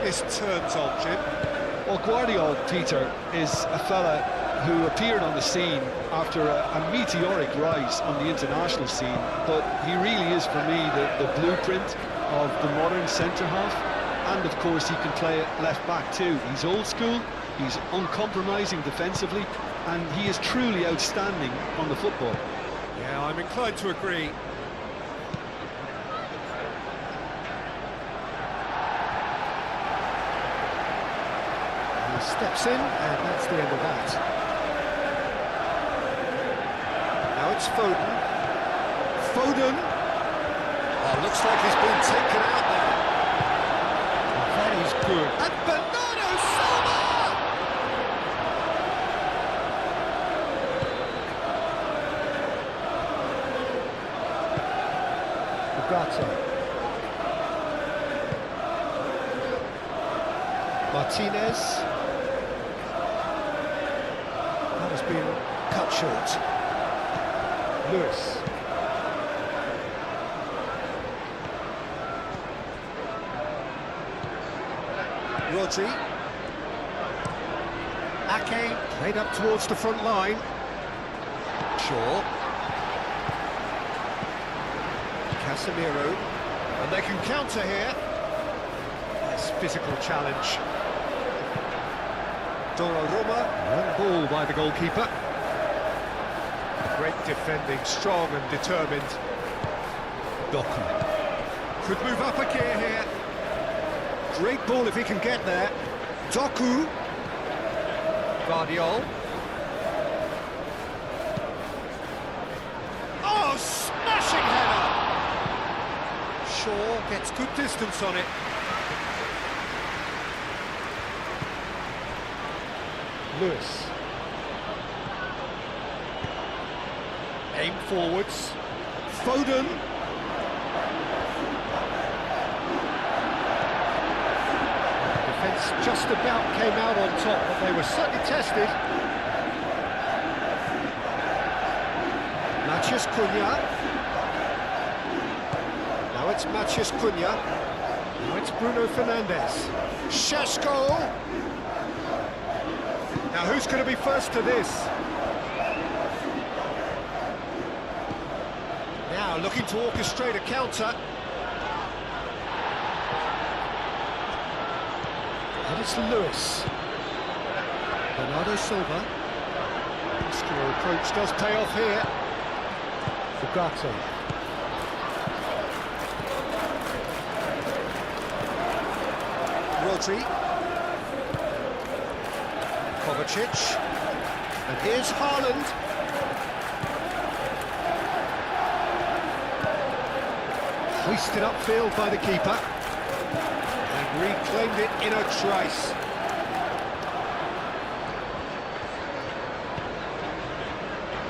this turns on, Jim? Well, Guardiola, Peter, is a fella who appeared on the scene after a meteoric rise on the international scene, but he really is, for me, the blueprint of the modern centre-half, and of course he can play at left-back too. He's old school, he's uncompromising defensively, and he is truly outstanding on the football. Yeah, I'm inclined to agree. He steps in, and that's the end of that. Now it's Foden. Foden! Oh, looks like he's been taken out there. That is good. And Bernardo Silva! Ugarte. Martinez. That has been cut short. Lewis. Rodri. Ake played up towards the front line. Shaw. Casemiro. And they can counter here. Nice physical challenge. Donnarumma. One ball by the goalkeeper. Great defending, strong and determined. Doku. Could move up a gear here. Great ball if he can get there. Doku. Guardiola. Oh, smashing header! Shaw gets good distance on it. Lewis. Aim forwards. Foden. Defence just about came out on top, but they were certainly tested. Matheus Cunha. Now it's Matheus Cunha. Now it's Bruno Fernandes. Šeško. Now who's going to be first to this? Now looking to orchestrate a counter. And it's Lewis. Bernardo Silva. Muscular approach does pay off here. Ugarte. Rodri. Kovacic. And here's Haaland. Hoisted upfield by the keeper. And reclaimed it in a trice.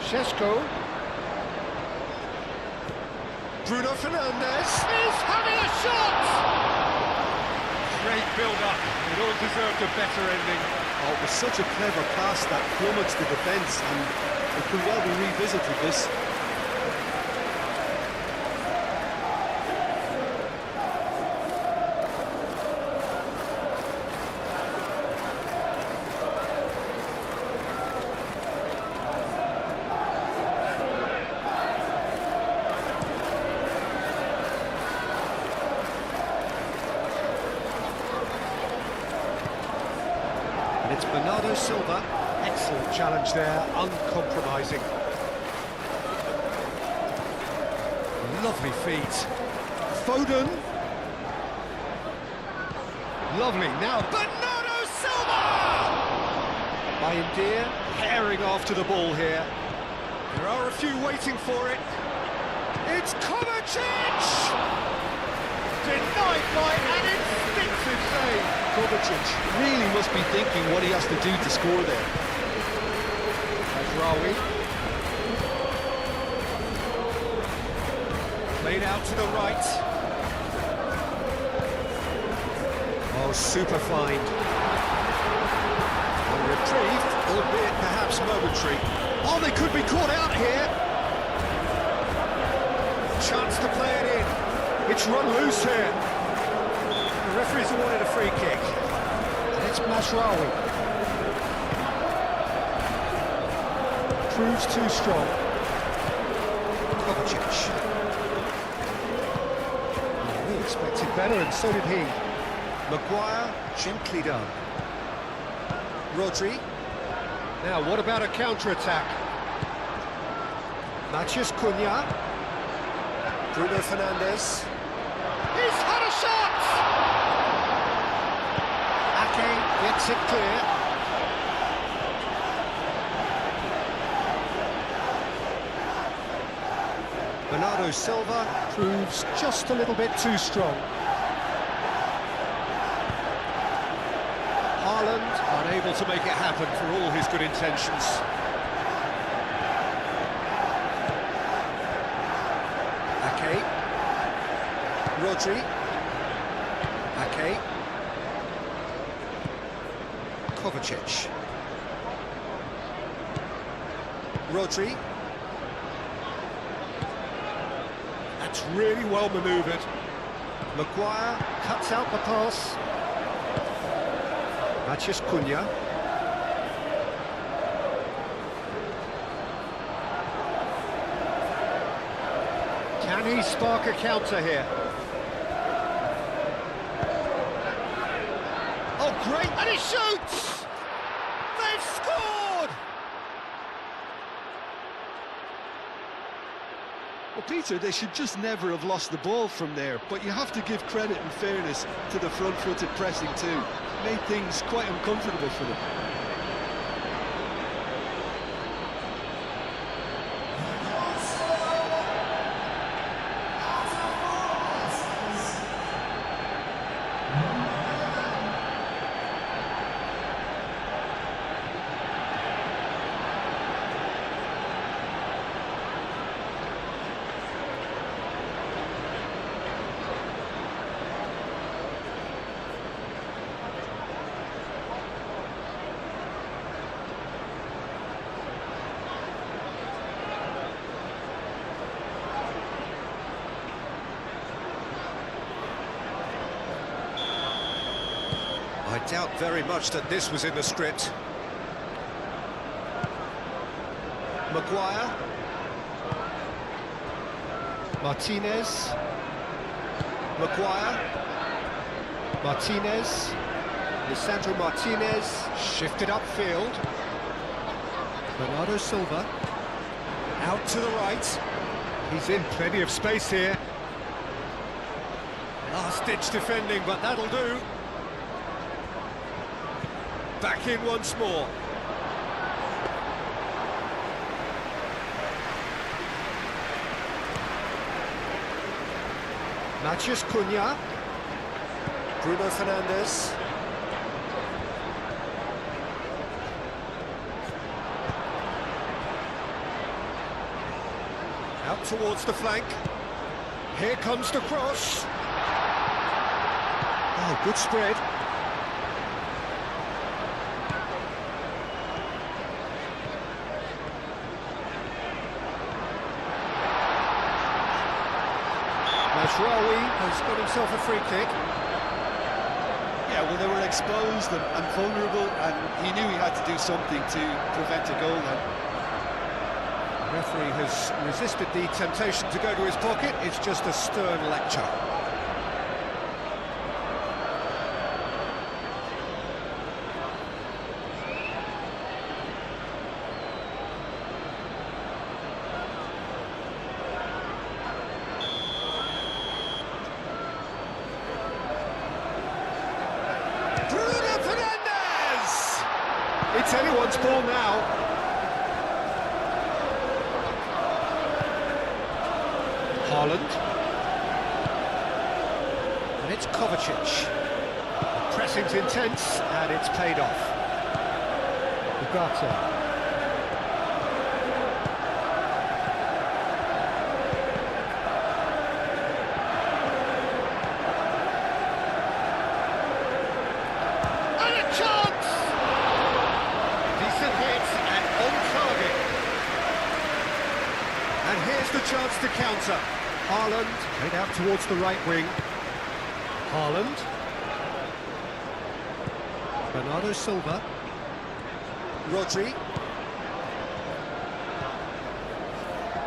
Šeško. Bruno Fernandes is having a shot! Great build-up. It all deserved a better ending. Oh, it was such a clever pass that flummoxed the defence, and it could well be revisited, this. It's Bernardo Silva. Excellent challenge there, uncompromising. Lovely feet. Foden. Lovely, now Bernardo Silva! Bayindir herring after the ball here. There are a few waiting for it. It's Kovacic! Denied by an instinctive save. Kovacic really must be thinking what he has to do to score there. Rawi. Played out to the right. Oh, super find. And retrieved, albeit perhaps momentary. Oh, they could be caught out here. Chance to play it in. It's run loose here. The referee's awarded a free kick. And it's Masraoui. Proves too strong. Kovacic. We expected better, and so did he. Maguire, gently done. Rodri. Now, what about a counter-attack? Matheus Cunha. Bruno Fernandes. He's had a shot! Ake gets it clear. Bernardo Silva proves just a little bit too strong. Haaland unable to make it happen for all his good intentions. Ake. Rodri. Ake. Kovacic. Rodri. That's really well manoeuvred. Maguire cuts out the pass. Matheus Cunha. Can he spark a counter here? Oh, great! And he shoots! They've scored! Well, Peter, they should just never have lost the ball from there, but you have to give credit and fairness to the front-footed pressing too. Made things quite uncomfortable for them. I doubt very much that this was in the script. Maguire. Martinez. Maguire. Martinez. Lisandro Martinez shifted upfield. Bernardo Silva. Out to the right. He's in plenty of space here. Last-ditch defending, but that'll do. Back in once more. Matheus Cunha. Bruno Fernandes. Out towards the flank. Here comes the cross. Oh, good spread. Masraoui has got himself a free kick. Yeah, well, they were exposed and vulnerable, and he knew he had to do something to prevent a goal then. The referee has resisted the temptation to go to his pocket. It's just a stern lecture. It's anyone's ball now. Haaland. And it's Kovacic. The pressing's intense, and it's paid off. Ugarte. The chance to counter. Haaland played out towards the right wing. Haaland. Bernardo Silva. Rodri.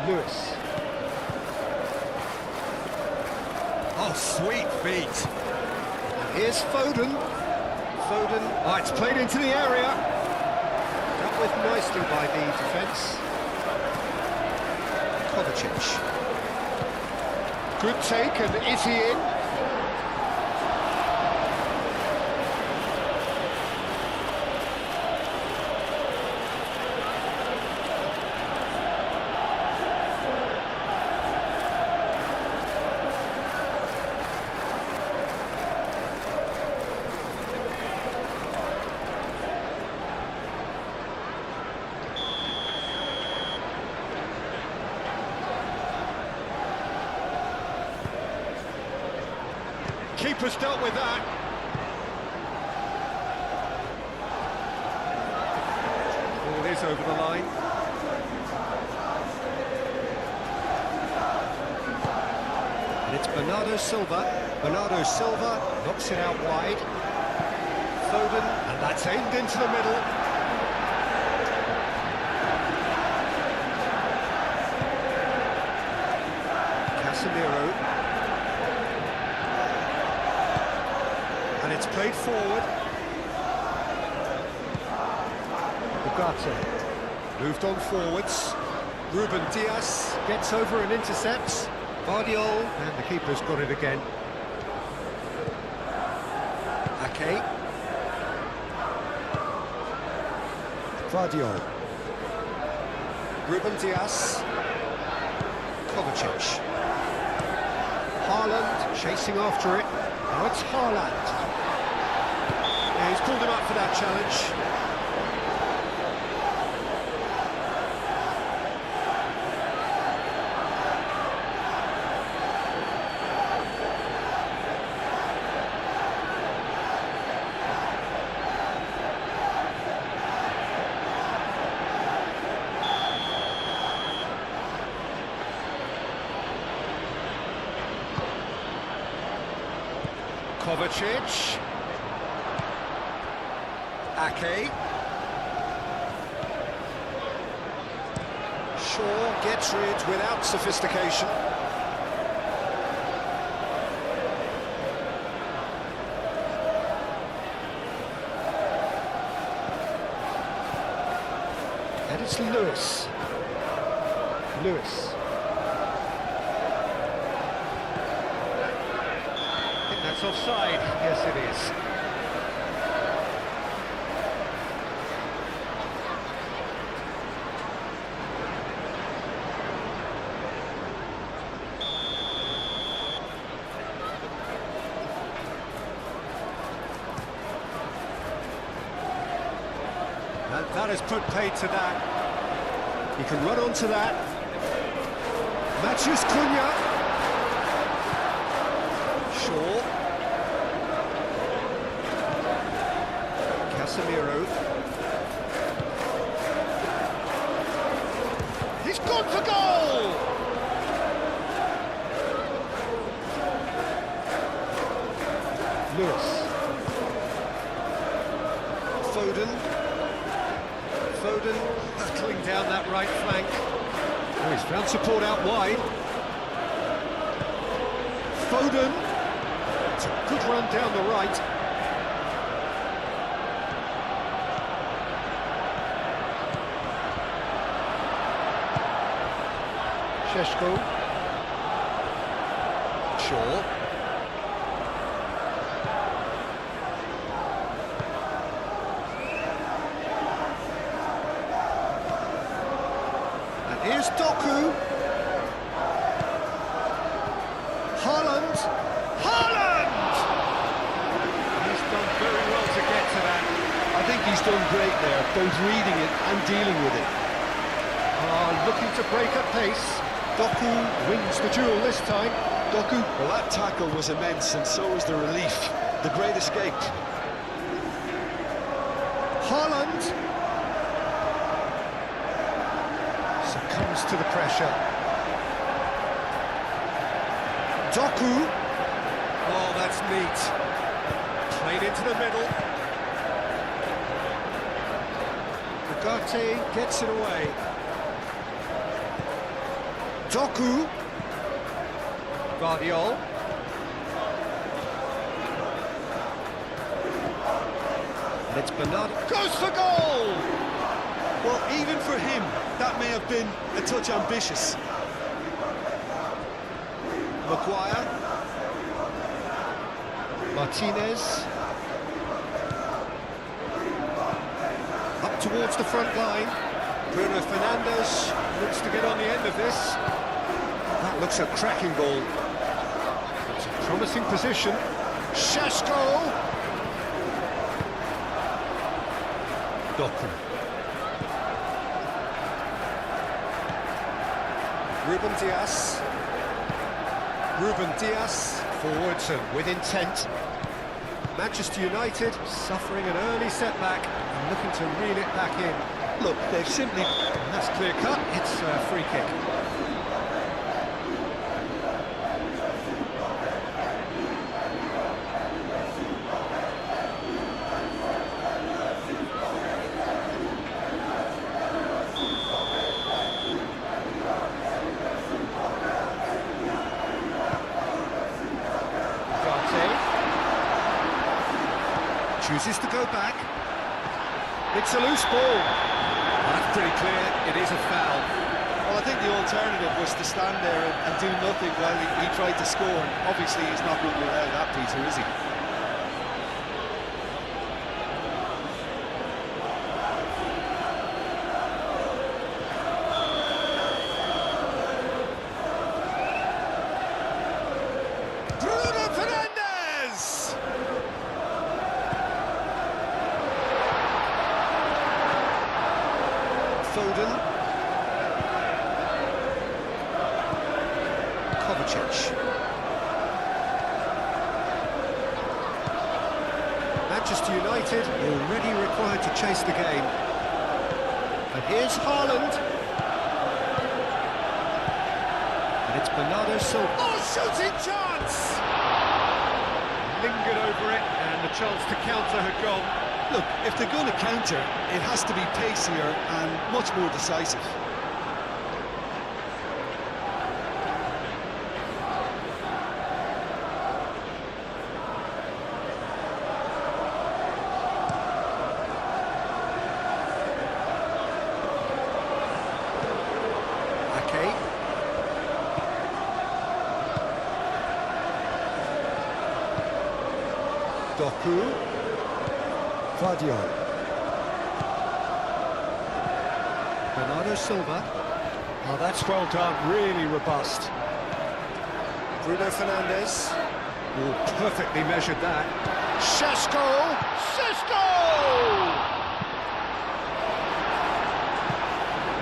Lewis. Oh, sweet feet. And here's Foden. Foden. Oh, it's played into the area. Dealt with nicely by the defence. Kovacic. Good take, and is he in? Keeper's dealt with that. Ball is over the line. And it's Bernardo Silva. Bernardo Silva knocks it out wide. Foden, and that's aimed into the middle. Casemiro. And it's played forward. Ugarte moved on forwards. Ruben Dias gets over and intercepts. Guardiola, and the keeper's got it again. Ake. Guardiola. Ruben Dias. Kovacic. Haaland chasing after it. Now it's Haaland. Yeah, he's pulled him up for that challenge. Kovacic. Ake. Shaw gets rid without sophistication. And it's Lewis. Lewis. I think that's offside. Yes, it is. And that has put paid to that. He can run onto that. Matthews Cunha. Shaw. Casemiro. He's gone for goal! Lewis. Foden. Foden hurtling down that right flank. Oh, he's found support out wide. Foden. It's a good run down the right. Šeško. Shaw. Here's Doku. Haaland. Haaland! He's done very well to get to that. I think he's done great there, both reading it and dealing with it. Looking to break at pace. Doku wins the duel this time. Doku, well, that tackle was immense, and so was the relief. The great escape. Haaland. Succumbs to the pressure. Doku. Oh, that's neat. Played into the middle. Ugarte gets it away. Doku. Guardiol. And it's Bernard. Goes for goal! Well, even for him, that may have been a touch ambitious. Maguire. Martinez. Up towards the front line. Bruno Fernandes looks to get on the end of this. That looks a cracking ball. It's a promising position. Šeško. Doku. Ruben Dias. Ruben Dias forwards and with intent. Manchester United suffering an early setback and looking to reel it back in. Look, they've simply... That's clear cut. It's a free kick. Chooses to go back. It's a loose ball. That's pretty clear, it is a foul. Well, I think the alternative was to stand there and do nothing while he tried to score. And obviously, he's not going to allow that, Peter, is he? Foden. Kovacic. Manchester United already required to chase the game. And here's Haaland. And it's Bernardo Silva. Oh, shooting chance! Lingered over it, and the chance to counter had gone. Look, if they're going to counter, it has to be pacier and much more decisive. Okay. Doku. Guardiol. Bernardo Silva. Oh, that's well done, really robust. Bruno Fernandes. Oh, perfectly measured that. Šeško! Šeško!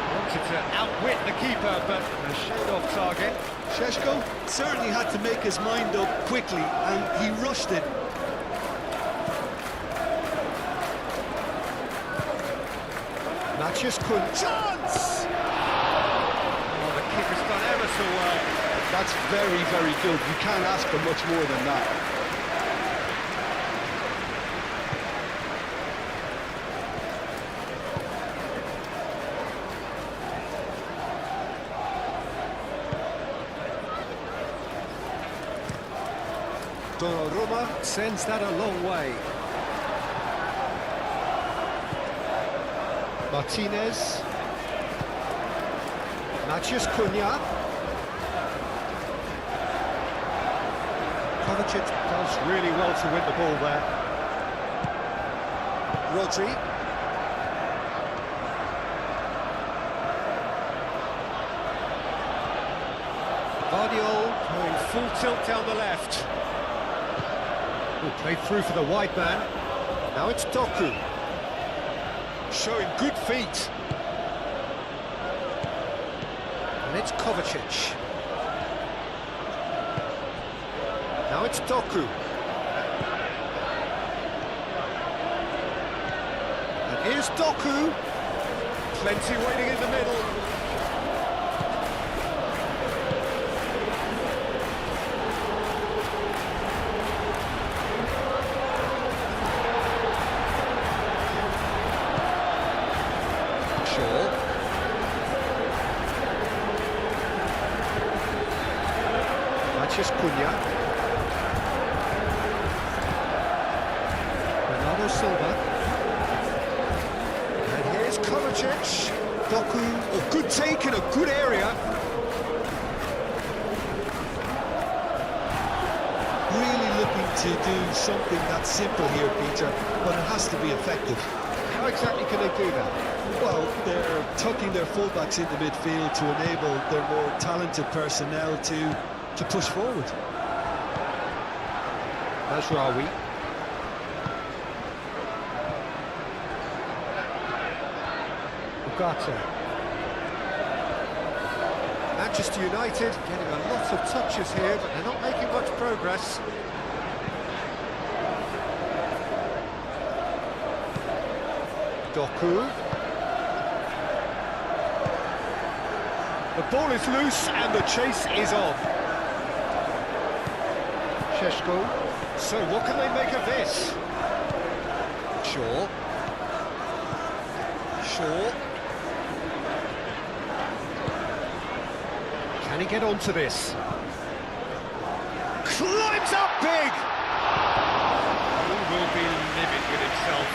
Wanted to outwit the keeper, but a shade off target. Šeško certainly had to make his mind up quickly, and he rushed it. Matches Kun. Chance! Oh, the keeper's done ever so well. That's very, very good. You can't ask for much more than that. Donnarumma sends that a long way. Martinez. Maciej Cunha. Kovacic does really well to win the ball there. Rodri. Guardiol going full tilt down the left. Played through for the wide man. Now it's Doku. Showing good feet. And it's Kovacic. Now it's Doku. And here's Doku. Plenty waiting in the middle. Cunha. Bernardo Silva. And here's Kovacic. Doku, a good take in a good area. Really looking to do something that's simple here, Peter, but it has to be effective. How exactly can they do that? Well, they're tucking their fullbacks into midfield to enable their more talented personnel to push forward. Mazraoui. Ugarte. Manchester United getting a lot of touches here, but they're not making much progress. Doku. The ball is loose and the chase is on. Šeško. So what can they make of this? Shaw. Can he get onto this? Climbs up big! He will be livid with himself.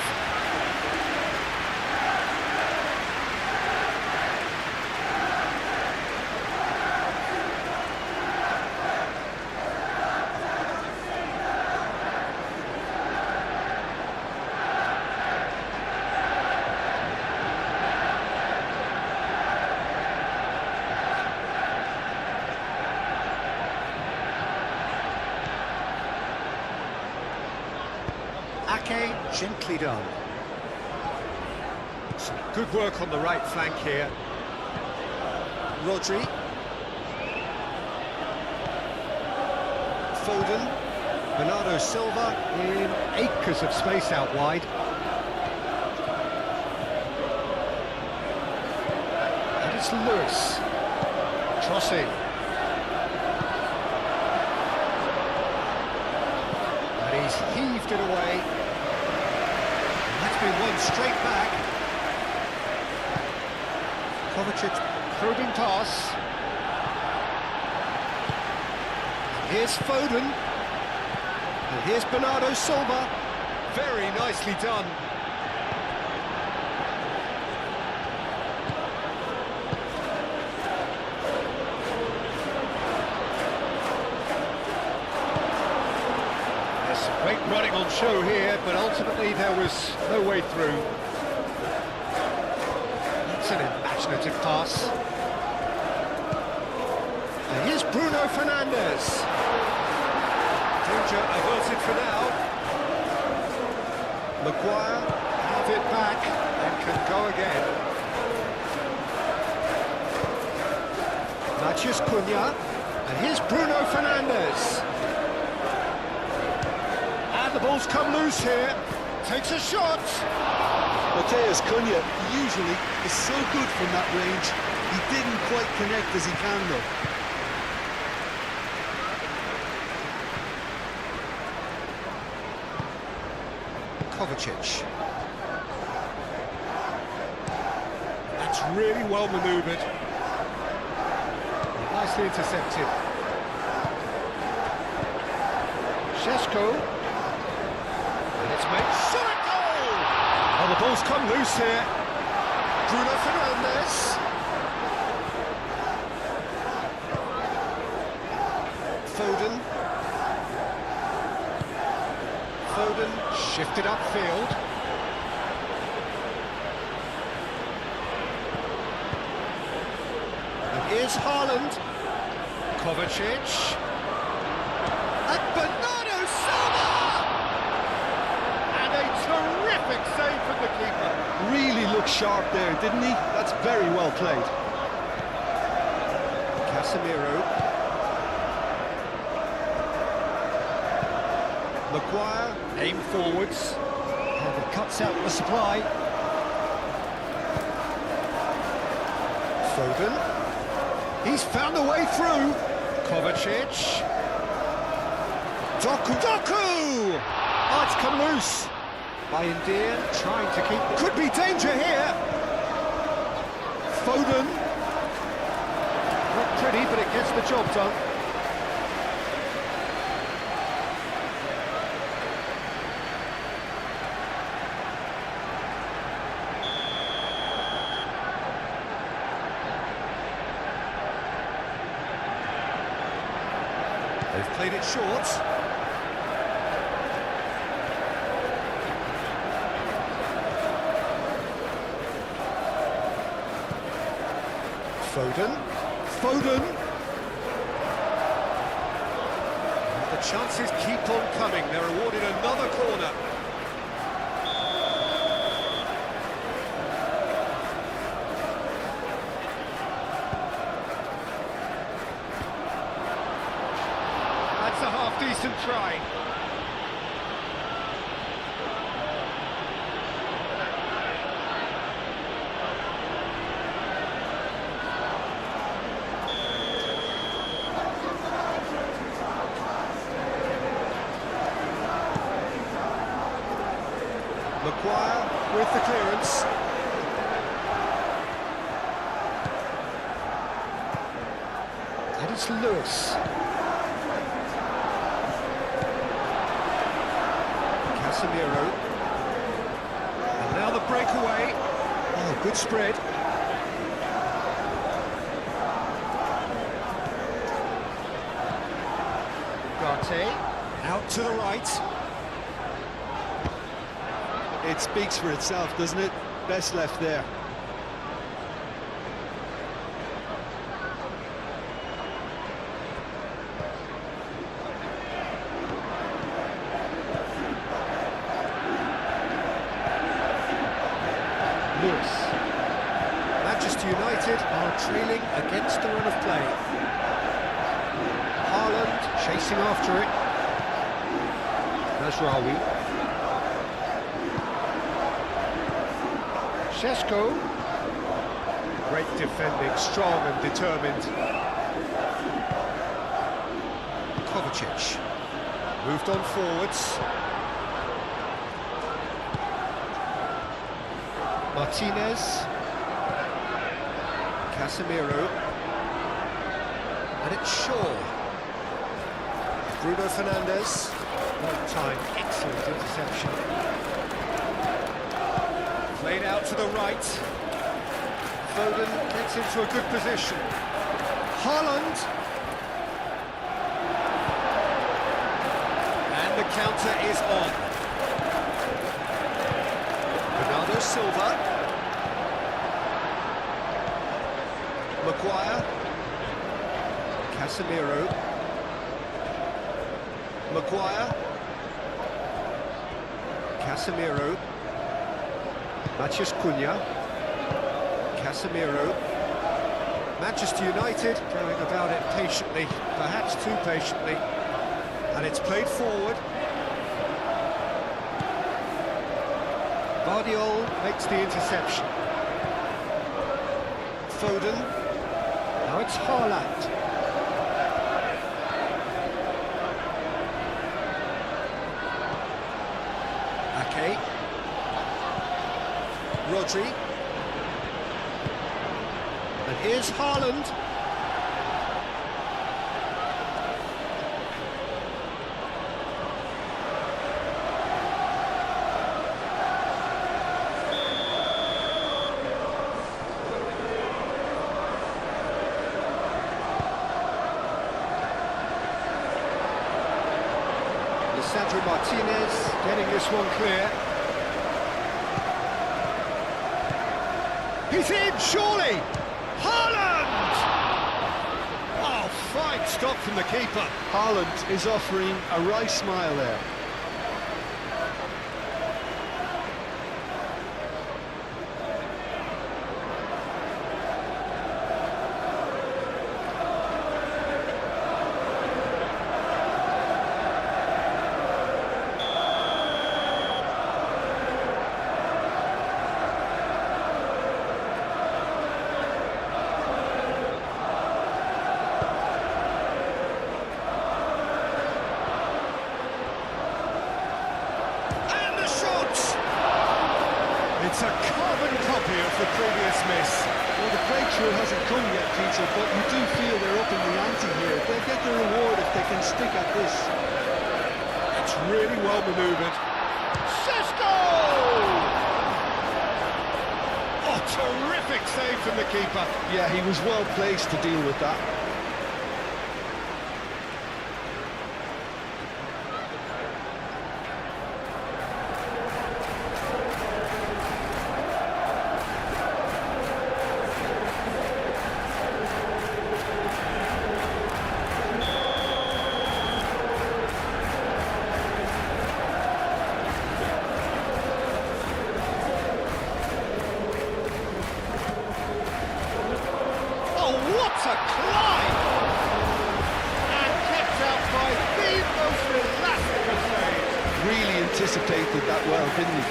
Ake, gently done. Some good work on the right flank here. Rodri. Foden. Bernardo Silva in acres of space out wide. And it's Lewis. Trossing. And he's heaved it away. That's been won straight back. Kovacic probing pass. And here's Foden. And here's Bernardo Silva. Very nicely done. There's some great running on show here, but ultimately there was no way through. That's an imaginative pass. And here's Bruno Fernandes. Danger averted for now. Maguire have it back and can go again. Matheus Cunha. And here's Bruno Fernandes. And the ball's come loose here. Takes a shot. Matheus Cunha usually is so good from that range. He didn't quite connect as he can though. Kovacic. That's really well manoeuvred. Nicely intercepted. Šeško. And it's made. Shot at goal! Oh, the ball's come loose here. Bruno Fernandes. Foden. Foden shifted upfield. And here's Haaland. Kovacic. And Bernardo Silva! And a terrific save from the keeper. Really looked sharp there, didn't he? That's very well played. Casemiro. Maguire, aim forwards, and it cuts out the supply. Foden, he's found a way through. Kovacic. Doku! Oh, it's come loose. By India, trying to keep... Could be danger here. Foden. Not pretty, but it gets the job done. They've played it short. Foden. The chances keep on coming. They're awarded another corner. That's a half-decent try. Maguire with the clearance. And it's Lewis. Casemiro. And now the breakaway. Oh, good spread. Garte. Out to the right. It speaks for itself, doesn't it? Best left there. Lewis. Manchester United are trailing against the run of play. Haaland chasing after it. Nasraoui. Šeško. Great defending, strong and determined. Kovacic. Moved on forwards. Martinez. Casemiro. And it's Shaw. Bruno Fernandes. Well timed, excellent interception. Played out to the right. Foden gets into a good position. Haaland. And the counter is on. Bernardo Silva. Maguire. Casemiro. Maguire. Casemiro. Matheus Cunha. Casemiro. Manchester United going about it patiently, perhaps too patiently. And it's played forward. Guardiola makes the interception. Foden. Now it's Haaland. Ake. Rodri. And here's Haaland. Lisandro Martinez getting this one clear. He's in, surely! Haaland! Oh, fine stop from the keeper. Haaland is offering a wry smile there. It's a carbon copy of the previous miss. Well, the breakthrough hasn't come yet, Peter, but you do feel they're up in the ante here. They'll get the reward if they can stick at this. It's really well manoeuvred. Šeško! Oh, terrific save from the keeper. Yeah, he was well placed to deal with that. anticipated that well, didn't he?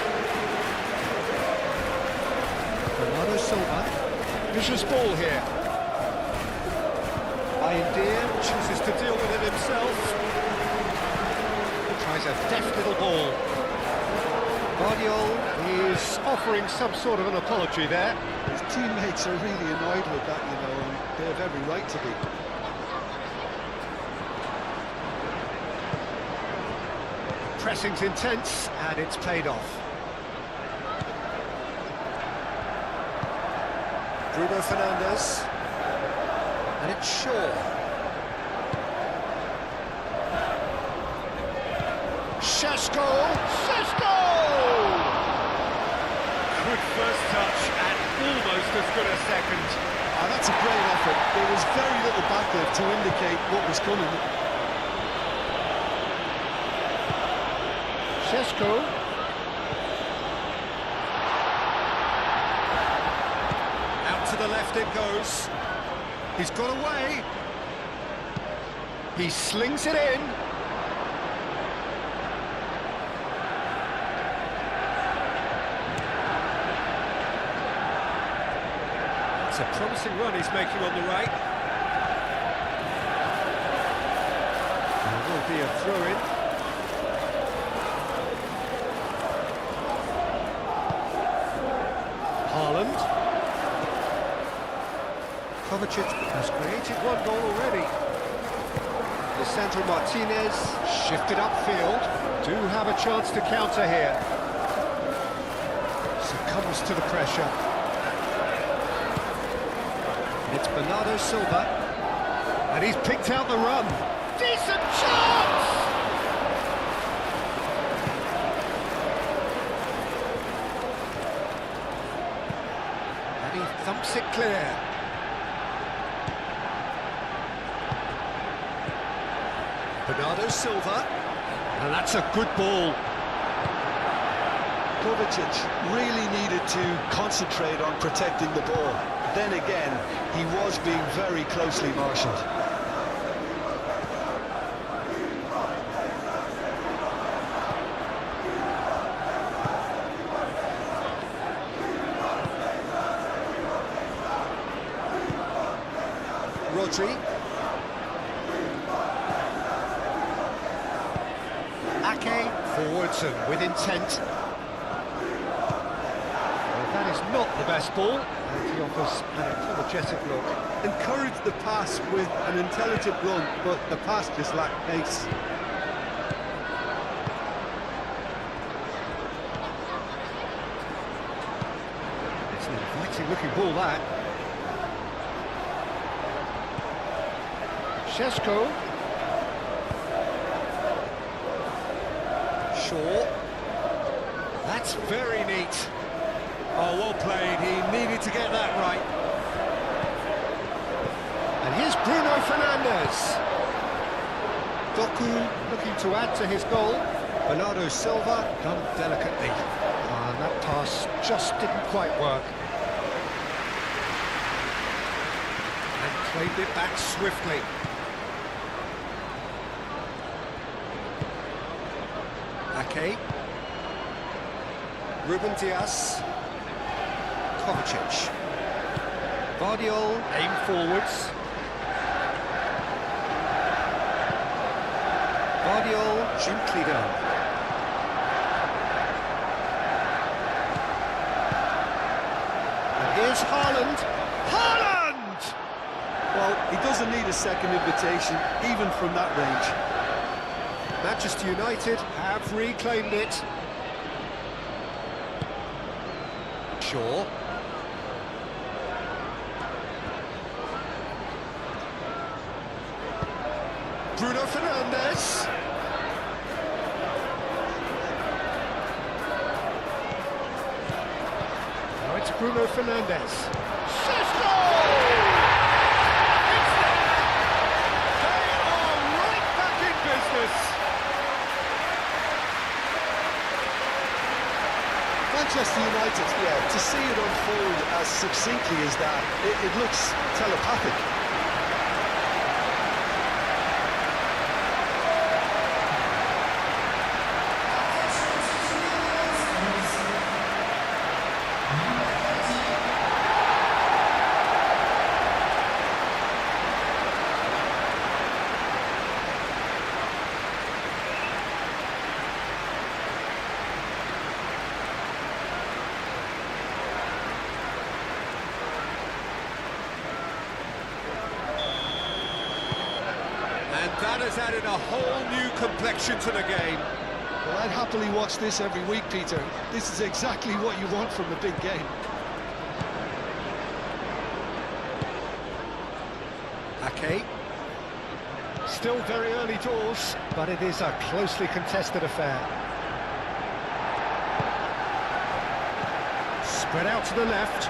Bernardo Silva. Vicious ball here. Iandir chooses to deal with it himself. Tries a deft little ball. Guardiola is offering some sort of an apology there. His teammates are really annoyed with that, you know, and they have every right to be. Pressing's intense, and it's paid off. Bruno Fernandes. And it's Shaw. Šeško! Good first touch and almost as good a second. That's a great effort. There was very little backlift to indicate what was coming. Šeško. Out to the left it goes. He's got away. He slings it in. It's a promising run he's making on the right. There will be a throw-in. Haaland. Kovacic has created one goal already. Lisandro Martinez shifted upfield. Do have a chance to counter here. Succumbs to the pressure. It's Bernardo Silva. And he's picked out the run. Decent chance! And he thumps it clear. Bernardo Silva, and that's a good ball. Kovacic really needed to concentrate on protecting the ball. Then again, he was being very closely marshalled. Rodri. Ake forwards and with intent. Well, that is not the best ball, and he offers an apologetic look. Encouraged the pass with an intelligent run, but the pass just lacked pace. It's an inviting looking ball, that. Šeško. Shaw. That's very neat. Oh, well played. He needed to get that right. And here's Bruno Fernandes. Doku looking to add to his goal. Bernardo Silva done delicately. And that pass just didn't quite work. And claimed it back swiftly. Ake. Ruben Dias. Kovacic. Guardiola aim forwards. Guardiola gently down. And here's Haaland. Haaland! Well, he doesn't need a second invitation, even from that range. Manchester United have reclaimed it. Shaw. Bruno Fernandes. Now it's Bruno Fernandes. Šeško! It's there! They are right back in business. Manchester United, yeah, to see it unfold as succinctly as that, it looks telepathic. That has added a whole new complexion to the game. Well, I'd happily watch this every week, Peter. This is exactly what you want from a big game. Ake. Still very early doors, but it is a closely contested affair. Spread out to the left.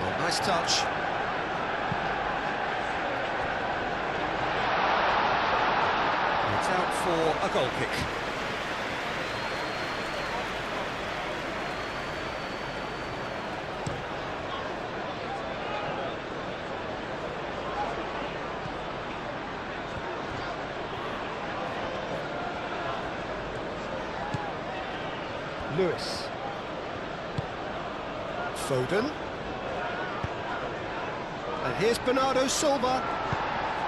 Oh, nice touch. It's out for a goal kick. Lewis. Foden. And here's Bernardo Silva.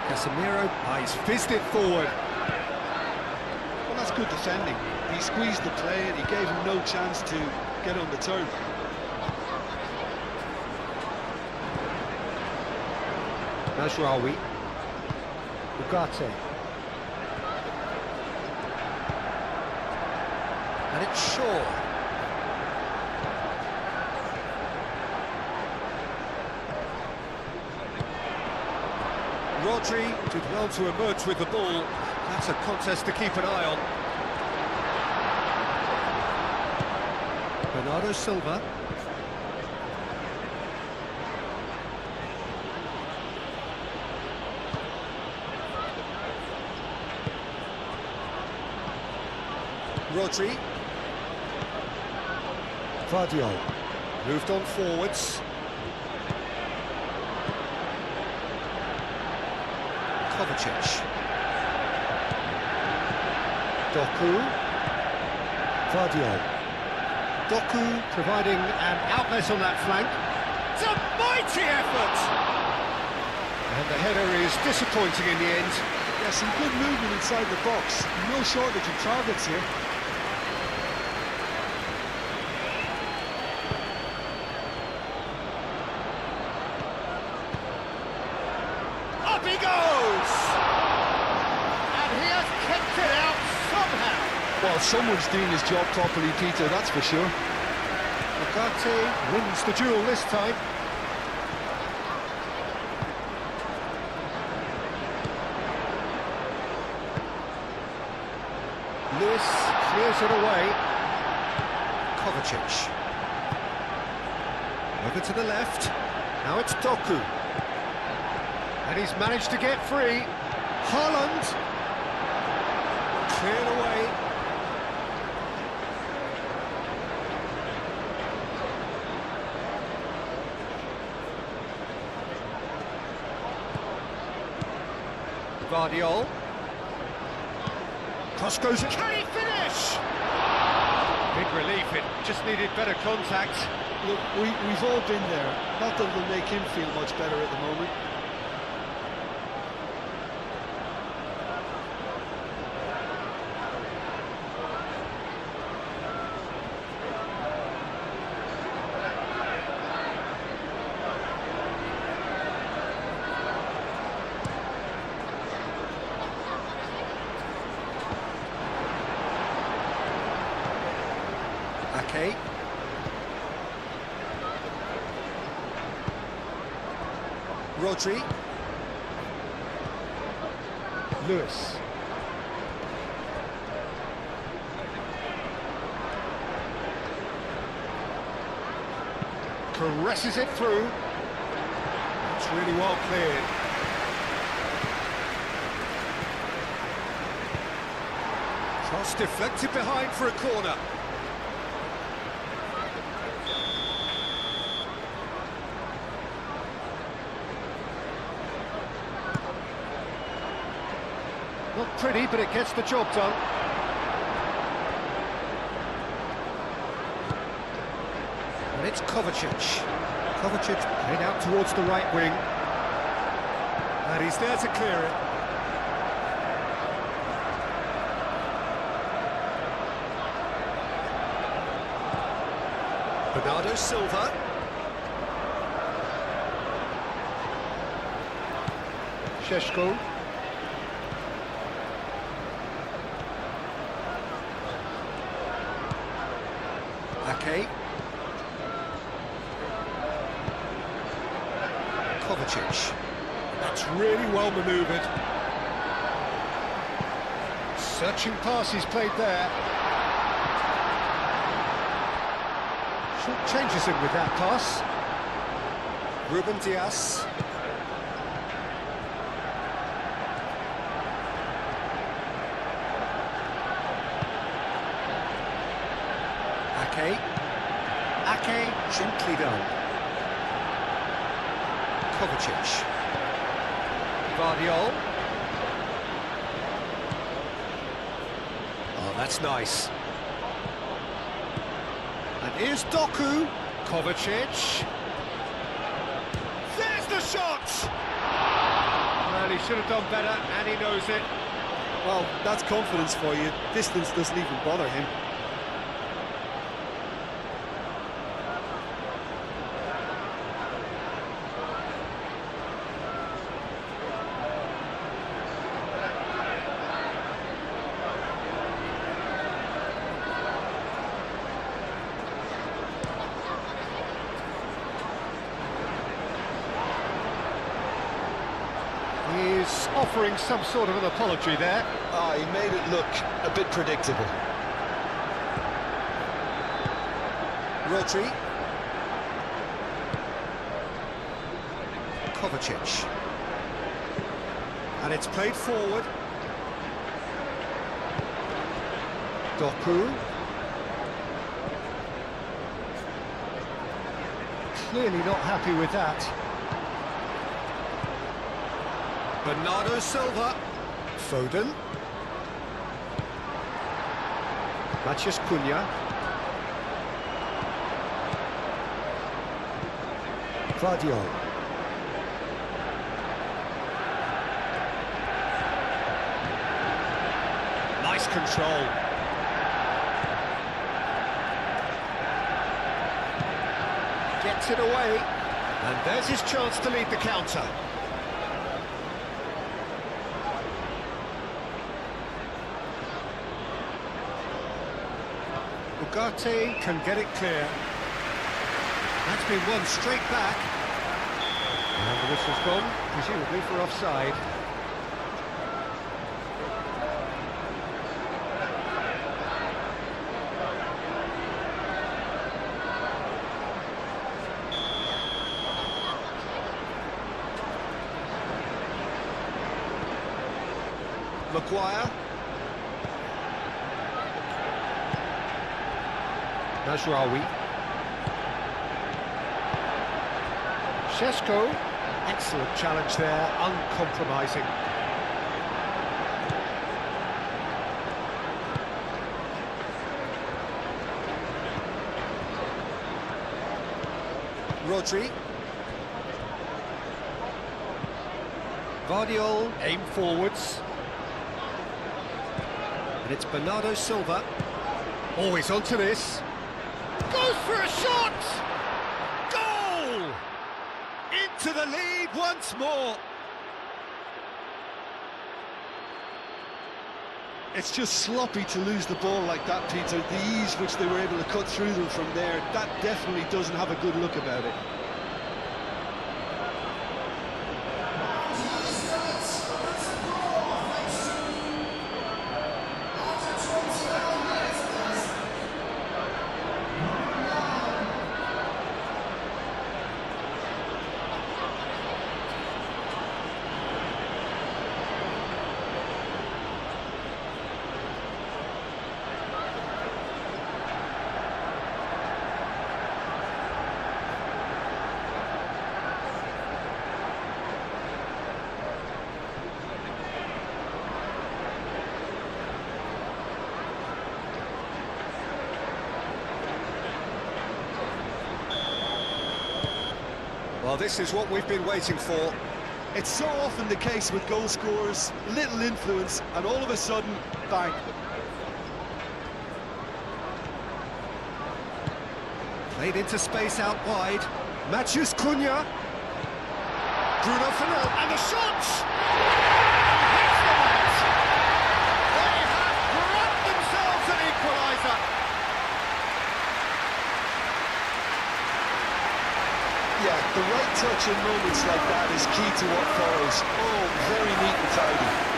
Casemiro, he's fizzed it forward. Well, that's good defending. He squeezed the play and he gave him no chance to get on the turn. Mazraoui. Ugarte. And it's Shaw. Rodri did well to emerge with the ball. That's a contest to keep an eye on. Bernardo Silva. Rodri. Vardiol. Moved on forwards. Kovacic. Doku. Vardiol. Doku providing an outlet on that flank. It's a mighty effort! And the header is disappointing in the end. Yeah, some good movement inside the box. No shortage of targets here. Up he goes! And he has kicked it out somehow. Well, someone's doing his job properly, Peter, that's for sure. Ugarte wins the duel this time. Lewis clears it away. Kovacic. Over to the left. Now it's Doku. And he's managed to get free. Haaland. Cleared away. Vardiol. Cross goes. Can he finish? Big relief, it just needed better contact. Look, we've all been there. Not that it'll make him feel much better at the moment. Ake. Rodri. Lewis. Caresses it through. It's really well cleared. Cross deflected behind for a corner. Not pretty, but it gets the job done. And it's Kovacic. Kovacic played out towards the right wing. And he's there to clear it. Bernardo Silva. Šeško. Ake. Kovacic. That's really well manoeuvred. Searching pass he's played there. Short changes him with that pass. Ruben Dias. Ake. Ake, gently done. Kovacic. Guardiol. Oh, that's nice. And here's Doku. Kovacic. There's the shot! Well, he should have done better, and he knows it. Well, that's confidence for you. Distance doesn't even bother him. He's offering some sort of an apology there. He made it look a bit predictable. Rodri. Kovacic. And it's played forward. Doku. Clearly not happy with that. Bernardo Silva. Foden. Matheus Cunha. Guardiol. Nice control. Gets it away. And there's his chance to lead the counter. Ugarte can get it clear. That's been won straight back. And the whistle's gone, presumably for offside. Maguire. Nasraoui. Šeško. Excellent challenge there, uncompromising. Rodri. Guardiol, aim forwards. And it's Bernardo Silva. Always onto this. Goes for a shot! Goal! Into the lead once more. It's just sloppy to lose the ball like that, Peter. The ease which they were able to cut through them from there, that definitely doesn't have a good look about it. Well, this is what we've been waiting for. It's so often the case with goal scorers, little influence, and all of a sudden, bang. Played into space out wide. Matheus Cunha. Bruno Fernandes. And the shot! Hits the net! They have grabbed themselves an equaliser. Yeah, the right touch in moments like that is key to what follows. Oh, very neat and tidy.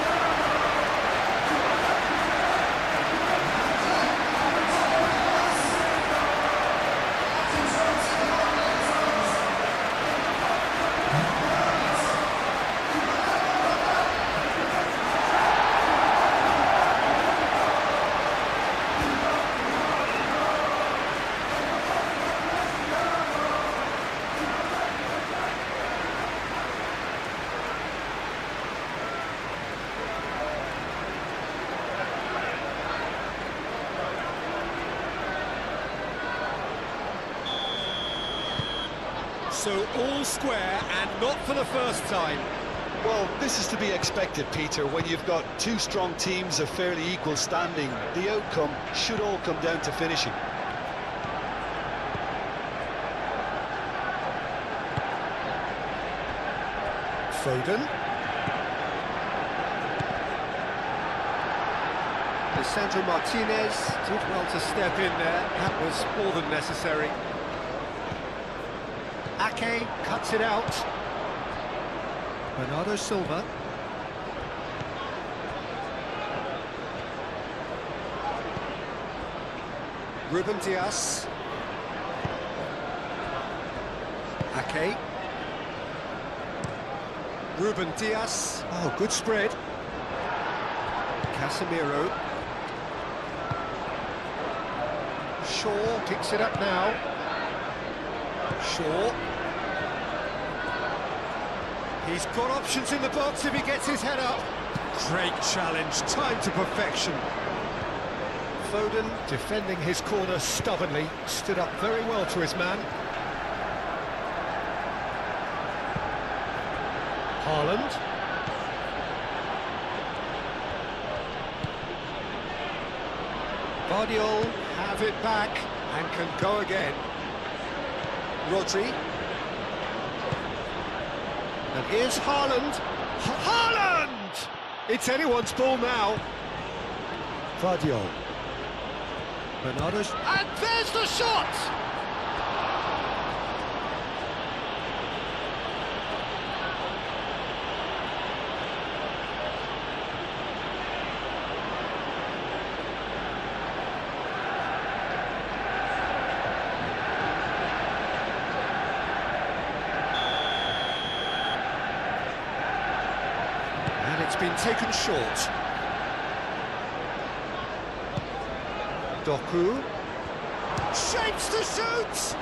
So all square, and not for the first time. Well, this is to be expected, Peter. When you've got two strong teams of fairly equal standing, the outcome should all come down to finishing. Foden. Lisandro Martinez did well to step in there. That was more than necessary. Ake cuts it out. Bernardo Silva. Ruben Dias. Ake. Ruben Dias. Oh, good spread. Casemiro. Shaw picks it up now. Shaw. He's got options in the box if he gets his head up. Great challenge, time to perfection. Foden defending his corner stubbornly, stood up very well to his man. Haaland. Guardiola have it back and can go again. Rodri. And here's Haaland. Haaland! It's anyone's ball now. Guardiola. Bernardo's. And there's the shot! And it's been taken short. Doku. Shapes to shoot!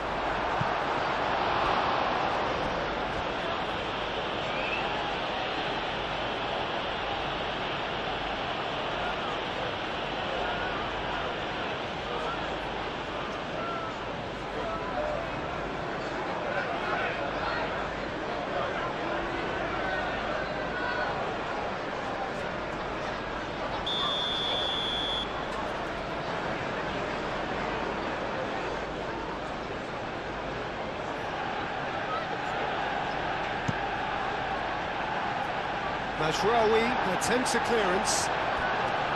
Mazraoui attempts a clearance.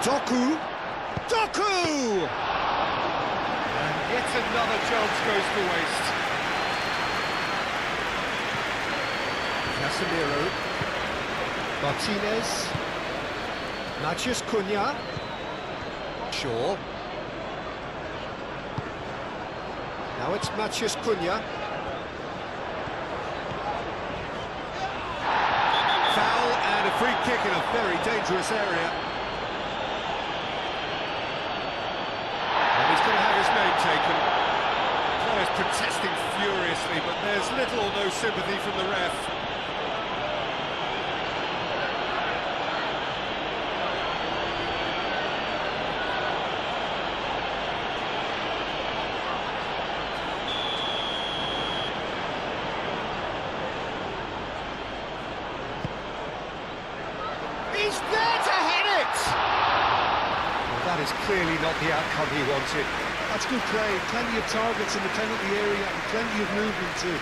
Doku! Doku! And yet another chance goes to waste. Casemiro. Martinez. Matheus Cunha. Shaw. Now it's Matheus Cunha. Foul and a free kick in a very dangerous area. And he's going to have his name taken. Players protesting furiously, but there's little or no sympathy from the ref. He's there to hit it! Well, that is clearly not the outcome he wanted. That's good play. Plenty of targets in the penalty area and plenty of movement too.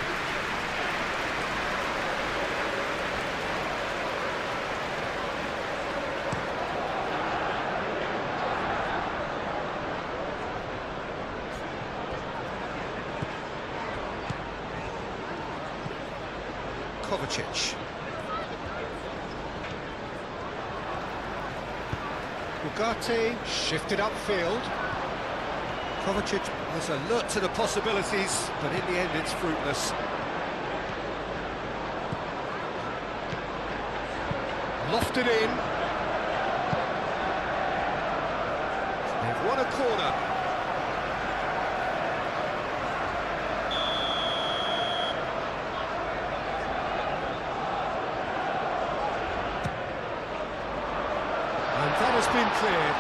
Kovacic. Ugarte shifted upfield. Kovacic was alert to the possibilities, but in the end it's fruitless. Lofted in. They've won a corner. And that has been cleared.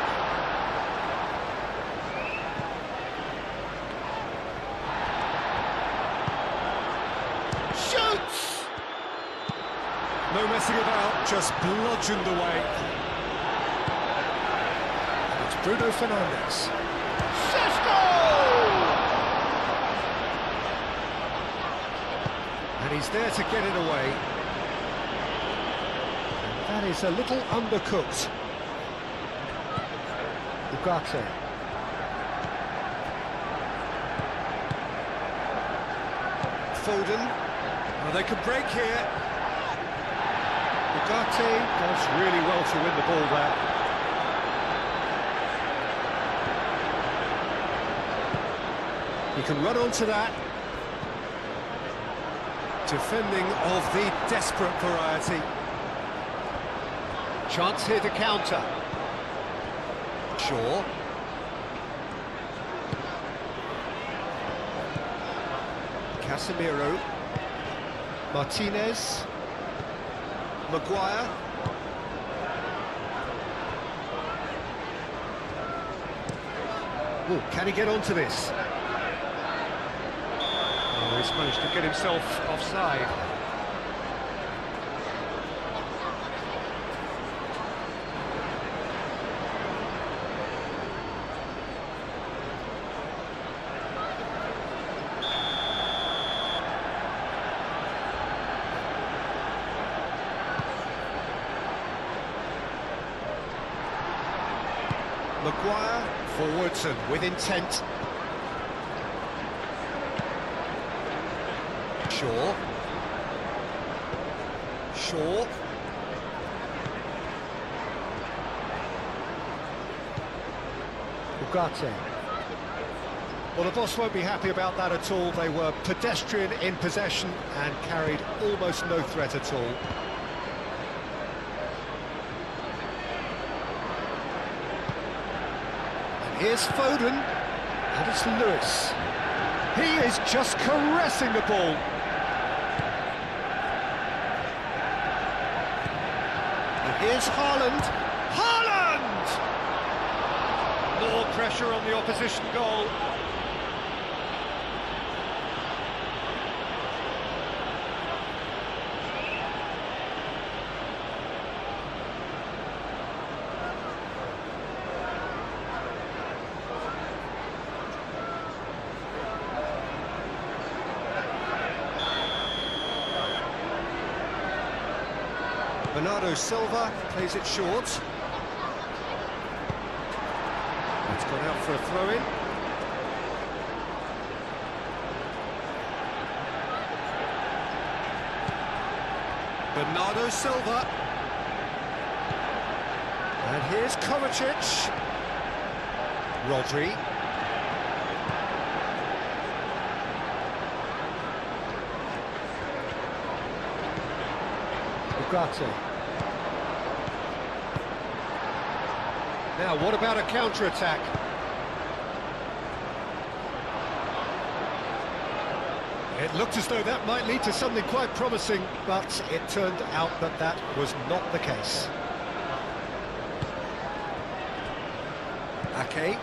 Shoots! No messing about, just bludgeoned away. And it's Bruno Fernandes. Sesko! And he's there to get it away. And that is a little undercooked. Ugarte. Foden. Well, they can break here. Ugarte does really well to win the ball there. He can run onto that. Defending of the desperate variety. Chance here to counter. Shaw. Casemiro. Martinez. Maguire. Ooh, can he get onto this? Oh, he's managed to get himself offside. Maguire forwards and with intent. Shaw. Ugarte. Well, the boss won't be happy about that at all. They were pedestrian in possession and carried almost no threat at all. And here's Foden. And it's Lewis. He is just caressing the ball. Here's Haaland. Haaland! More pressure on the opposition goal. Bernardo Silva plays it short. It's gone out for a throw-in. Bernardo Silva. And here's Kovacic. Rodri. Ugarte. Now, what about a counter-attack? It looked as though that might lead to something quite promising, but it turned out that that was not the case. Ake.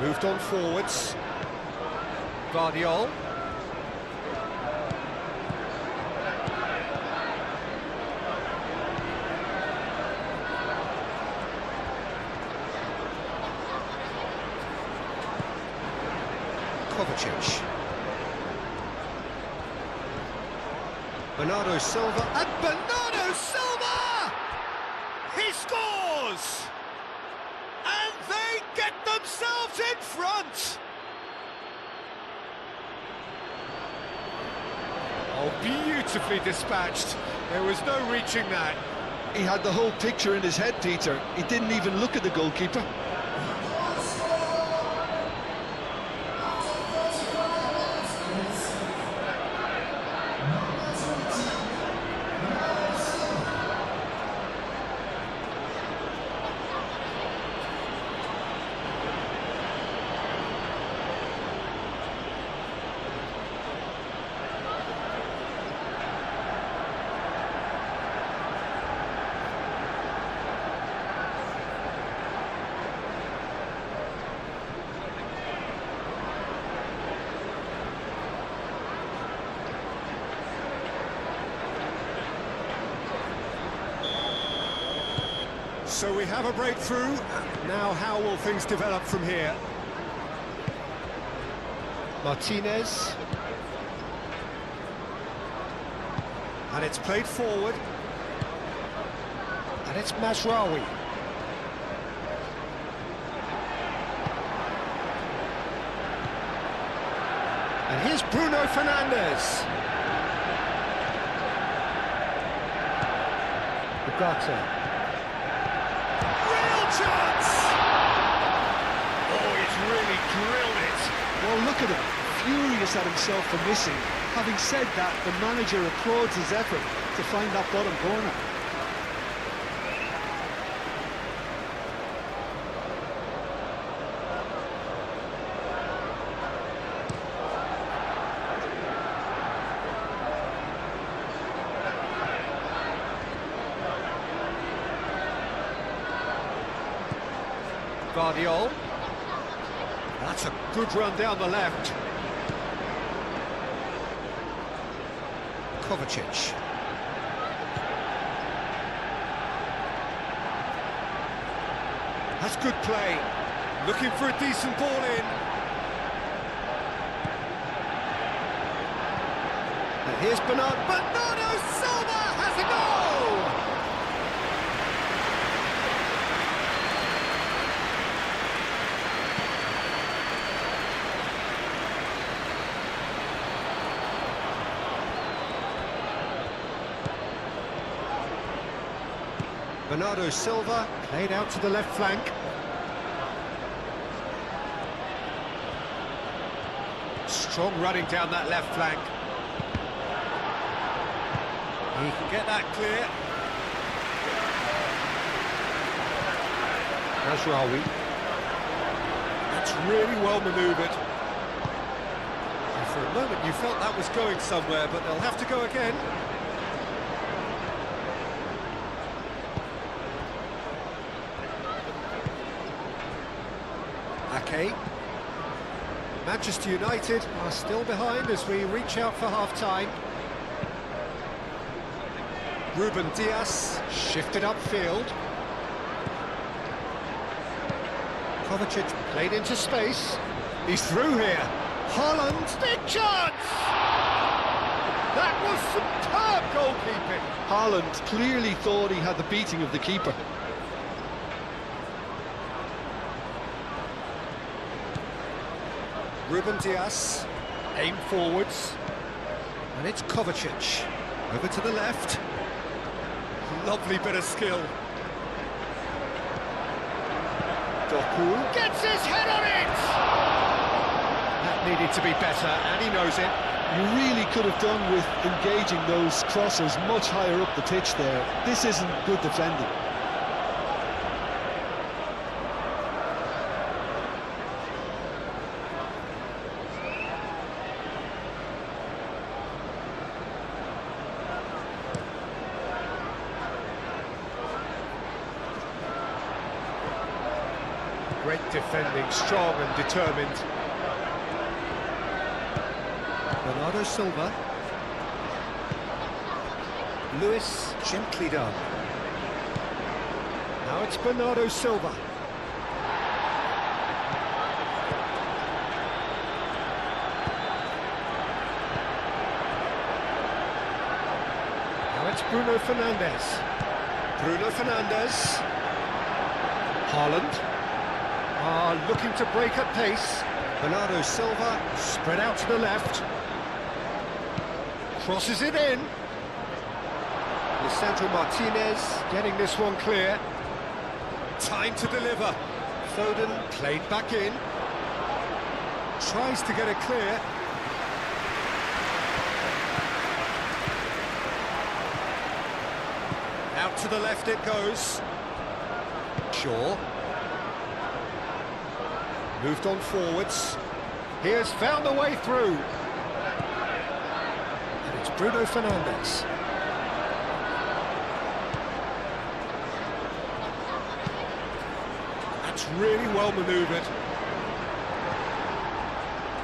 Moved on forwards. Guardiola. Kovacic. Bernardo Silva, and Bernardo Silva! He scores! And they get themselves in front! beautifully dispatched. There was no reaching that. He had the whole picture in his head, Peter. He didn't even look at the goalkeeper. So we have a breakthrough. Now how will things develop from here? Martinez. And it's played forward. And it's Mazraoui. And here's Bruno Fernandes. Ugarte. Chance! Oh, he's really drilled it. Well, look at him, furious at himself for missing. Having said that, the manager applauds his effort to find that bottom corner. Guardiola. That's a good run down the left. Kovacic. That's good play. Looking for a decent ball in. And here's Bernardo Silva has a goal! Bernardo Silva played out to the left flank. Strong running down that left flank. He can get that clear. Mazraoui. That's really well manoeuvred. And for a moment you felt that was going somewhere, but they'll have to go again. Manchester United are still behind as we reach out for half-time. Ruben Dias shifted upfield. Kovacic played into space. He's through here. Haaland, big chance! That was superb goalkeeping. Haaland clearly thought he had the beating of the keeper. Ruben Dias, aim forwards, and it's Kovacic, over to the left, lovely bit of skill. Doku gets his head on it! That needed to be better, and he knows it. You really could have done with engaging those crossers much higher up the pitch there. This isn't good defending. Great defending, strong and determined. Bernardo Silva. Lewis, gently done. Now it's Bernardo Silva. Now it's Bruno Fernandes. Bruno Fernandes. Haaland. Looking to break at pace. Bernardo Silva, spread out to the left. Crosses it in. Lisandro Martinez getting this one clear. Time to deliver. Foden played back in. Tries to get it clear. Out to the left it goes. Shaw. Moved on forwards. He has found a way through. And it's Bruno Fernandes. That's really well manoeuvred.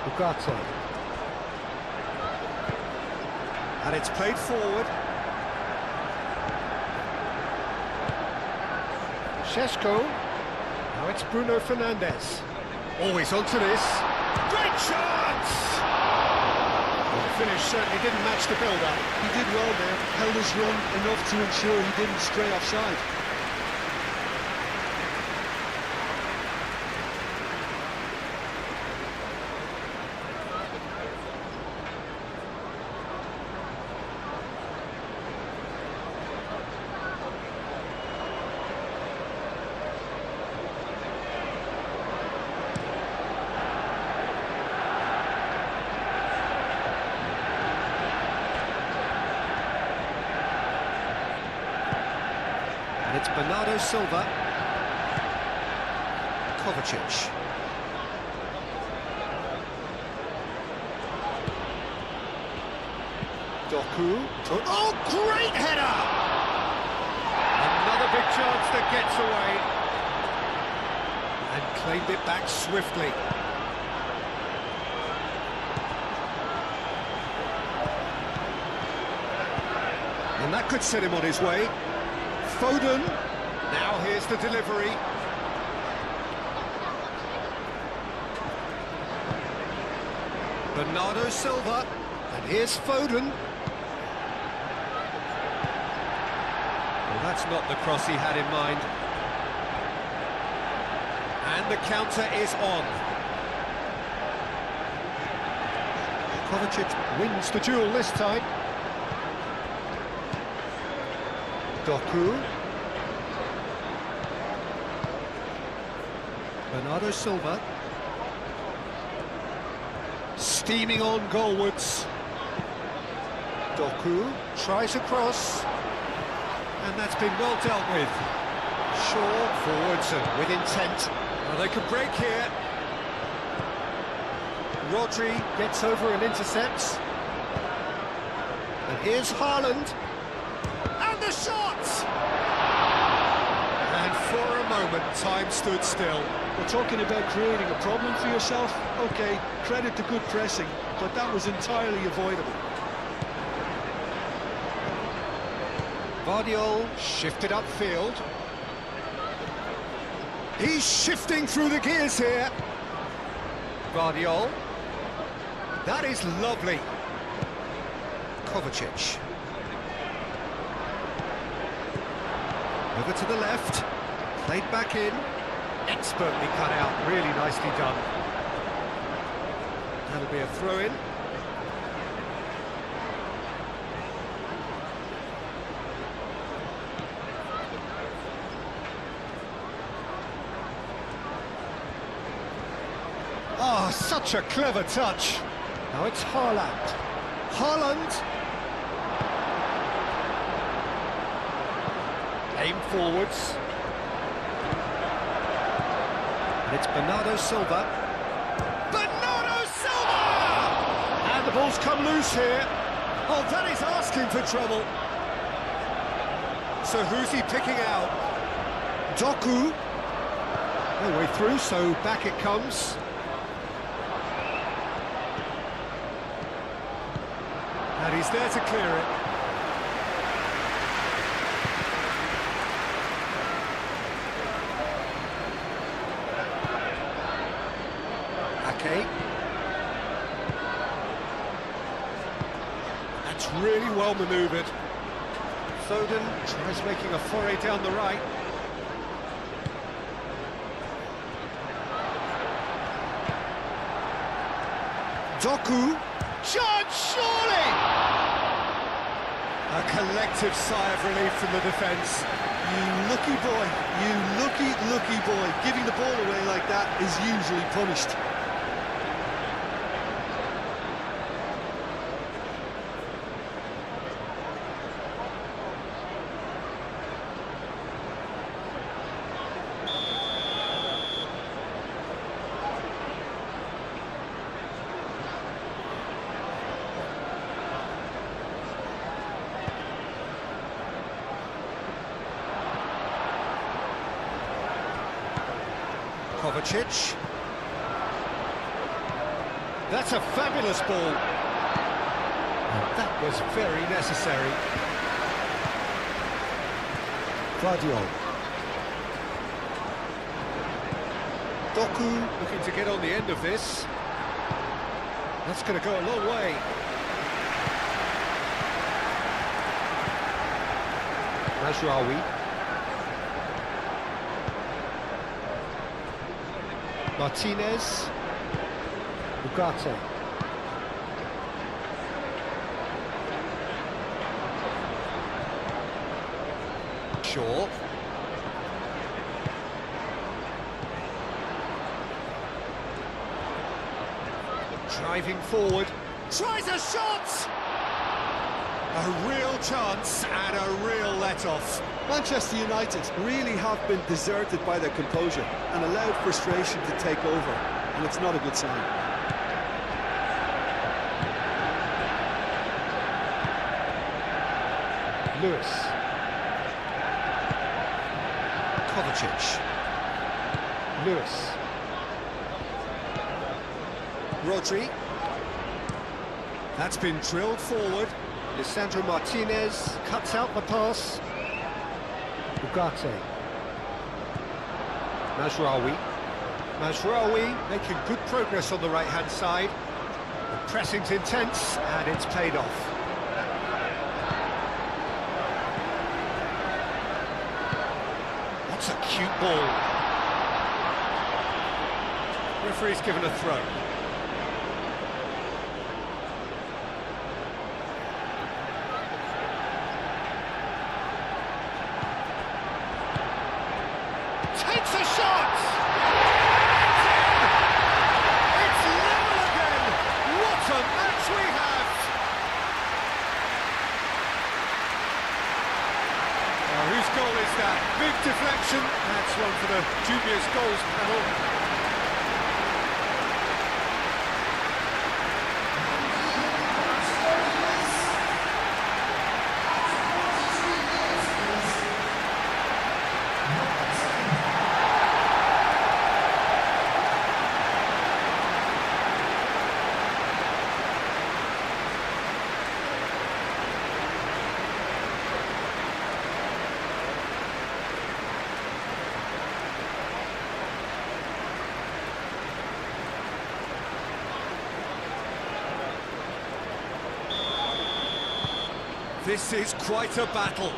Ugarte. And it's played forward. Šeško. Now it's Bruno Fernandes. Always onto this. Great chance! Well, the finish certainly didn't match the build-up. He did well there, held his run enough to ensure he didn't stray offside. And it's Bernardo Silva. Kovacic. Doku. Oh, great header! Another big chance that gets away. And claimed it back swiftly. And that could set him on his way. Foden, now here's the delivery. Bernardo Silva, and here's Foden. Well, that's not the cross he had in mind. And the counter is on. Kovacic wins the duel this time. Doku. Bernardo Silva. Steaming on goalwards. Doku tries a cross. And that's been well dealt with. Shaw forwards and with intent. Well, they can break here. Rodri gets over and intercepts. And here's Haaland. And the shot! And for a moment, time stood still. We're talking about creating a problem for yourself. OK, credit to good pressing, but that was entirely avoidable. Vardiol shifted upfield. He's shifting through the gears here. Vardiol. That is lovely. Kovacic. Over to the left. Played back in. Expertly cut out. Really nicely done. That'll be a throw-in. Oh, such a clever touch. Now it's Haaland. Haaland. Aim forwards. And it's Bernardo Silva. Bernardo Silva! And the ball's come loose here. Oh, that is asking for trouble. So who's he picking out? Doku. No way through, so back it comes. And he's there to clear it. Ake. That's really well manoeuvred. Foden tries making a foray down the right. Doku. Chance, surely! A collective sigh of relief from the defence. You lucky boy, you lucky boy. Giving the ball away like that is usually punished. Kovacic. That's a fabulous ball. That was very necessary. Guardiola. Doku looking to get on the end of this. That's going to go a long way. Mazraoui. Martinez. Ugarte. Shaw. Driving forward. Tries a shot! A real chance and a real let-off. Manchester United really have been deserted by their composure and allowed frustration to take over, and it's not a good sign. Lewis. Kovacic. Lewis. Rodri. That's been drilled forward. Lisandro Martinez cuts out the pass. Ugarte. Mazraoui. Mazraoui making good progress on the right-hand side. The pressing's intense, and it's paid off. What's a cute ball? Referee's given a throw. Takes a shot! It's level again! What a match we have! Now, whose goal is that? Big deflection. That's one for the juniors goals panel. This is quite a battle.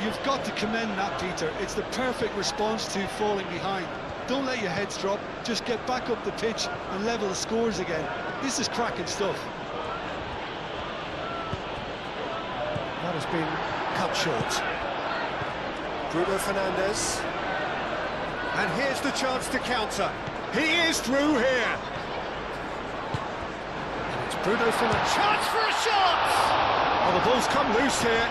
You've got to commend that, Peter. It's the perfect response to falling behind. Don't let your heads drop, just get back up the pitch and level the scores again. This is cracking stuff. That has been cut short. Bruno Fernandes. And here's the chance to counter. He is through here. And it's Bruno Fernandes. Chance for a shot! Oh, the ball's come loose here.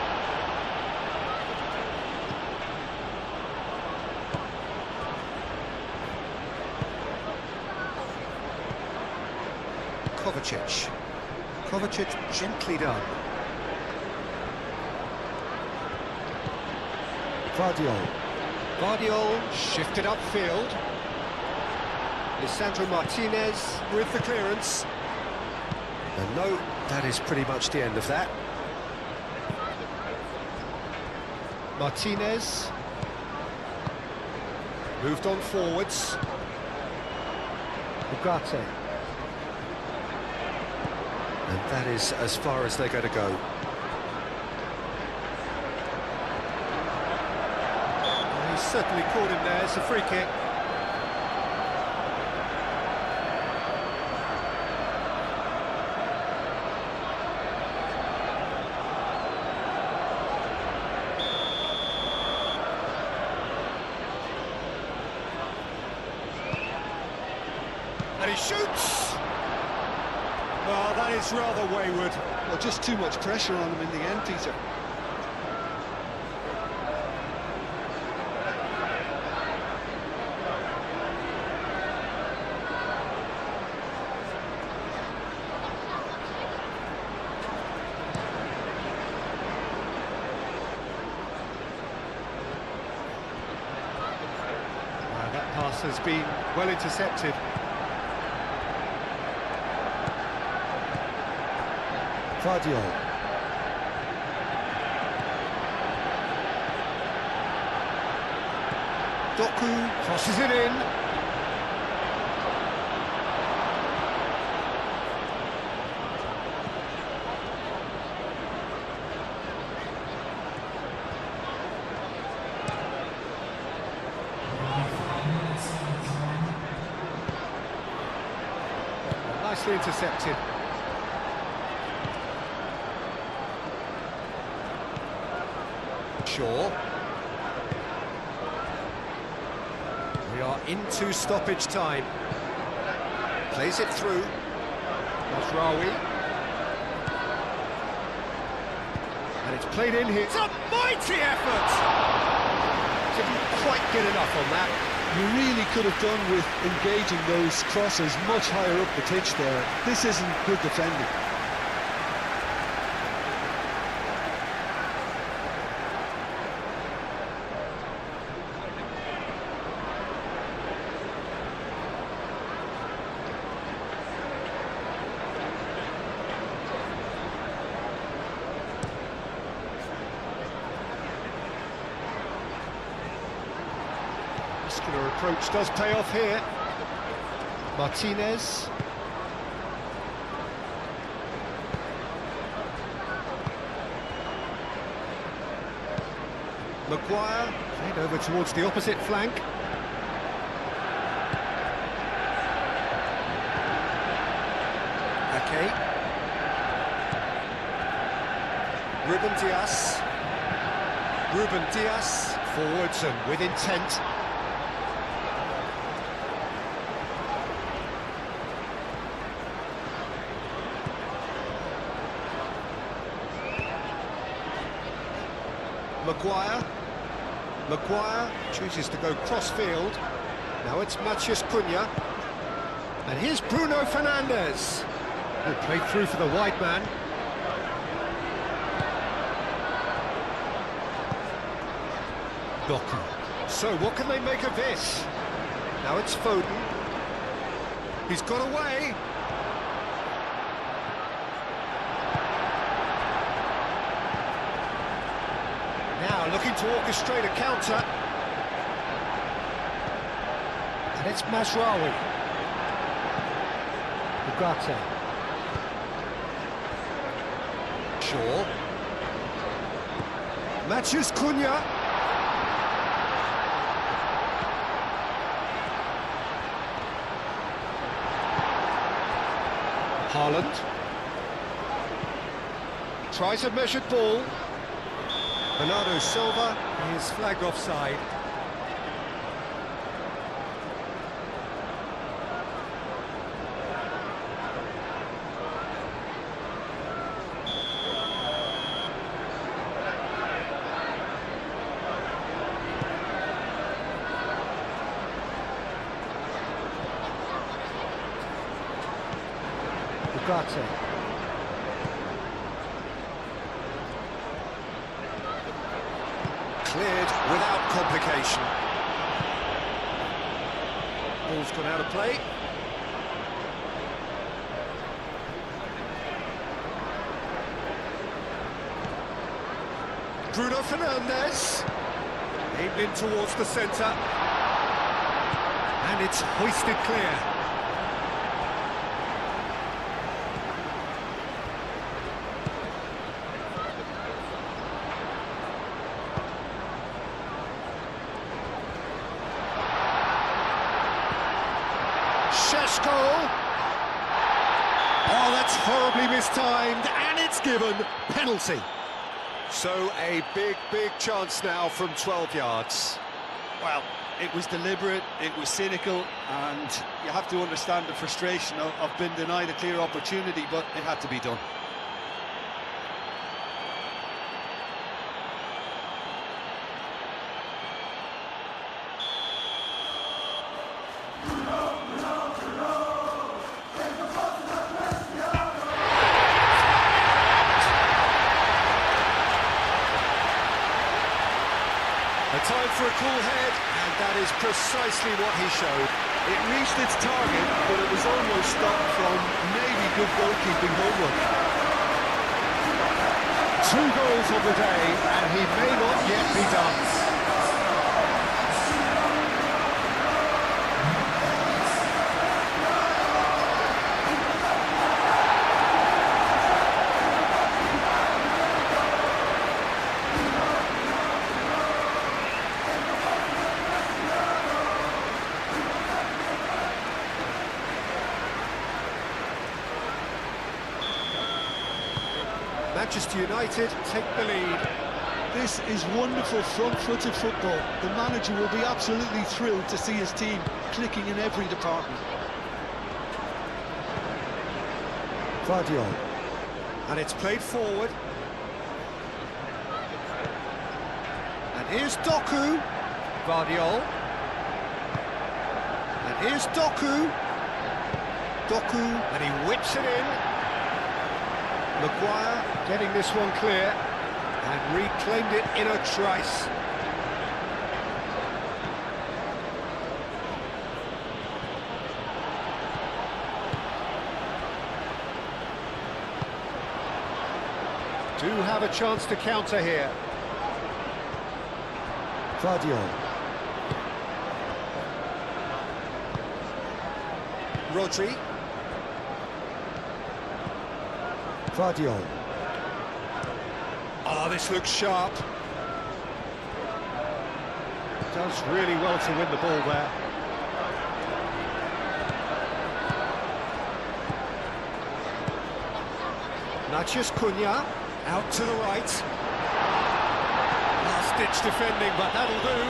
Kovacic. Kovacic gently done. Guardiola shifted upfield. Lisandro Martinez with the clearance. And no, that is pretty much the end of that. Martinez moved on forwards. Ugarte. And that is as far as they're going to go. He's certainly caught him there. It's a free kick. And he shoots! Well, that is rather wayward. Well, just too much pressure on him in the end, Peter. That pass has been well intercepted. Doku crosses it in. Nicely intercepted. Shaw. We are into stoppage time. Plays it through. Masraoui. And it's played in here. It's a mighty effort! Didn't quite get enough on that. You really could have done with engaging those crosses much higher up the pitch there. This isn't good defending. Muscular approach does pay off here. Martinez. Maguire, played over towards the opposite flank. Okay. Ruben Dias, forwards and with intent. Maguire chooses to go cross-field. Now it's Matheus Cunha. And here's Bruno Fernandes. Who played through for the wide man. Doku. So what can they make of this? Now it's Foden. He's got away. Now looking to orchestrate a counter. And it's Masraoui. Ugarte. Shaw. Matheus Cunha. Haaland. Tries a measured ball. Bernardo Silva is flagged offside. Ugarte. Cleared without complication. Ball's gone out of play. Bruno Fernandes. Aimed in towards the centre. And it's hoisted clear. Oh, that's horribly mistimed, and it's given. Penalty. So a big chance now from 12 yards. Well, it was deliberate, it was cynical, and you have to understand the frustration of being denied a clear opportunity, but it had to be done. A time for a cool head, and that is precisely what he showed. It reached its target, but it was almost stopped from maybe good goalkeeping homework. 2 goals on the day, and he may not yet be done. Manchester United take the lead. This is wonderful front-footed football. The manager will be absolutely thrilled to see his team clicking in every department. Vardiol. And it's played forward. And here's Doku. Vardiol. And here's Doku. Doku, and he whips it in. Maguire getting this one clear, and reclaimed it in a trice. Do have a chance to counter here. Vardiol. Rodri. Vardiol. Oh, this looks sharp. Does really well to win the ball there. Natchez Cunha, out to the right. Last-ditch defending, but that'll do.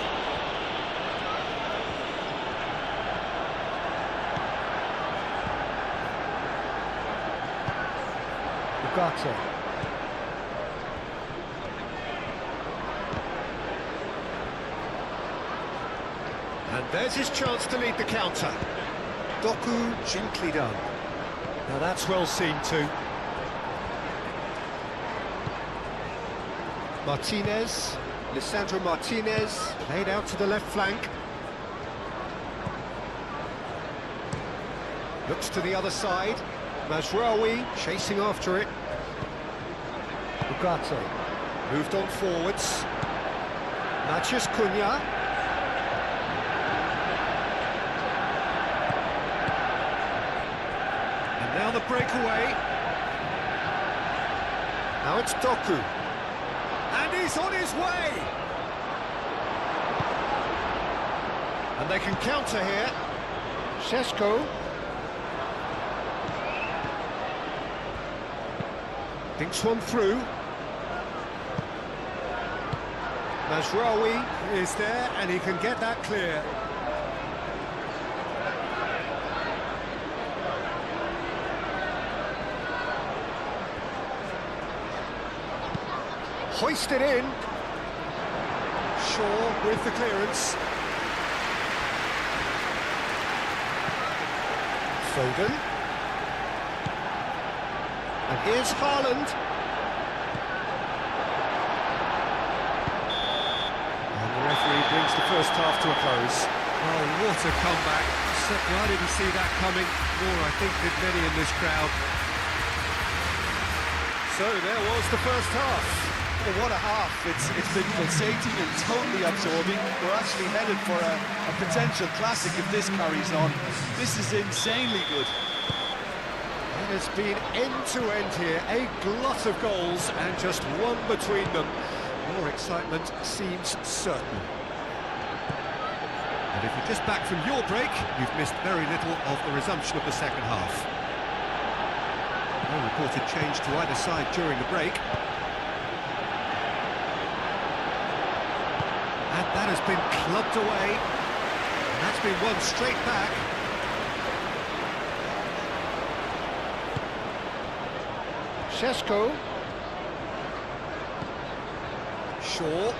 Ugarte. And there's his chance to lead the counter. Doku gently done. Now that's well seen too. Martinez, Lisandro Martinez, played out to the left flank. Looks to the other side. Mazraoui chasing after it. Ugarte moved on forwards. Natchez Cunha. And now the breakaway. Now it's Doku. And he's on his way! And they can counter here. Šeško. Thinks one through. Mazraoui is there, and he can get that clear. Hoisted in. Shaw with the clearance. Foden. And here's Haaland. And the referee brings the first half to a close. Oh, what a comeback. Why did he see that coming? More, I think, did many in this crowd. So there was the first half. Well, what a half. It's been pulsating and totally absorbing. We're actually headed for a potential classic if this carries on. This is insanely good. It has been end-to-end here, a glut of goals and just one between them. More excitement seems certain. And if you're just back from your break, you've missed very little of the resumption of the second half. No reported change to either side during the break. And That has been clubbed away, and that's been won straight back. Šeško. Shaw.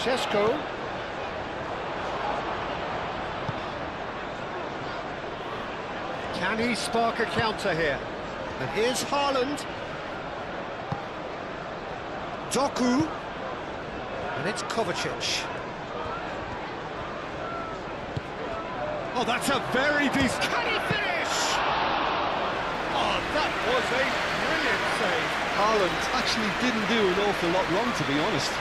Šeško. Can he spark a counter here? And here's Haaland. Doku. And it's Kovacic. Oh, that's a very decent... Can he finish? Oh, that was a brilliant save. Haaland actually didn't do an awful lot wrong, to be honest.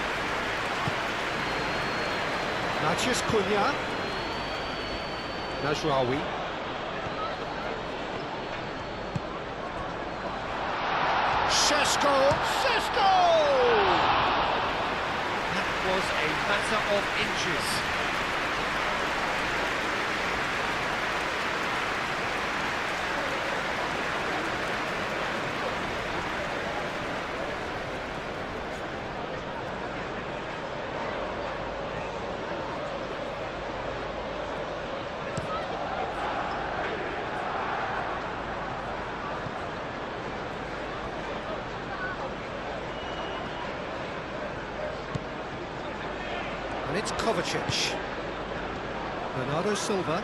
Matías Cunha. Najraoui. Šeško. Šeško! That was a matter of inches. And it's Kovacic. Bernardo Silva.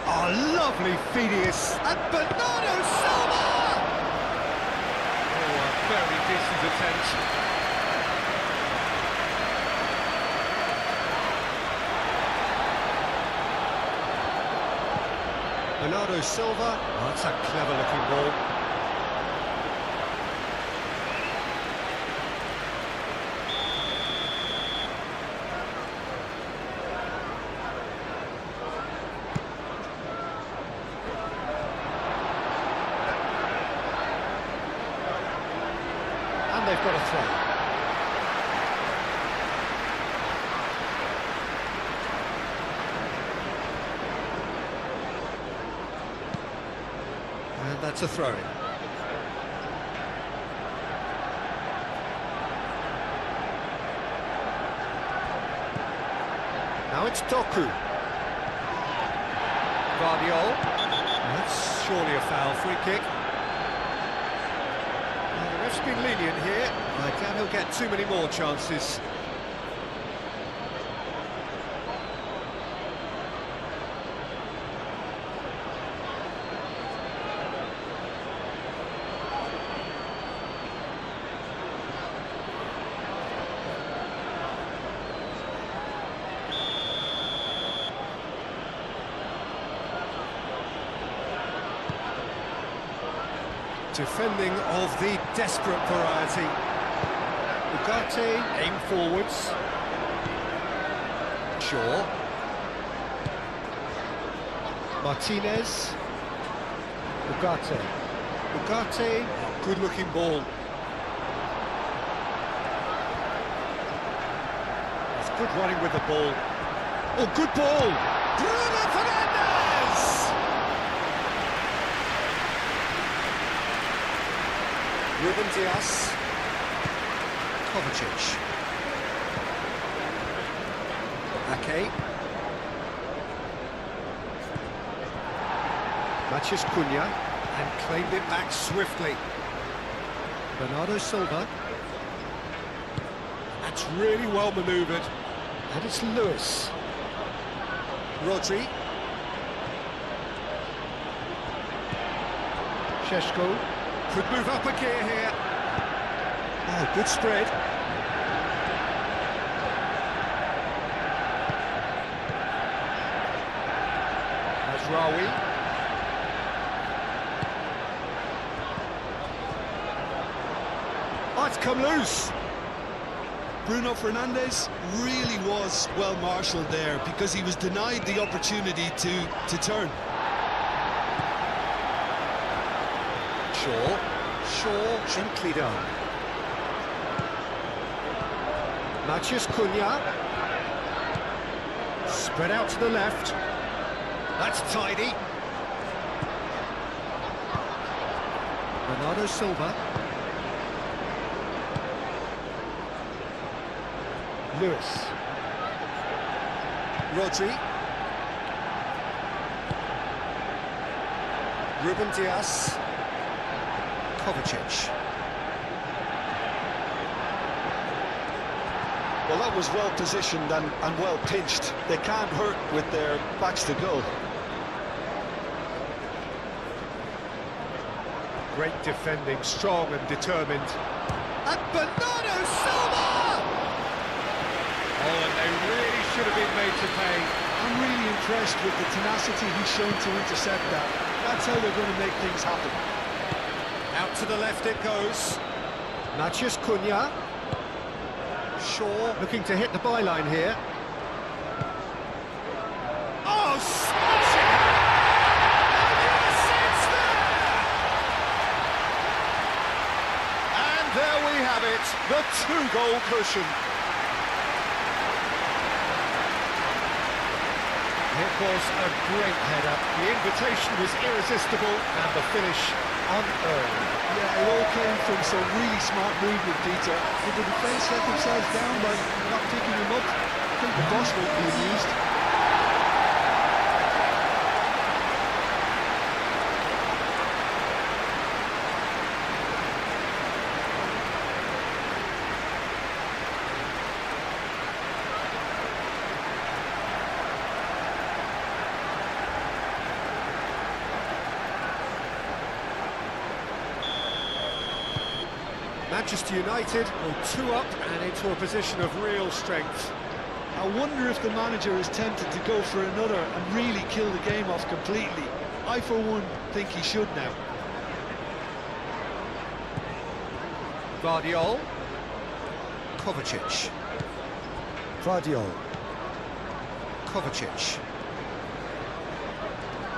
Oh, lovely Phidias. And Bernardo Silva! Oh, a very decent attempt. Bernardo Silva. Oh, that's a clever-looking ball. And they've got a throw. And that's a throw-in. Now it's Doku. Guardiol. That's surely a foul, free kick. Well, the ref's been lenient here. I doubt he'll get too many more chances. Defending of the desperate variety. Ugarte, aim forwards. Shaw. Martinez. Ugarte. Ugarte, oh, good looking ball. That's good running with the ball. Oh, good ball! Bruno Fernandes! Ruben Dias. Kovacic. Ake. Matías Cunha, and claimed it back swiftly. Bernardo Silva. That's really well manoeuvred. And it's Lewis. Rodri. Šeško. Could move up a gear here. Oh, good spread. Najraoui. Oh, it's come loose. Bruno Fernandes really was well marshalled there because he was denied the opportunity to turn. Shaw, gently done. Matías Cunha. Spread out to the left. That's tidy. Bernardo Silva. Lewis. Rodri. Ruben Dias. Kovacic. Well, that was well positioned and well pinched. They can't hurt with their backs to goal. Great defending, strong and determined. And Bernardo Silva! Oh, and they really should have been made to pay. I'm really impressed with the tenacity he's shown to intercept that. That's how they're going to make things happen. Out to the left it goes. Matheus Cunha. Shaw looking to hit the byline here. Oh, smashing! And the assist there! And there we have it, the two-goal cushion. It was a great header. The invitation was irresistible and the finish unearned. Yeah, it all came from some really smart movement, Peter. Did the defence let themselves down by not picking him up? I think the boss will be amused. Manchester United go 2 up and into a position of real strength. I wonder if the manager is tempted to go for another and really kill the game off completely. I, for one, think he should now. Guardiol. Kovacic. Guardiol. Kovacic.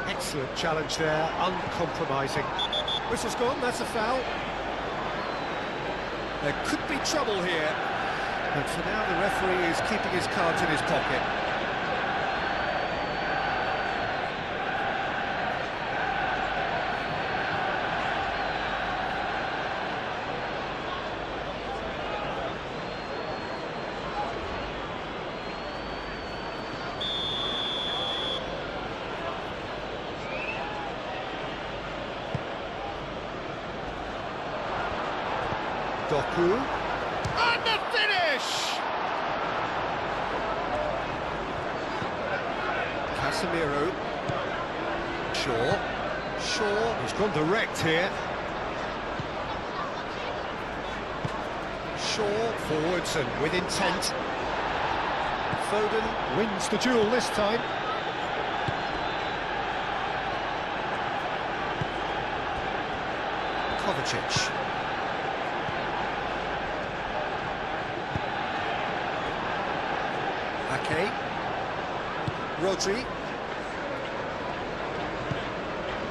Excellent challenge there, uncompromising. Whistle's gone, that's a foul. There could be trouble here, but for now the referee is keeping his cards in his pocket. Doku. And the finish! Casemiro. Shaw. He's gone direct here. Shaw forwards and with intent. Foden wins the duel this time. Kovacic. Ake. Rodri.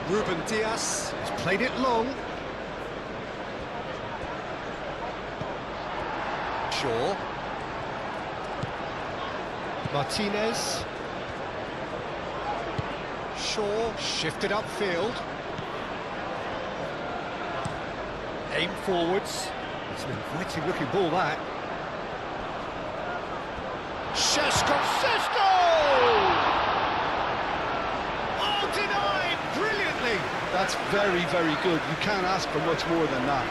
Ruben Dias has played it long. Shaw. Martinez. Shaw shifted upfield. Aim forwards. It's an inviting looking ball that. Sesko! Oh, denied brilliantly! That's very, very good. You can't ask for much more than that.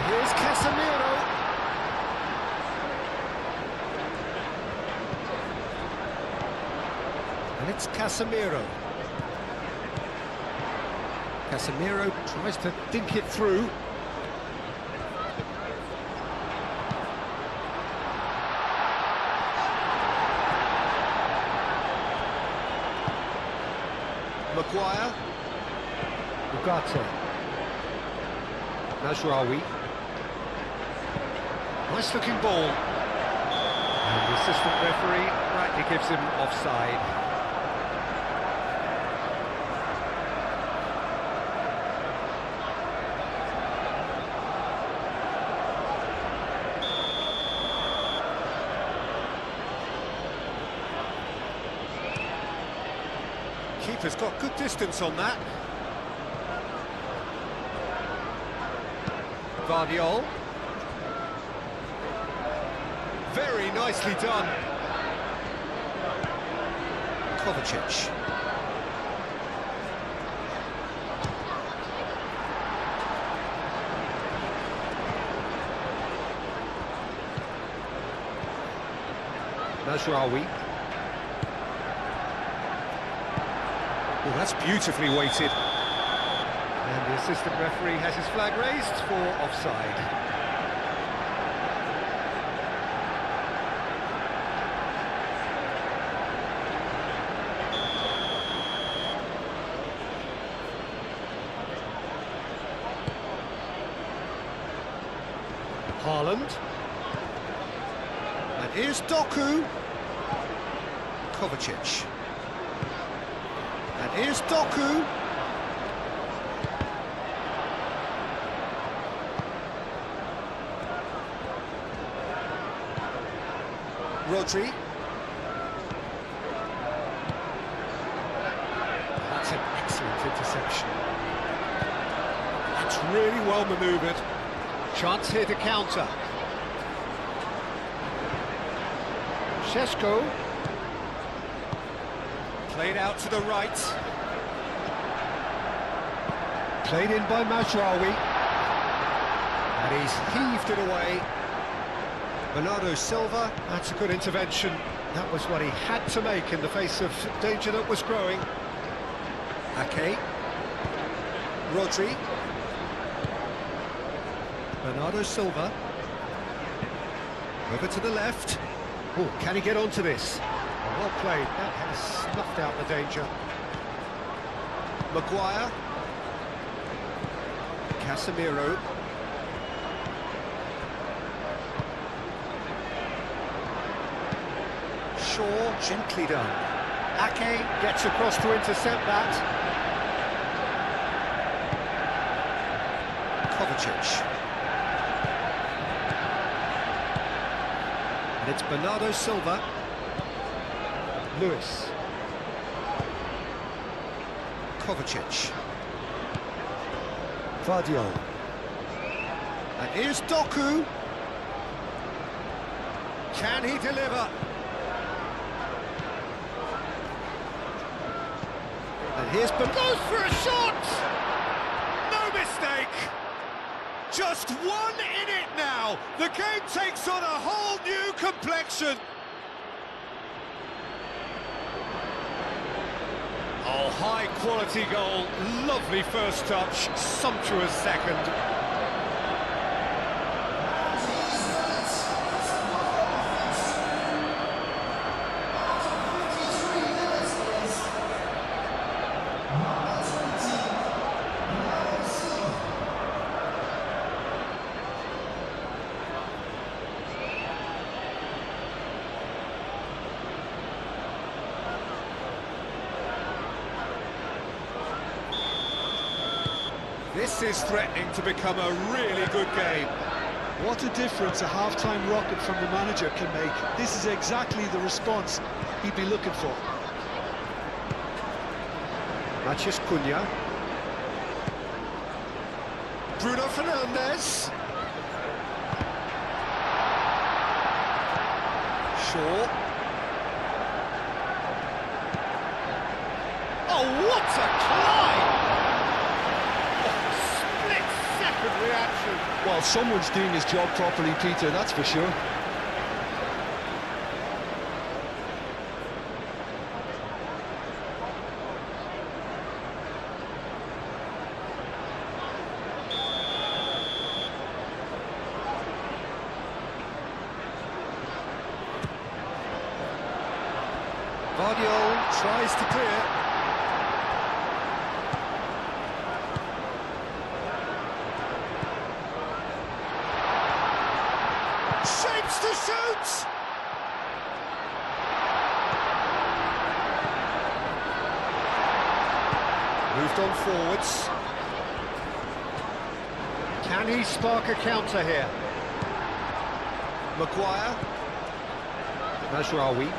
Here's Casemiro. And it's Casemiro. Casemiro tries to dink it through. Maguire. Ugarte. Mazraoui. Nice looking ball. And the assistant referee rightly gives him offside. Keeper's got good distance on that. Guardiola. Very nicely done. Kovacic. Mazraoui. Oh, that's beautifully weighted. And the assistant referee has his flag raised for offside. Haaland. And here's Doku. Kovacic. And here's Doku. Rodri. That's an excellent interception. That's really well manoeuvred. Chance here to counter. Šeško. Played out to the right. Played in by Mazraoui. And he's heaved it away. Bernardo Silva, that's a good intervention. That was what he had to make in the face of danger that was growing. Ake. Rodri. Bernardo Silva. Over to the left. Oh, can he get onto this? Well played. That has snuffed out the danger. Maguire. Casemiro. Shaw, gently done. Ake gets across to intercept that. Kovacic. And it's Bernardo Silva. Lewis. Kovacic. Guardiola. And here's Doku. Can he deliver? And here's goes for a shot! No mistake! Just one in it now! The game takes on a whole new complexion! Oh, high quality goal, lovely first touch, sumptuous second. This is threatening to become a really good game. What a difference a half-time rocket from the manager can make. This is exactly the response he'd be looking for. Matheus Cunha. Bruno Fernandes. Shaw. Oh, what a climb! Reaction. Well, someone's doing his job properly, Peter, that's for sure. Guardiola tries to clear. Shapes to shoot! Moved on forwards. Can he spark a counter here? Maguire. Mazraoui.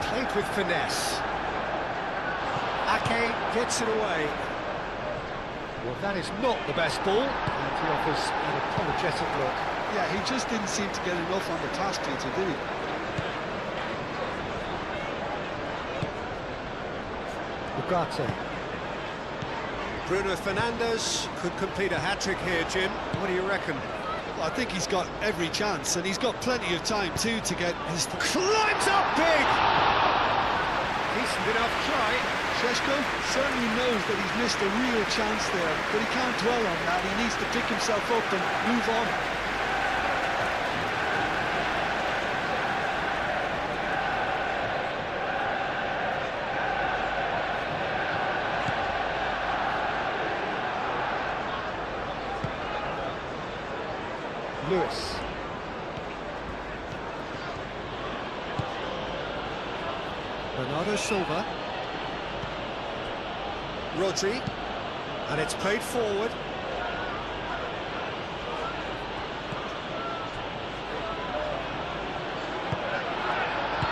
Played with finesse. Ake gets it away. Well, that is not the best ball, and he offers an apologetic look. Yeah, he just didn't seem to get enough on the task, Peter, did he? Ugarte. Bruno Fernandes could complete a hat-trick here, Jim. What do you reckon? Well, I think he's got every chance, and he's got plenty of time, too, to get his... Climbs up big! Decent enough try. Šeško certainly knows that he's missed a real chance there, but he can't dwell on that. He needs to pick himself up and move on. Lewis. Bernardo Silva. Rodri. And it's played forward.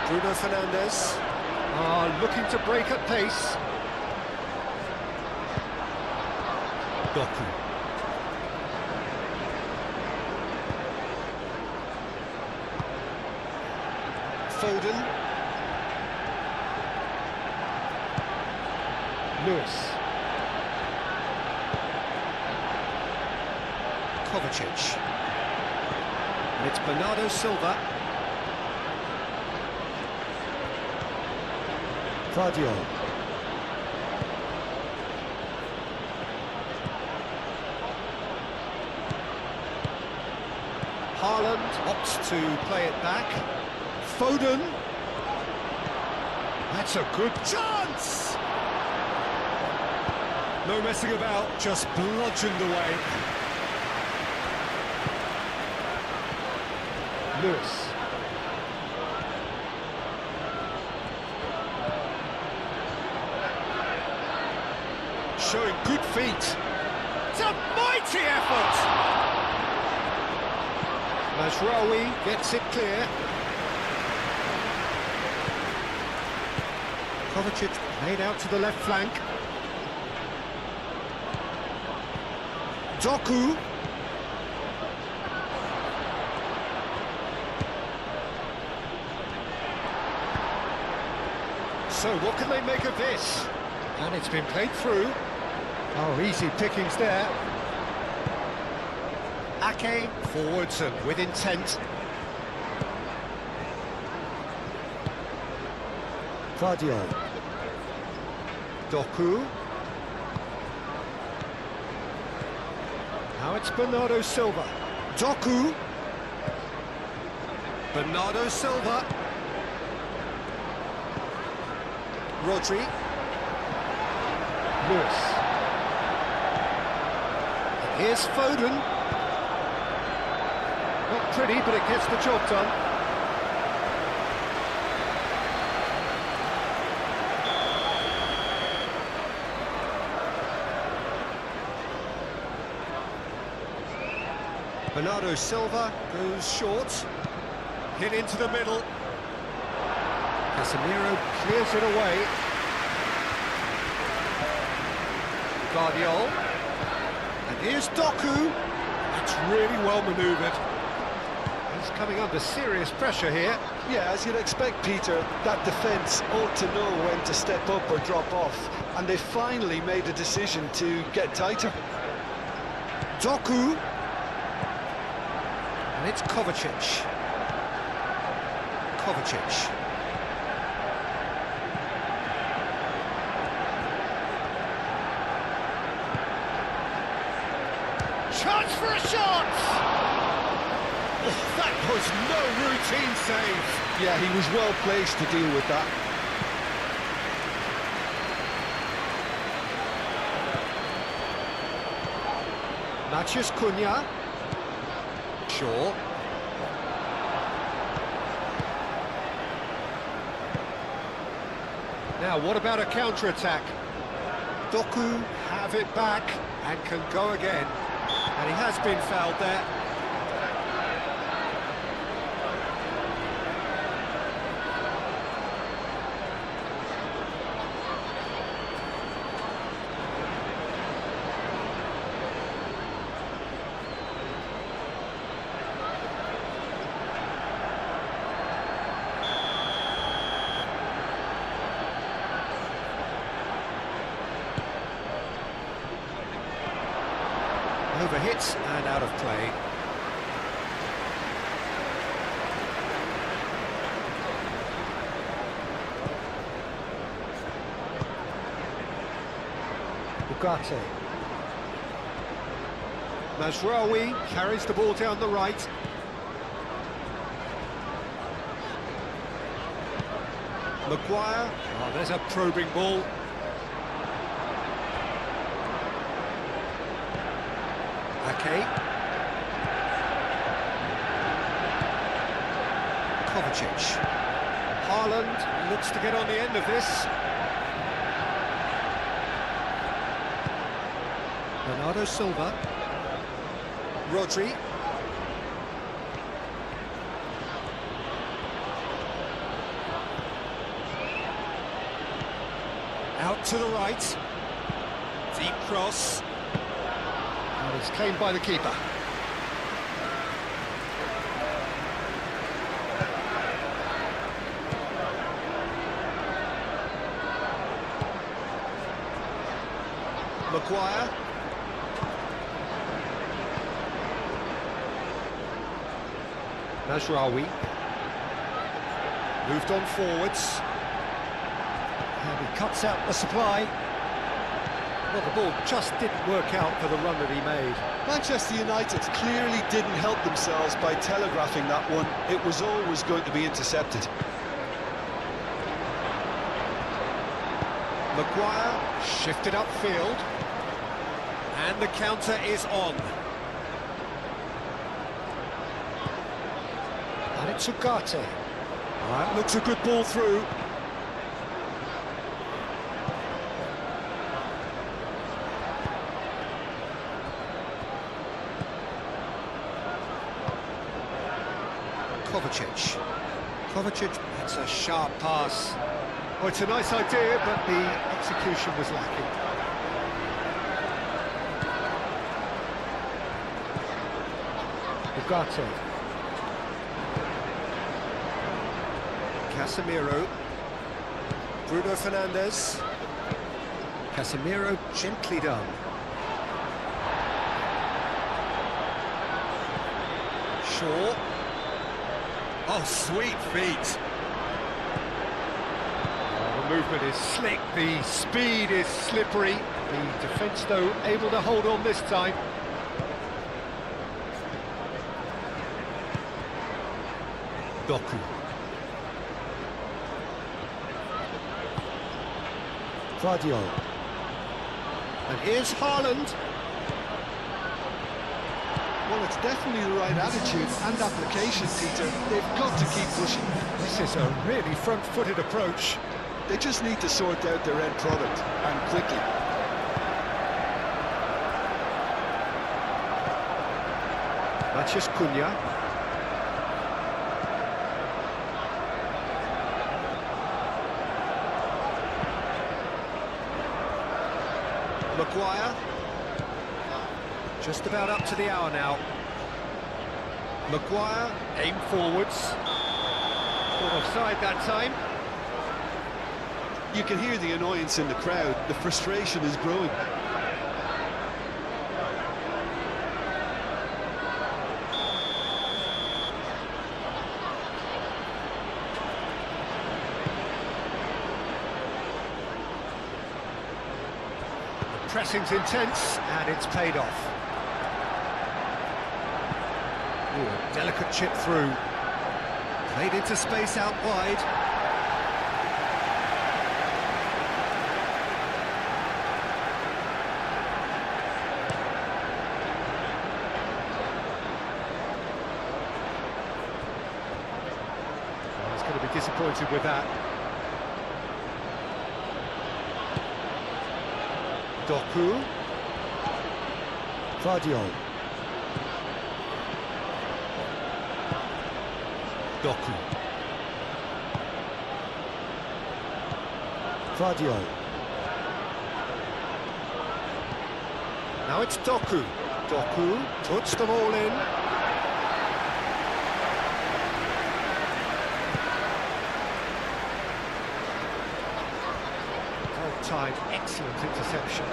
Bruno Fernandes. Looking to break at pace. Doku. Foden. Lewis. Kovacic. And it's Bernardo Silva. Guardiola. Haaland opts to play it back. Foden. That's a good chance! No messing about, just bludgeoned away. Lewis. Showing good feet. It's a mighty effort! Mazraoui gets it clear. Kovacic laid out to the left flank. Doku. So what can they make of this? And it's been played through. Oh, easy pickings there. Ake forwards and with intent. Guardiola. Doku. Now it's Bernardo Silva. Doku. Bernardo Silva. Rodri. Lewis. And here's Foden. Not pretty, but it gets the job done. Bernardo Silva goes short, hit into the middle. Casemiro clears it away. Guardiola. And here's Doku. That's really well manoeuvred. He's coming under serious pressure here. Yeah, as you'd expect, Peter, that defence ought to know when to step up or drop off. And they finally made a decision to get tighter. Doku. And it's Kovacic. Kovacic. Chance for a shot! Oh, that was no routine save. Yeah, he was well placed to deal with that. Matheus Cunha. Shaw. Now, what about a counter-attack? Doku have it back and can go again. And he has been fouled there. Overhit and out of play. Ugarte. Mazraoui carries the ball down the right. Maguire. Oh, there's a probing ball. Ake. Kovacic. Haaland looks to get on the end of this. Bernardo Silva. Rodri. Out to the right. Deep cross. And it's claimed by the keeper. Maguire. Mazraoui. Moved on forwards. And he cuts out the supply. Well, the ball just didn't work out for the run that he made. Manchester United clearly didn't help themselves by telegraphing that one. It was always going to be intercepted. Maguire shifted upfield. And the counter is on. And it's Ugarte. That looks a good ball through. Kovacic. Kovacic, that's a sharp pass. Oh, it's a nice idea, but the execution was lacking. Ugarte. Casemiro. Bruno Fernandes. Casemiro gently done. Shaw. Oh, sweet feet. Oh, the movement is slick, the speed is slippery. The defence, though, able to hold on this time. Doku. Guardiola. And here's Haaland. Well, it's definitely the right attitude and application, Peter. They've got to keep pushing. This is a really front-footed approach. They just need to sort out their end product, and quickly. Matheus Cunha. Maguire. Just about up to the hour now. Maguire, aim forwards. Caught offside that time. You can hear the annoyance in the crowd. The frustration is growing. Pressing's intense, and it's paid off. Ooh, a delicate chip through. Played into space out wide. Oh, he's going to be disappointed with that. Doku. Guardiola. Doku. Guardiola. Now it's Doku. Doku puts them all in. Well timed, excellent interception.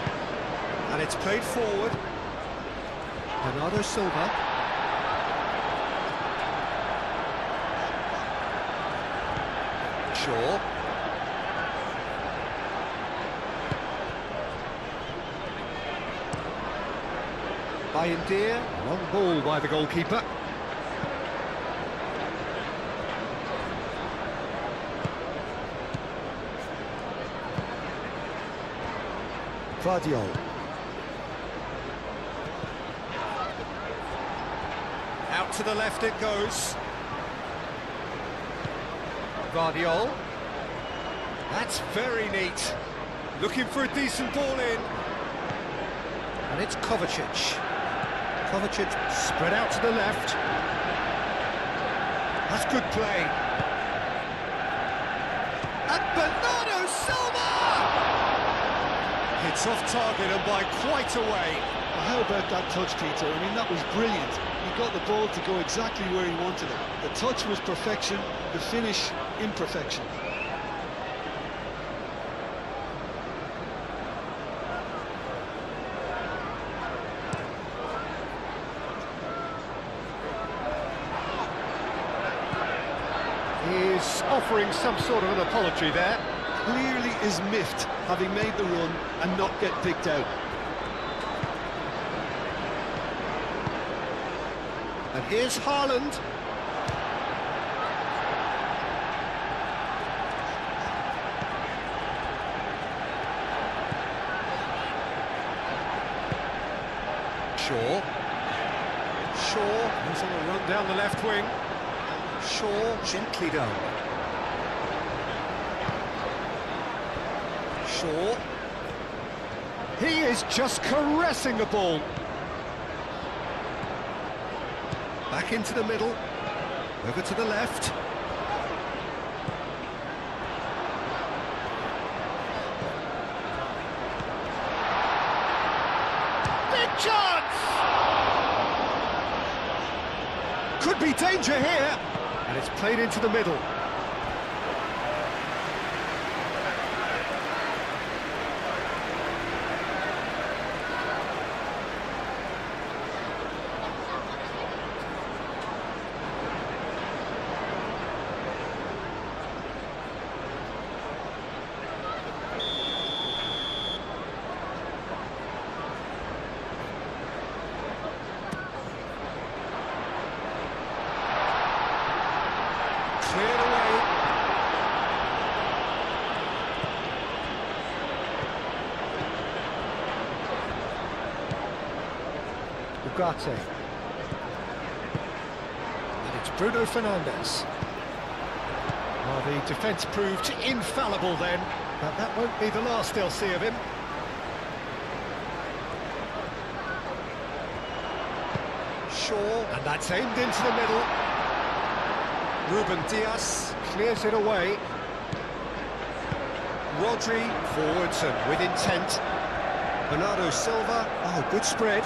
And it's played forward. Bernardo Silva. Shaw. Bayindir, long ball by the goalkeeper. Vardiol. Out to the left it goes. Vardiol. That's very neat. Looking for a decent ball in. And it's Kovacic. Kovacic spread out to the left. That's good play. And Bernardo Silva! Hits off target and by quite a way. Well, how about that touch, Peter? I mean, that was brilliant. He got the ball to go exactly where he wanted it. The touch was perfection, the finish, imperfection. He's offering some sort of an apology there. Clearly is miffed, having made the run and not get picked out. And here's Haaland. Shaw. Shaw is on a run down the left wing. Shaw gently down. Shaw. He is just caressing the ball. Back into the middle. Over to the left. Big chance! Could be danger here. And it's played into the middle. Cleared away. Ugarte. And it's Bruno Fernandes. Well, the defence proved infallible then, but that won't be the last they'll see of him. Shaw, and that's aimed into the middle. Ruben Dias clears it away. Rodri forwards and with intent. Bernardo Silva, oh, good spread.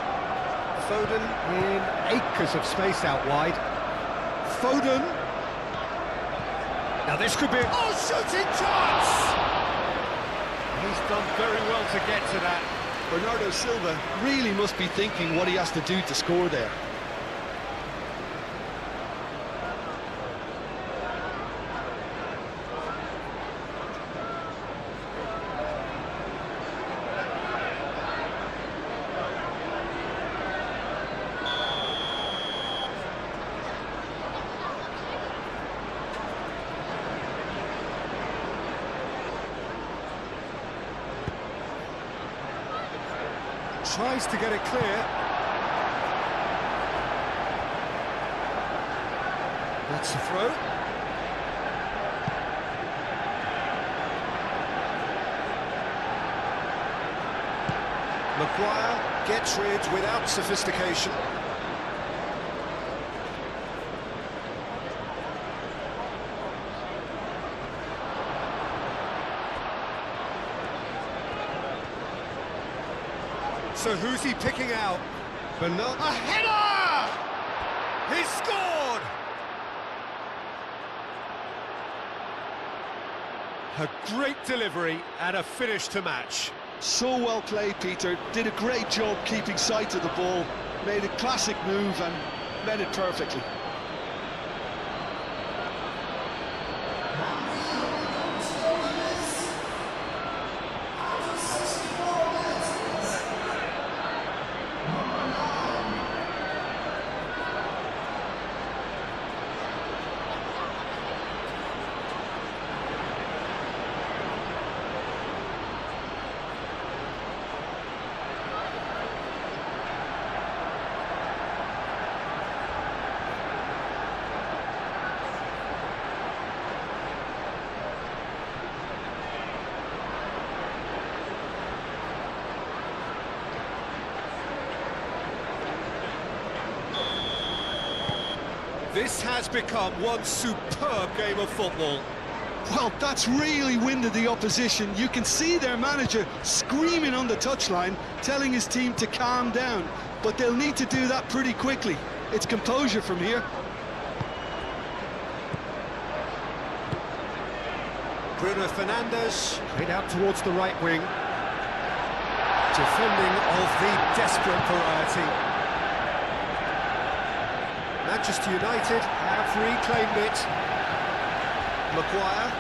Foden in acres of space out wide. Foden. Now this could be a shooting chance! He's done very well to get to that. Bernardo Silva really must be thinking what he has to do to score there. Tries to get it clear. That's the throw. Maguire gets rid without sophistication. So who's he picking out? Bernard. A header! He scored! A great delivery and a finish to match. So well played, Peter. Did a great job keeping sight of the ball. made a classic move and met it perfectly. This has become one superb game of football. Well, that's really winded the opposition. You can see their manager screaming on the touchline, telling his team to calm down. But they'll need to do that pretty quickly. It's composure from here. Bruno Fernandes, straight out towards the right wing. Defending of the desperate variety. Manchester United have reclaimed it. Maguire.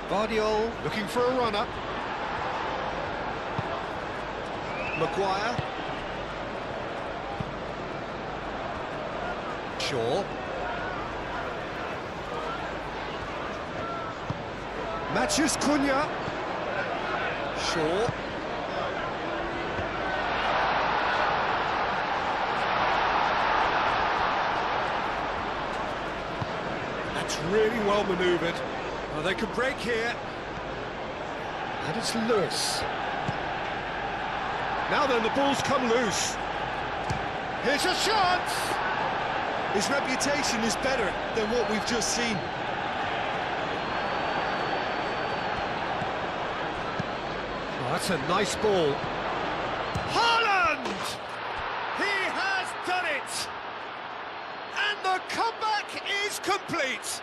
Guardiola looking for a run-up. Maguire. Shaw. Matthews Cunha. Shaw. Really well manoeuvred. Well, they could break here. And it's Lewis. Now then, the ball's come loose. Here's a shot! His reputation is better than what we've just seen. Oh, that's a nice ball. Haaland! He has done it! And the comeback is complete!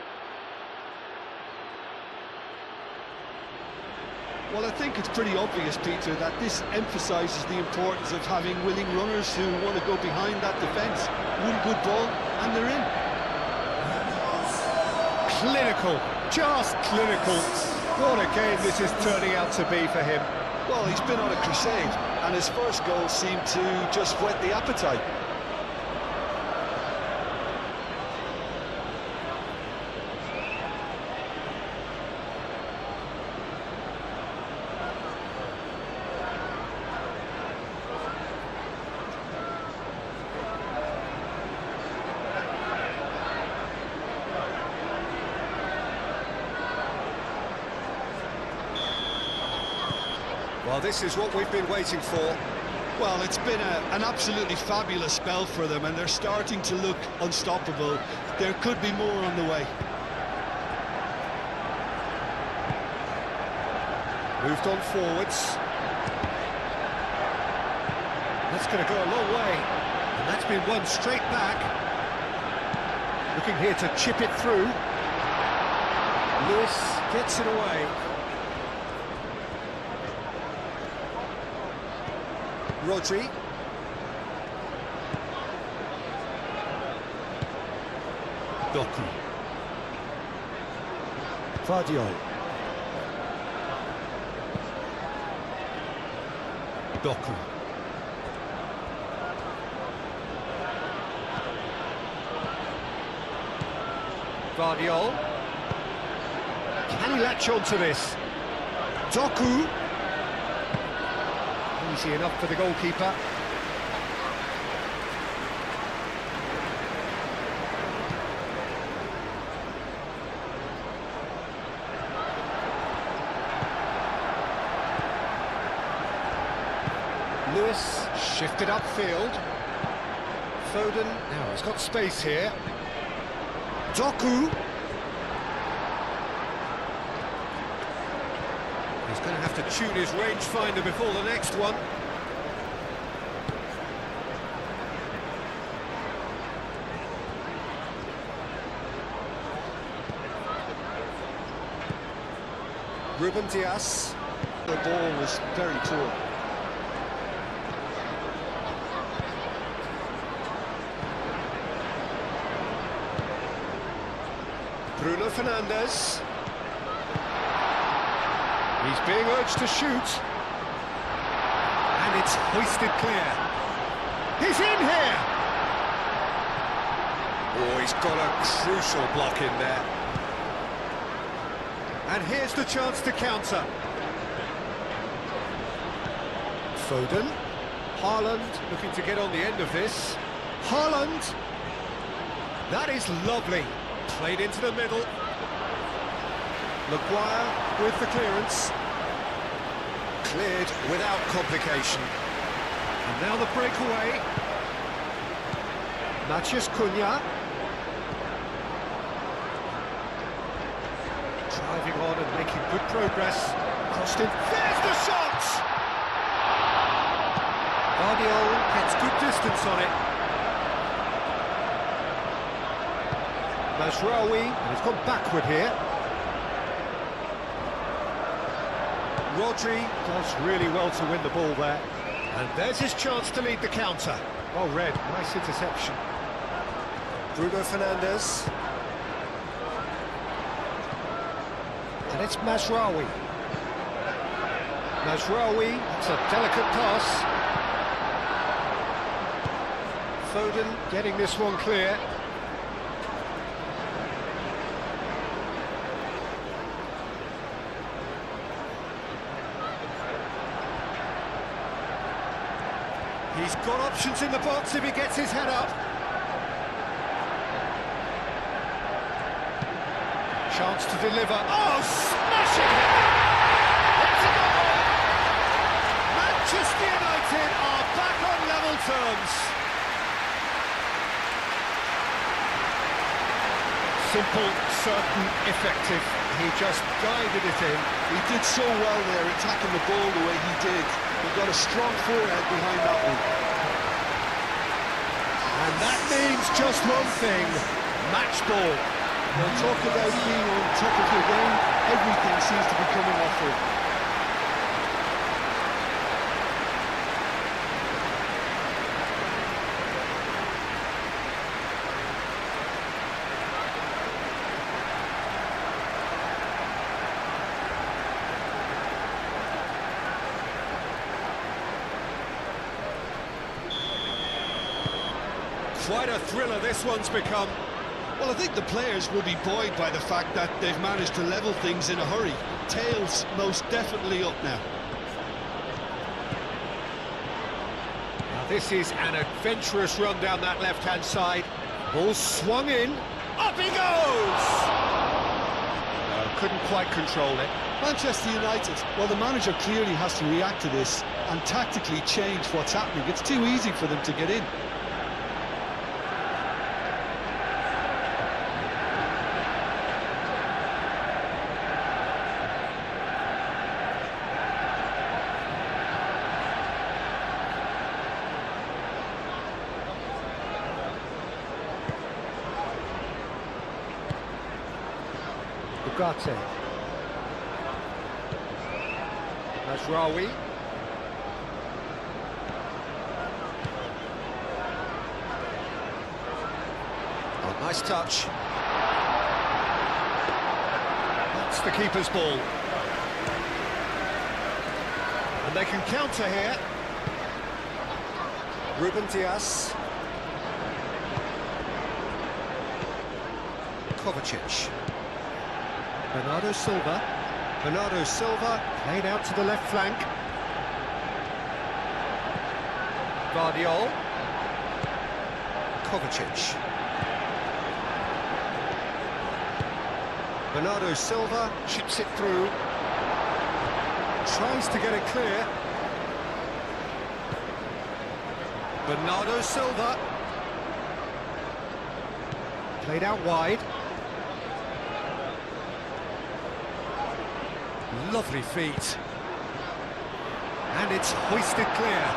Well, I think it's pretty obvious, Peter, that this emphasises the importance of having willing runners who want to go behind that defence. One good ball, and they're in. Clinical, just clinical. What a game this is turning out to be for him. Well, he's been on a crusade, and his first goal seemed to just whet the appetite. Well, this is what we've been waiting for. Well, it's been an absolutely fabulous spell for them, and they're starting to look unstoppable. There could be more on the way. Moved on forwards. That's going to go a long way. And that's been won straight back. Looking here to chip it through. Lewis gets it away. Rodri. Doku. Guardiola. Doku. Guardiola. Can he latch on to this? Doku. Easy enough for the goalkeeper. Lewis shifted upfield. Foden, now he's got space here. Doku. He's going to have to tune his rangefinder before the next one. Ruben Dias. The ball was very poor. Bruno Fernandes. He's being urged to shoot. And it's hoisted clear. He's in here! Oh, he's got a crucial block in there. And here's the chance to counter. Foden. Haaland looking to get on the end of this. Haaland. That is lovely. Played into the middle. Maguire with the clearance. Cleared without complication. And now the breakaway. Matheus Cunha. Driving on and making good progress. Crossed in. There's the shot! Guardiola gets good distance on it. Mazraoui, and he's gone backward here. Rodri does really well to win the ball there. And there's his chance to lead the counter. Well read, nice interception. Bruno Fernandes. And it's Mazraoui. Mazraoui, it's a delicate pass. Foden getting this one clear. He's got options in the box if he gets his head up. Chance to deliver. Oh, smashing it! It's a goal! Manchester United are back on level terms. Simple, certain, effective. He just guided it in. He did so well there, attacking the ball the way he did. He got a strong forehead behind that one. And that means just one thing, match ball. Well, talk about being on top of your game, everything seems to be coming off it. Quite a thriller this one's become. Well, I think the players will be buoyed by the fact that they've managed to level things in a hurry. Tails most definitely up now. Now this is an adventurous run down that left-hand side. Ball swung in. Up he goes! No, couldn't quite control it. Manchester United, well, the manager clearly has to react to this and tactically change what's happening. It's too easy for them to get in. Ugarte. Mazraoui. Oh, nice touch. That's the keeper's ball. And they can counter here. Ruben Dias. Kovacic. Bernardo Silva. Bernardo Silva played out to the left flank. Guardiola. Kovacic. Bernardo Silva chips it through. Tries to get it clear. Bernardo Silva. Played out wide. Lovely feet. And it's hoisted clear.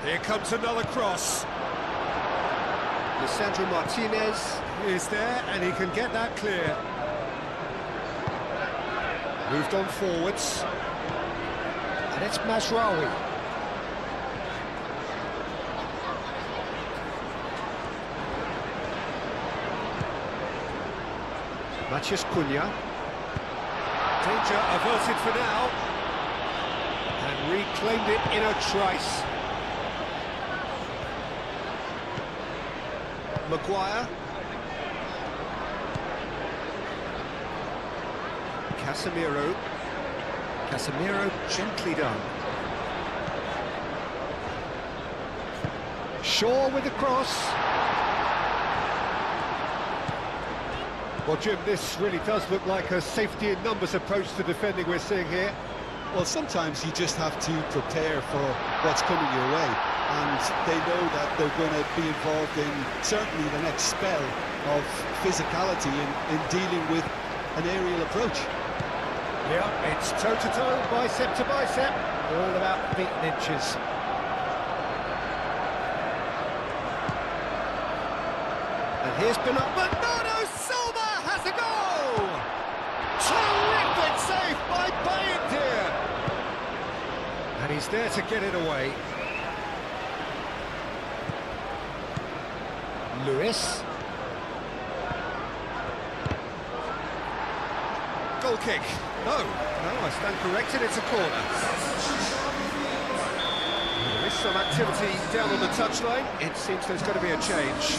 Here comes another cross. Lisandro Martinez is there and he can get that clear. Moved on forwards. And it's Mazraoui. Matheus Cunha. Danger averted for now. And reclaimed it in a trice. Maguire. Casemiro. Casemiro gently done. Shaw with the cross. Well, Jim, this really does look like a safety in numbers approach to defending we're seeing here. Well, sometimes you just have to prepare for what's coming your way, and they know that they're going to be involved in certainly the next spell of physicality in dealing with an aerial approach. Yeah, it's toe-to-toe, bicep to bicep, all about feet and inches. And here's Bernardo Silva has a goal! Terrific save by Bayern here! And he's there to get it away. Lewis. Goal kick. No, I stand corrected, it's a corner. There is some activity down on the touchline. It seems there's going to be a change.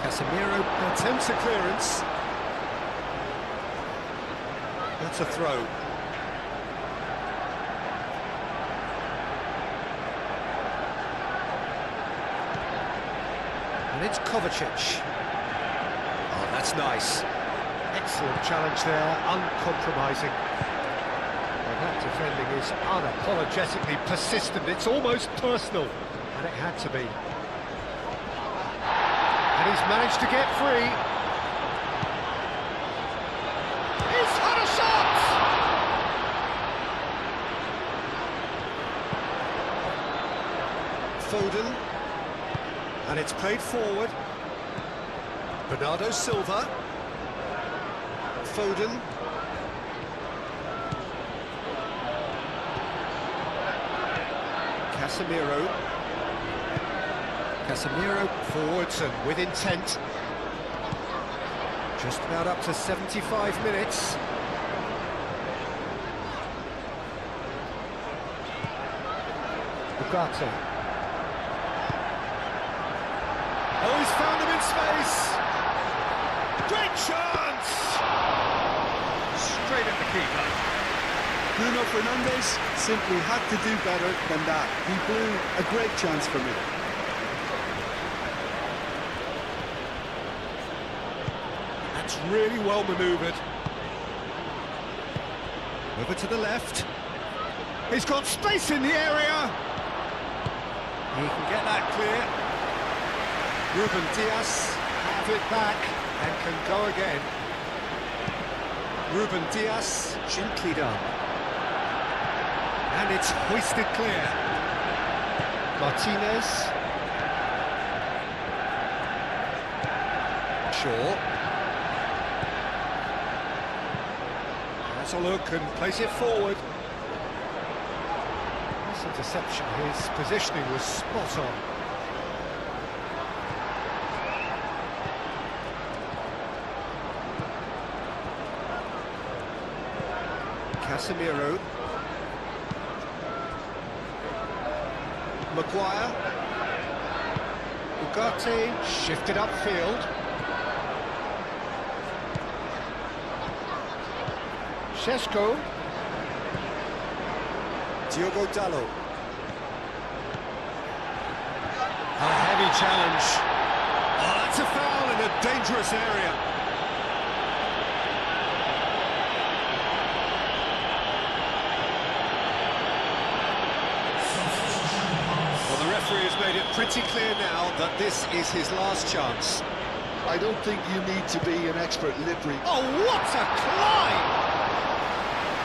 Casemiro attempts a clearance. That's a throw. And it's Kovacic. Oh, that's nice. Excellent challenge there, uncompromising. Well, that defending is unapologetically persistent. It's almost personal, and it had to be. And he's managed to get free. He's had a shot! Foden. And it's played forward. Bernardo Silva. Foden. Casemiro. Casemiro forwards and with intent. Just about up to 75 minutes. Ugarte. Oh, he's found him in space! Great chance! Straight at the keeper. Bruno Fernandes simply had to do better than that. He blew a great chance for me. That's really well manoeuvred. Over to the left. He's got space in the area. He can get that clear. Ruben Dias have it back and can go again. Ruben Dias, gently done. And it's hoisted clear. Martinez. Shaw. Has a look and plays it forward. This interception, his positioning was spot on. Casemiro. Maguire. Ugarte shifted upfield. Šeško. Diogo Dalot. A heavy challenge. Oh, that's a foul in a dangerous area. Has made it pretty clear now that this is his last chance. I don't think you need to be an expert lip reader. Oh, what a climb!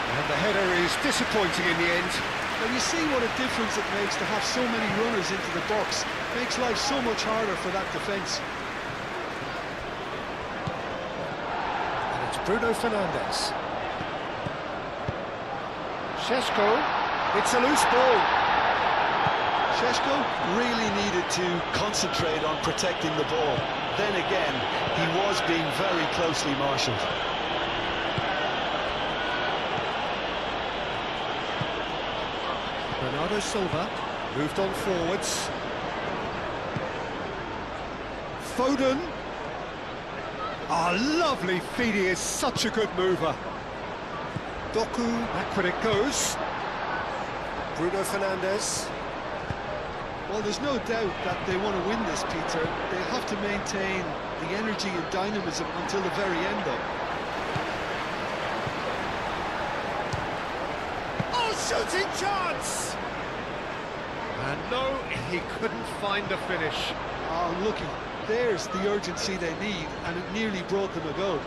And the header is disappointing in the end. Now you see what a difference it makes to have so many runners into the box. Makes life so much harder for that defence. Bruno Fernandes. Šeško, it's a loose ball. Šeško really needed to concentrate on protecting the ball. Then again, he was being very closely marshalled. Bernardo Silva moved on forwards. Foden. Lovely feed, he is such a good mover. Doku, back when it goes. Bruno Fernandes. Well, there's no doubt that they want to win this, Peter. They have to maintain the energy and dynamism until the very end, though. Oh, shooting chance! And no, he couldn't find the finish. Oh, looky, there's the urgency they need, and it nearly brought them a goal.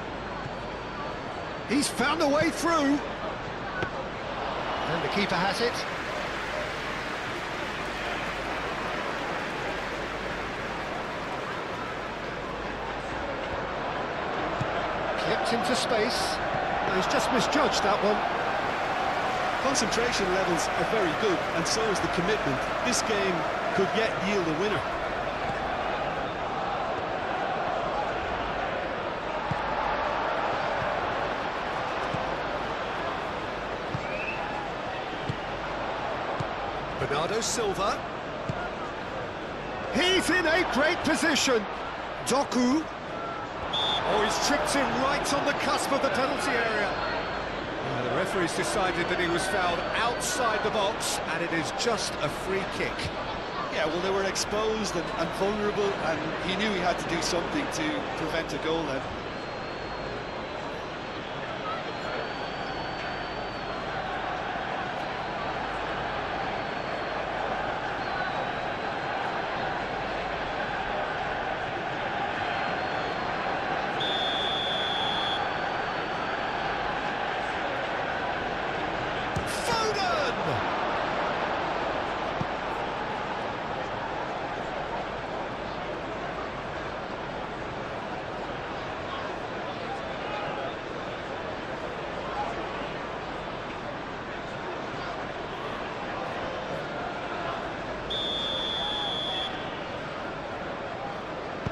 He's found a way through. And the keeper has it. Clipped into space. He's just misjudged that one. Concentration levels are very good, and so is the commitment. This game could yet yield a winner. Bernardo Silva. He's in a great position. Doku. Oh, he's tripped him right on the cusp of the penalty area. The referee's decided that he was fouled outside the box, and it is just a free kick. Yeah, well, they were exposed and vulnerable, and he knew he had to do something to prevent a goal then.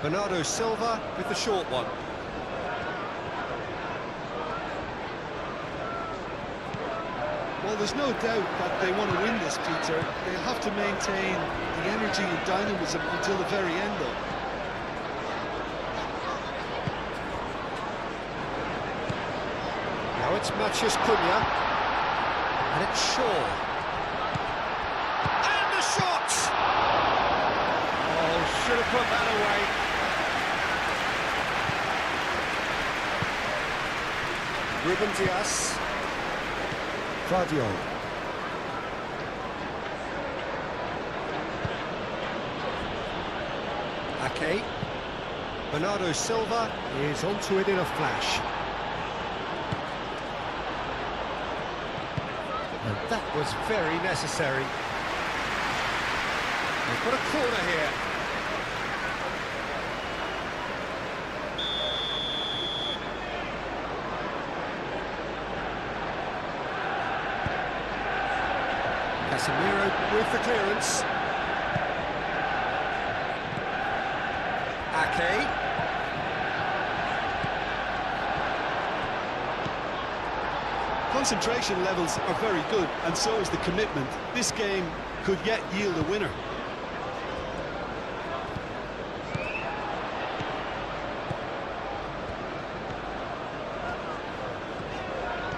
Bernardo Silva with the short one. Well, there's no doubt that they want to win this, Peter. They'll have to maintain the energy and dynamism until the very end, though. Now it's Matheus Cunha. And it's Shaw. And the shot! Oh, should have put that away. Ruben Dias. Fadio. Ake. Bernardo Silva is onto it in a flash. And that was very necessary. They've got a corner here. Casemiro with the clearance. Ake. Concentration levels are very good, and so is the commitment. This game could yet yield a winner.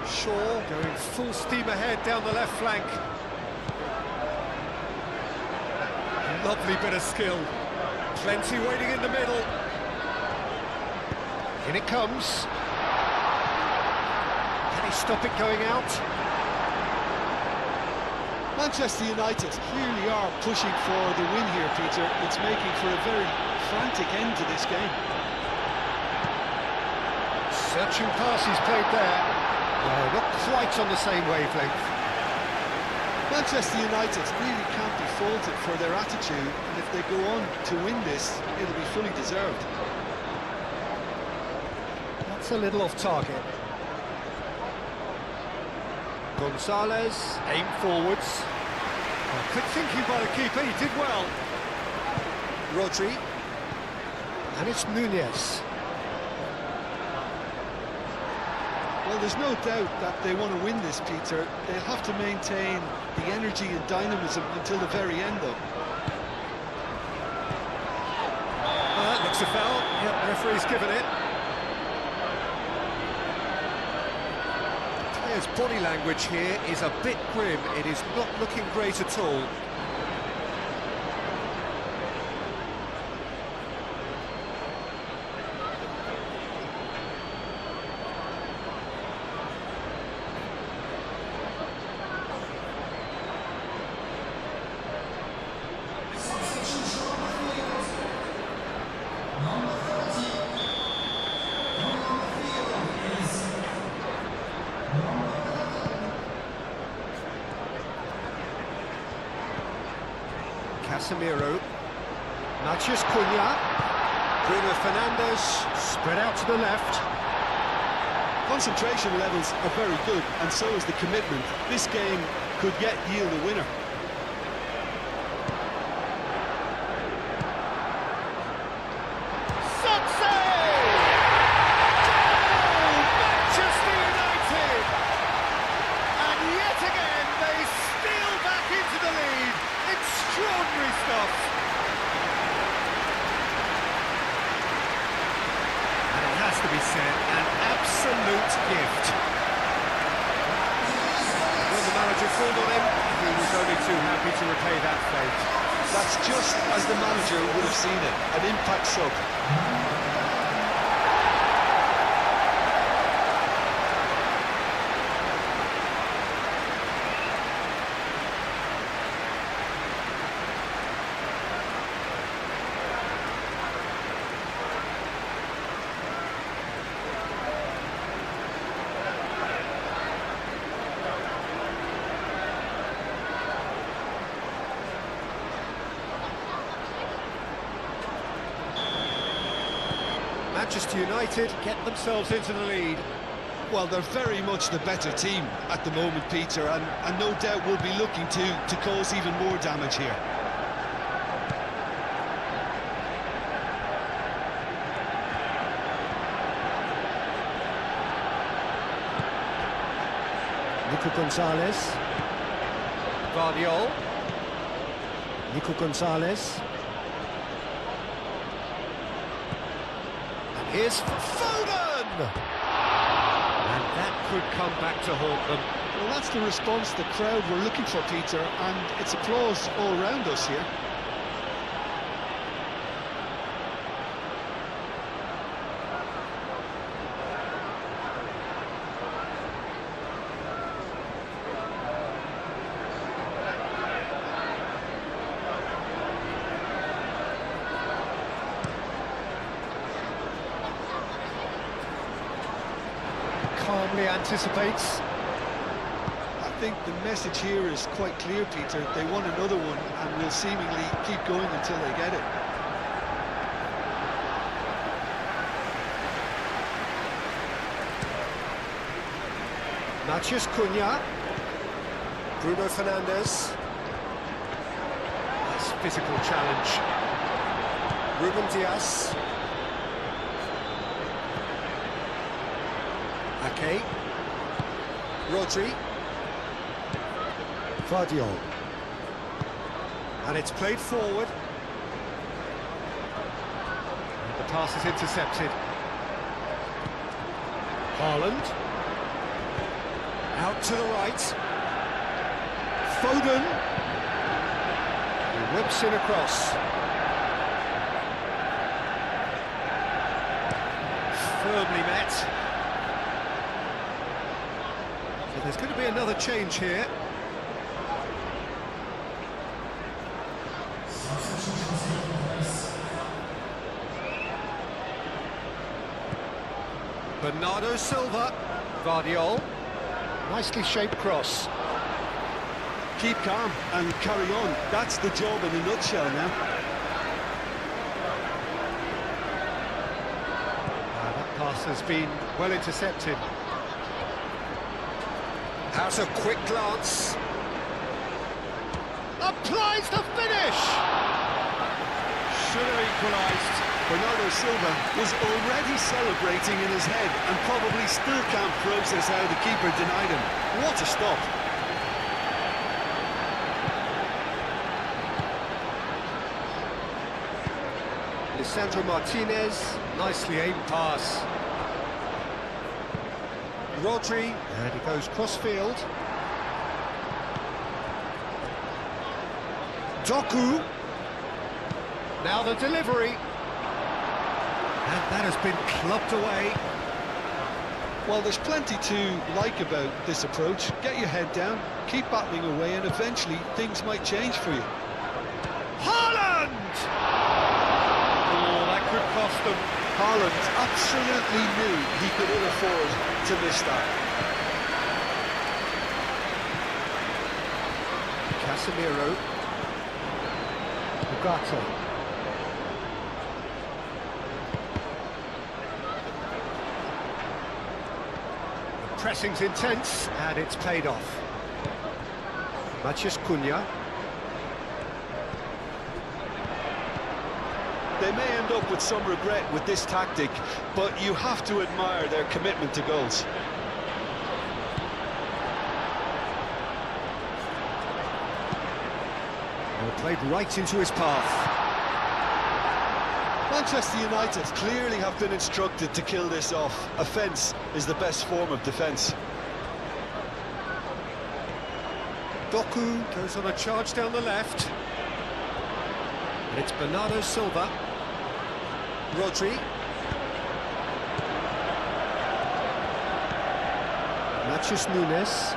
Shaw going full steam ahead down the left flank. Lovely bit of skill. Plenty waiting in the middle. In it comes. Can he stop it going out? Manchester United clearly are pushing for the win here, Peter. It's making for a very frantic end to this game. Searching pass he's played there. No, not quite on the same wavelength. Manchester United really can't be faulted for their attitude, and if they go on to win this, it'll be fully deserved. That's That's a little off target. Gonzalez, aim forwards. Quick thinking by the keeper, he did well. Rodri. And it's Nunez. Well, there's no doubt that they want to win this, Peter. They'll have to maintain the energy and dynamism until the very end, though. That looks a foul. Yep, the referee's given it. The player's body language here is a bit grim. It is not looking great at all. Casemiro, Matheus Cunha, Bruno Fernandes, spread out to the left. Concentration levels are very good, and so is the commitment. This game could yet yield a winner. Manchester United! And yet again, they steal back into the lead. Extraordinary stuff. And it has to be said, an absolute gift. When the manager called on him, he was only too happy to repay that fate. That's just as the manager would have seen it, an impact sub. Manchester United get themselves into the lead. Well, they're very much the better team at the moment, Peter, and no doubt will be looking to cause even more damage here. Nico Gonzalez. Guardiola. Nico Gonzalez. Here's Foden! And that could come back to haunt them. Well, that's the response the crowd were looking for, Peter, and it's applause all around us here. Calmly anticipates. I think the message here is quite clear, Peter. They want another one and will seemingly keep going until they get it. Matheus Cunha. Bruno Fernandes. Nice physical challenge. Ruben Dias. Ake. Rodri. Guardiola. And it's played forward. And the pass is intercepted. Haaland. Out to the right. Foden. He whips in across. Firmly met. So there's going to be another change here. Bernardo Silva. Guardiola. Nicely shaped cross. Keep calm and carry on. That's the job in a nutshell now. That Pass has been well intercepted. Has a quick glance. Applies the finish! Should have equalised. Bernardo Silva was already celebrating in his head and probably still can't process how the keeper denied him. What a stop! Lisandro Martinez, nicely aimed pass. Rodri, and he goes cross-field. Doku. Now the delivery. And that has been clubbed away. Well, there's plenty to like about this approach. Get your head down, keep battling away, and eventually things might change for you. Haaland! Oh, that could cost them. Haaland absolutely knew he could ill afford to miss that. Casemiro. Ugarte. The pressing's intense, and it's paid off. Matheus Cunha. They may end up with some regret with this tactic, but you have to admire their commitment to goals. Well, played right into his path. Manchester United clearly have been instructed to kill this off. Offence is the best form of defence. Doku goes on a charge down the left. And it's Bernardo Silva. Rodri. Matheus Nunes.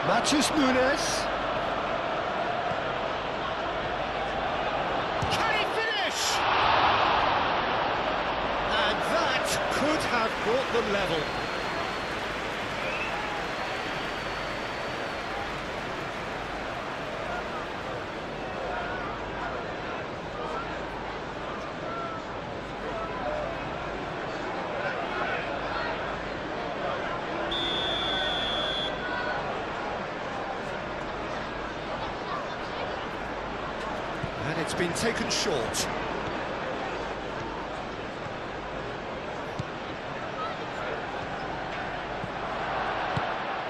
Matheus Nunes. Can he finish? And that could have brought them level. And it's been taken short.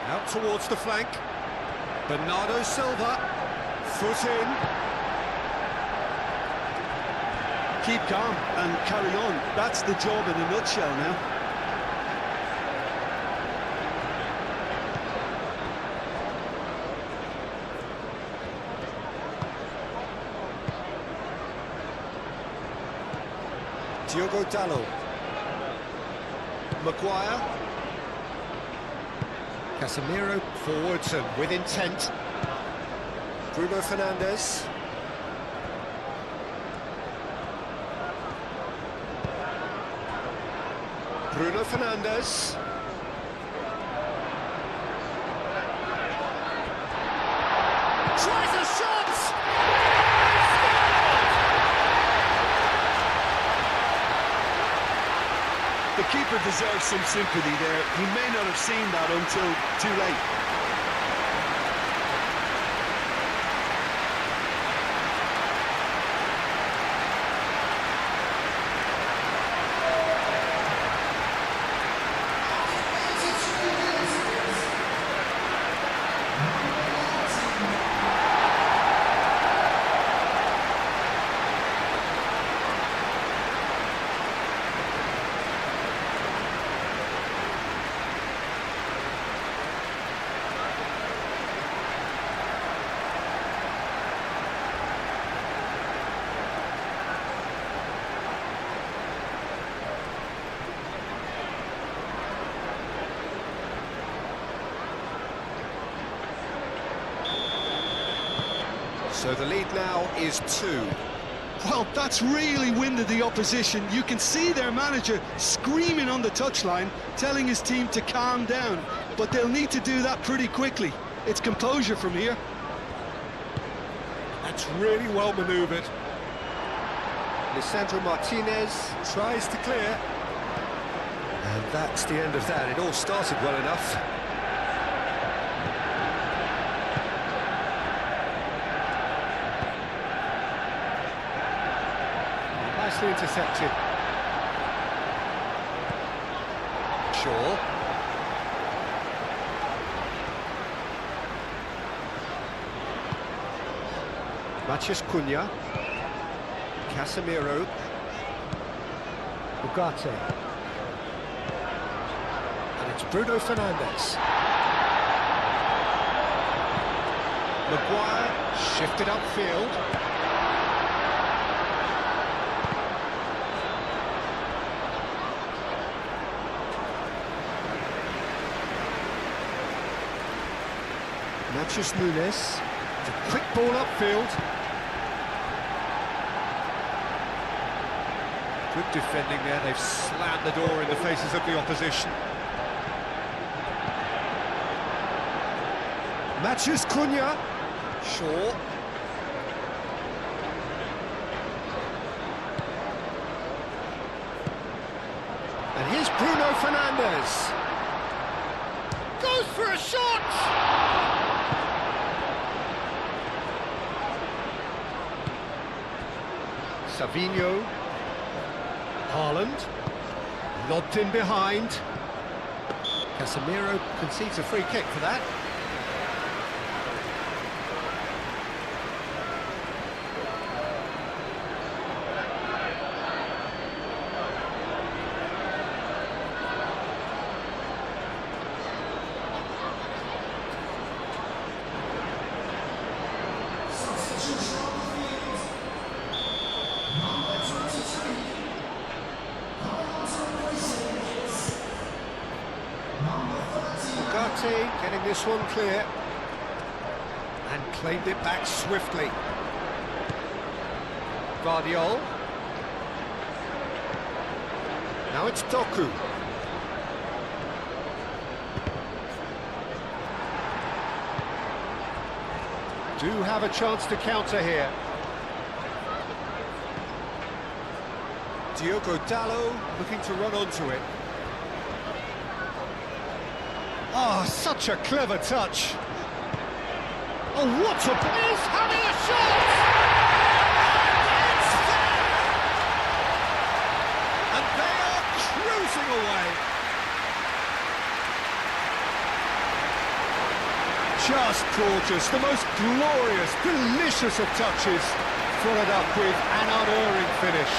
Out towards the flank. Bernardo Silva. Foot in. Keep calm and carry on. That's the job in a nutshell now. Diogo Dalot. Maguire. Casemiro forwards and with intent. Bruno Fernandes. Bruno Fernandes. Tries a shot! The keeper deserves some sympathy there. He may not have seen that until too late. So the lead now is 2. Well, that's really winded the opposition. You can see their manager screaming on the touchline, telling his team to calm down. But they'll need to do that pretty quickly. It's composure from here. That's really well manoeuvred. Lisandro Martinez tries to clear. And that's the end of that. It all started well enough. Nicely intercepted. Shaw. Matheus Cunha. Casemiro. Ugarte. And it's Bruno Fernandes. Maguire shifted upfield. Matheus Nunes. A quick ball upfield. Good defending there, they've slammed the door in the faces of the opposition. Matheus Cunha. Shaw. And here's Bruno Fernandes. Goes for a shot! Savinho. Haaland. Lobbed in behind. Casemiro concedes a free kick for that. Ugarte getting this one clear and claimed it back swiftly. Guardiola. Now it's Doku. Do have a chance to counter here. Diogo Dalot looking to run onto it. Oh, such a clever touch. Oh, what a... He's having a shot! It's there! And they are cruising away. Just gorgeous, the most glorious, delicious of touches, followed up with an unerring finish.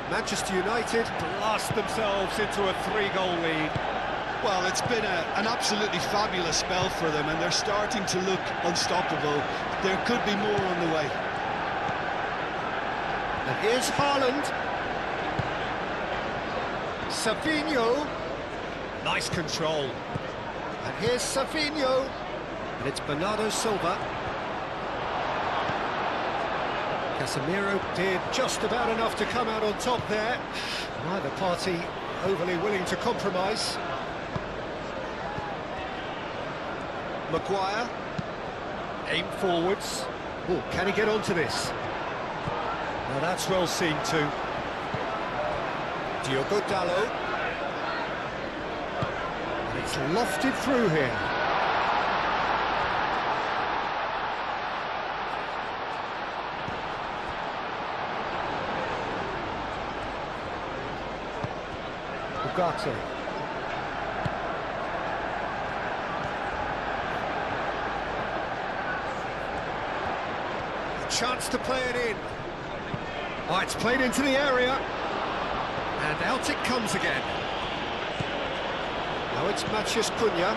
Manchester United blast themselves into a 3-goal lead. Well, it's been an absolutely fabulous spell for them, and they're starting to look unstoppable. There could be more on the way. And here's Haaland. Savinho. Nice control. And here's Savinho. And it's Bernardo Silva. Casemiro did just about enough to come out on top there. Neither party overly willing to compromise. Maguire. Aim forwards. Oh, can he get onto this? Now that's well seen too. Diogo Dalot. And it's lofted through here. Ugarte. A chance to play it in. Oh, it's played into the area. And out it comes again. Now it's Matheus Cunha.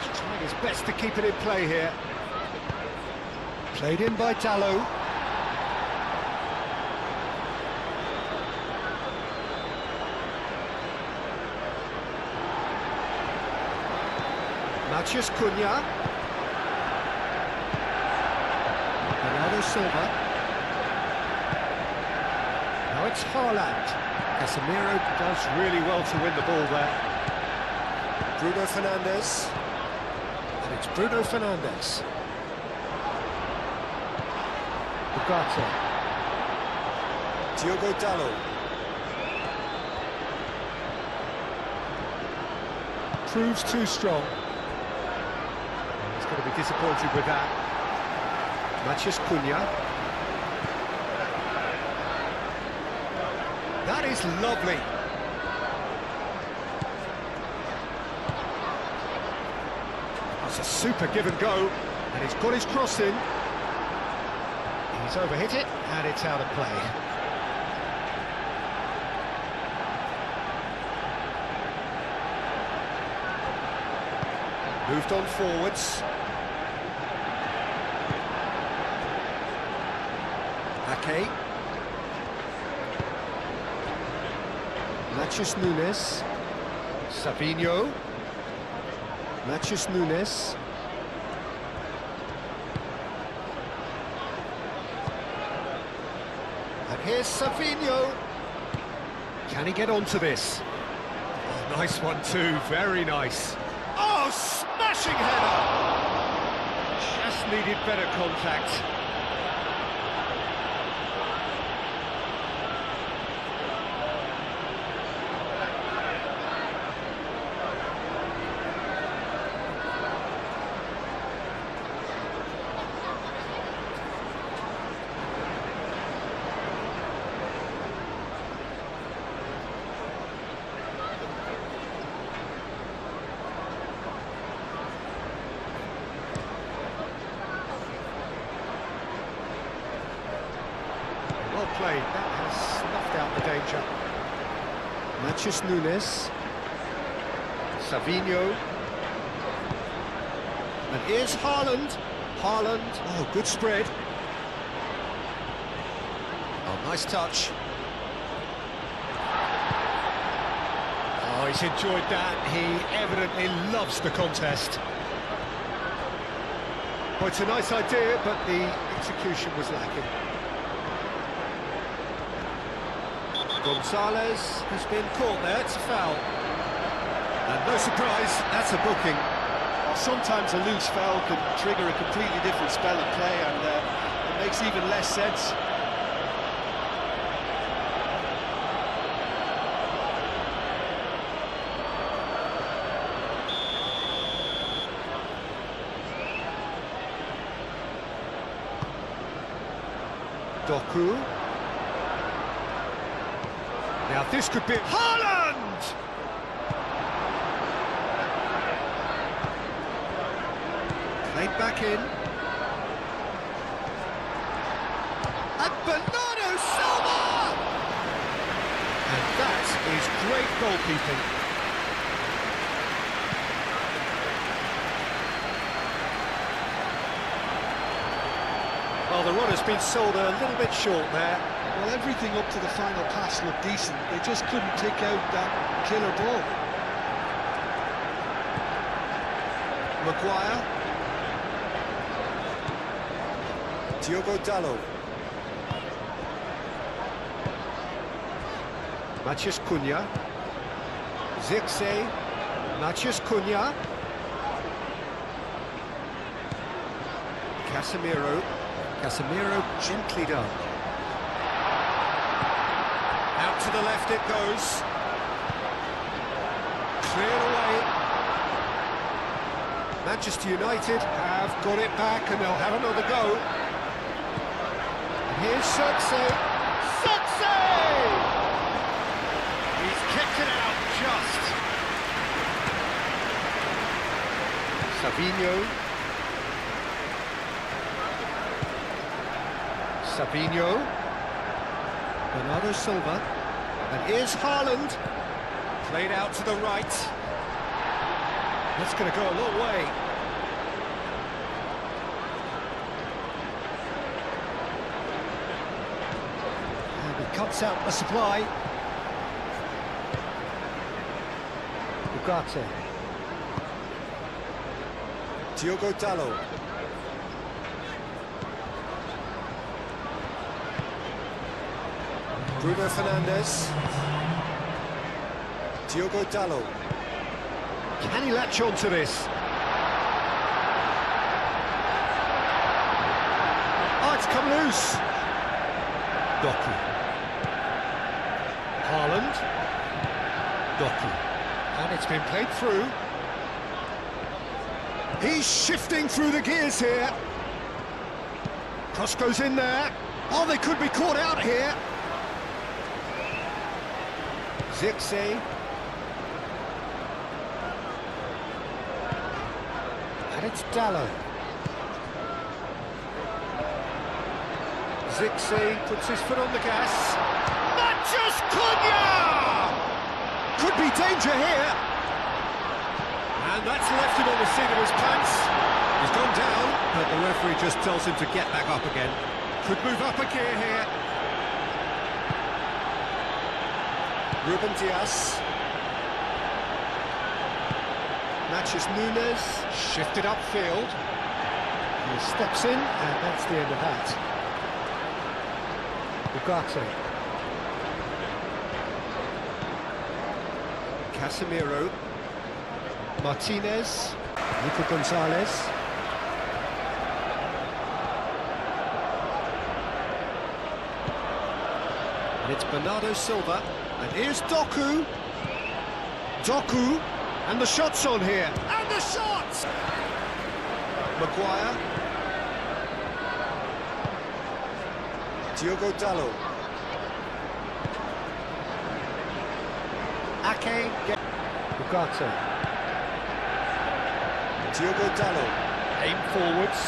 He's trying his best to keep it in play here. Played in by Dalot. Matheus Cunha. Bernardo Silva. Now it's Haaland. Casemiro does really well to win the ball there. Bruno Fernandes. And it's Bruno Fernandes. Ugarte. Diogo Dalot. Proves too strong. He's going to be disappointed with that. Matheus Cunha. That is lovely. That's a super give and go. And he's got his cross in. He's overhit it, and it's out of play. Moved on forwards. Ake. Matheus Nunes. Savinho. Matheus Nunes. And here's Savinho. Can he get onto this? Oh, nice one too, very nice. Oh, smashing header! Just needed better contact. Well played, that has snuffed out the danger. Matheus Nunes. Savinho. And here's Haaland. Haaland, oh, good spread. Oh, nice touch. Oh, he's enjoyed that. He evidently loves the contest. Well, it's a nice idea, but the execution was lacking. Gonzalez has been caught there, it's a foul. And no surprise, that's a booking. Well, sometimes a loose foul can trigger a completely different spell of play, and it makes even less sense. Doku. Now this could be Haaland! Played back in. And Bernardo Silva! And that is great goalkeeping. Well, the run has been sold a little bit short there. Well, everything up to the final pass looked decent. They just couldn't pick out that killer ball. Maguire. Diogo Dalot. Matheus Cunha. Zirkzee. Matheus Cunha. Casemiro. Casemiro gently done. Out to the left it goes. Cleared away. Manchester United have got it back and they'll have another go. And here's Zirkzee. Zirkzee! He's kicked it out just. Sabinho. Bernardo Silva. And here's Haaland. Played out to the right. That's going to go a long way. And he cuts out the supply. Ugarte. Diogo Dalot. Bruno Fernandes. Diogo Dalot. Can he latch on to this? Oh, it's come loose. Doku. Haaland. Doku. And it's been played through. He's shifting through the gears here. Cross goes in there. Oh, they could be caught out here. Zirkzee. And it's Dalot. Zirkzee puts his foot on the gas. Mathias Cunha! Could be danger here. And that's left him on the seat of his pants. He's gone down, but the referee just tells him to get back up again. Could move up a gear here. Ruben Dias. Mathias Nunes, shifted upfield. He steps in, and that's the end of that. Ugarte. Casemiro. Martinez. Nico Gonzalez. And it's Bernardo Silva. And here's Doku. Doku. And the shot's on here. And the shot! Maguire. Diogo Dalot. Ake. Ugarte. Diogo Dalot. Aim forwards.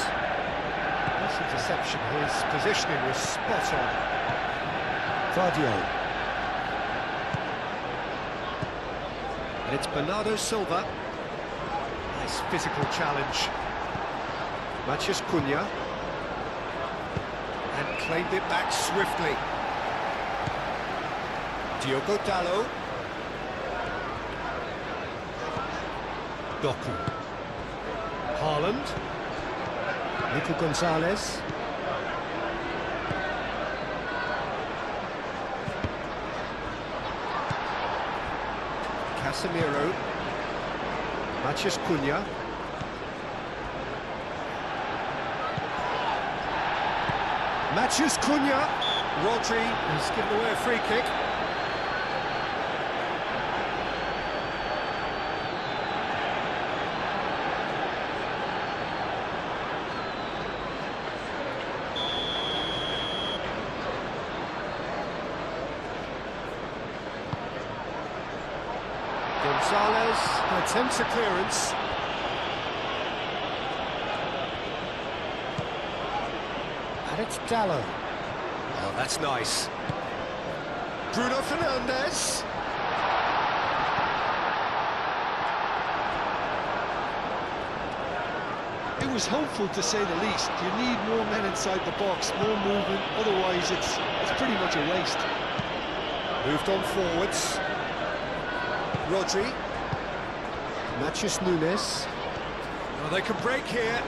This interception, his positioning was spot on. Vardio. And it's Bernardo Silva. Nice physical challenge. Mathias Cunha. And claimed it back swiftly. Diogo Dalot. Doku. Haaland. Nico Gonzalez. Casemiro. Mathias Cunha. Mathias Cunha. Rodri has given away a free kick. Gonzalez attempts a clearance. And it's Dalot. Oh, that's nice. Bruno Fernandes. It was hopeful, to say the least. You need more men inside the box, more movement, otherwise it's pretty much a waste. Moved on forwards. Rodri. Mathias Nunes. Well, they can break here.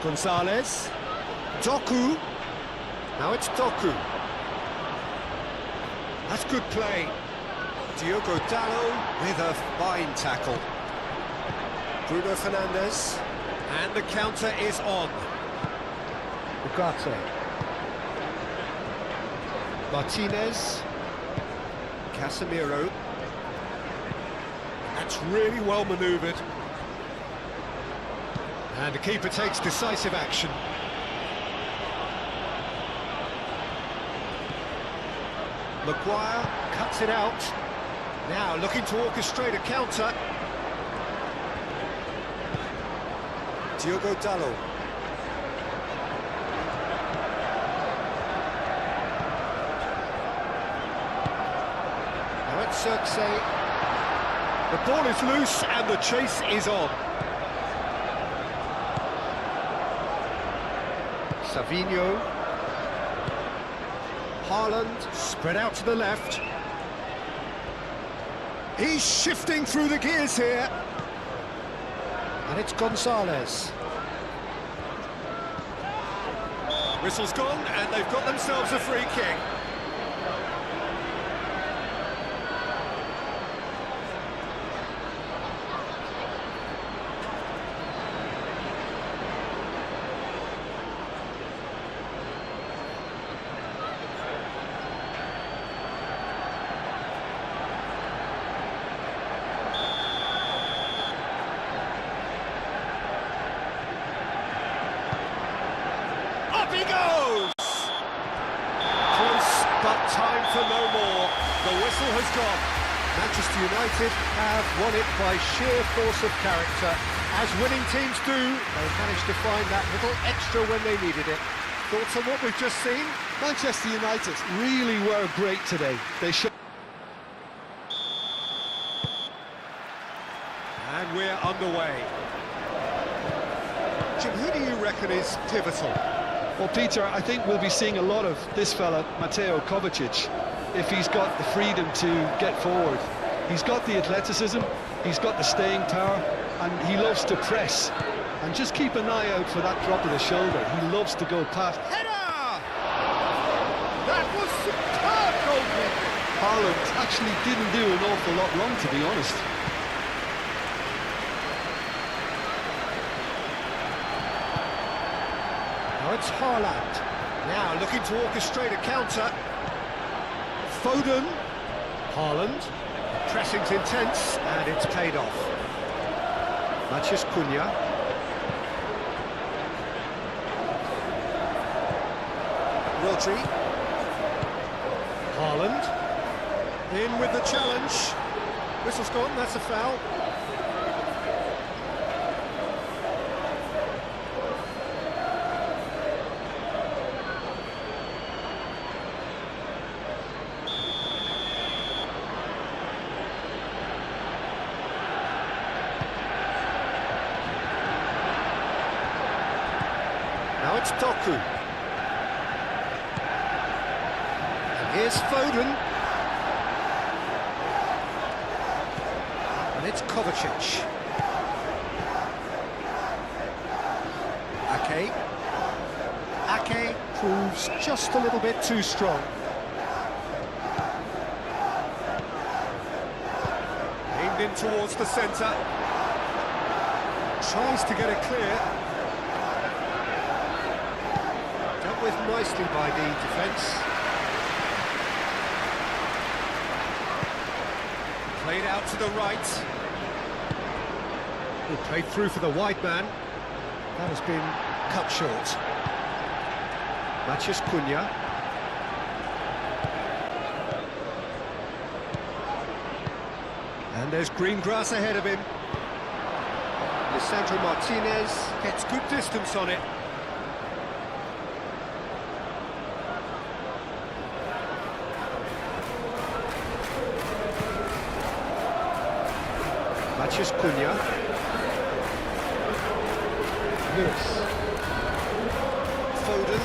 Gonzalez. Doku. Now it's Doku. That's good play. Diogo Dalot with a fine tackle. Bruno Fernandes. And the counter is on. Ugarte. Martinez. Casemiro. That's really well manoeuvred. And the keeper takes decisive action. Maguire cuts it out. Now looking to orchestrate a counter. Diogo Dalot. Now it's Circe. The ball is loose and the chase is on. Savinho. Haaland spread out to the left. He's shifting through the gears here. And it's Gonzalez. Whistle's gone and they've got themselves a free kick. He goes! Close, but time for no more. The whistle has gone. Manchester United have won it by sheer force of character. As winning teams do, they managed to find that little extra when they needed it. Thoughts on what we've just seen? Manchester United really were great today. They should. And we're underway. Jim, who do you reckon is pivotal? Well, Peter, I think we'll be seeing a lot of this fella, Mateo Kovacic, if he's got the freedom to get forward. He's got the athleticism, he's got the staying power, and he loves to press. And just keep an eye out for that drop of the shoulder. He loves to go past. Header! That was superb goalkeeping. Haaland actually didn't do an awful lot wrong, to be honest. Now it's Haaland. Now looking to orchestrate a counter. Foden. Haaland. The pressing's intense and it's paid off. Matheus Cunha. Rodri. Haaland. In with the challenge. Whistle's gone, that's a foul. Now it's Doku. And here's Foden. And it's Kovacic. Ake. Ake proves just a little bit too strong. Aimed in towards the centre. Tries to get it clear. Dealt with nicely by the defence. Played out to the right. He played through for the wide man. That has been cut short. Matheus Cunha. And there's green grass ahead of him. Lisandro Martinez gets good distance on it. Matheus Cunha. Lewis. Foden.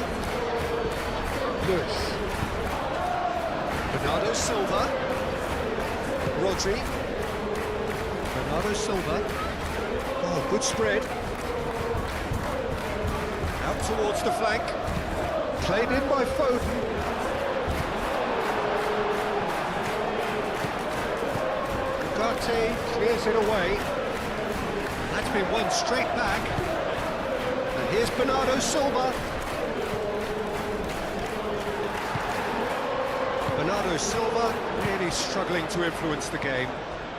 Lewis. Bernardo Silva. Rodri. Bernardo Silva. Oh, good spread. Out towards the flank. Played in by Foden. Ugarte clears it away. That's been won straight back. And here's Bernardo Silva. Bernardo Silva really struggling to influence the game.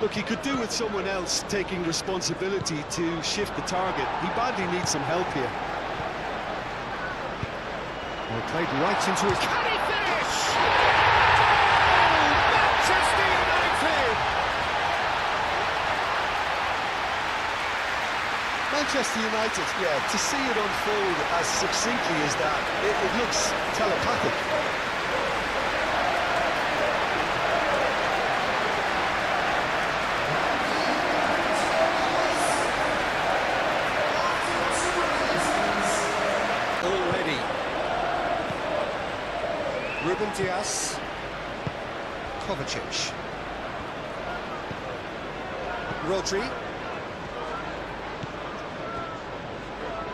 Look, he could do with someone else taking responsibility to shift the target. He badly needs some help here. Well, played right into his... Can he finish? Oh, Manchester United Manchester United, yeah, to see it unfold as succinctly as that, it looks telepathic. Already. Ruben Dias. Kovacic. Rodri.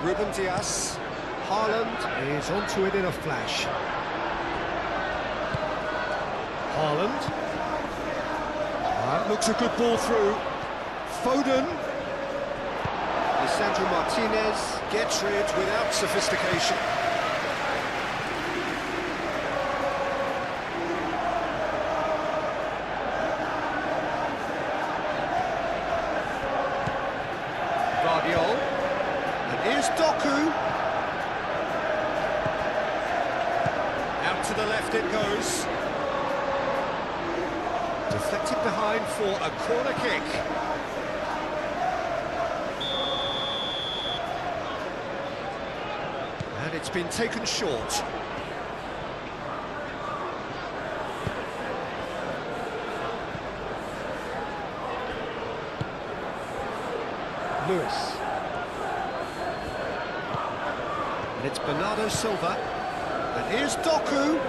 Ruben Dias. Haaland is onto it in a flash. Haaland. That looks a good ball through. Foden. Lisandro Martinez gets rid without sophistication. Guardiola. And here's Doku. Out to the left it goes. Deflected behind for a corner kick. And it's been taken short. Lewis. And it's Bernardo Silva. And here's Doku.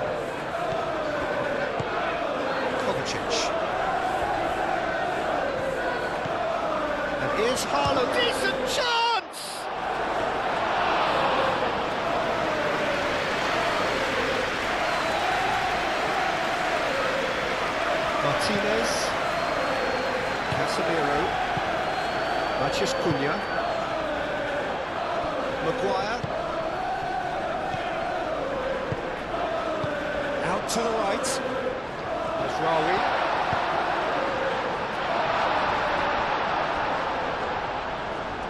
Kovacic. And here's Haaland. Decent chance! Martinez. Casemiro. Matheus Cunha. Maguire. Out to the right. Mazraoui.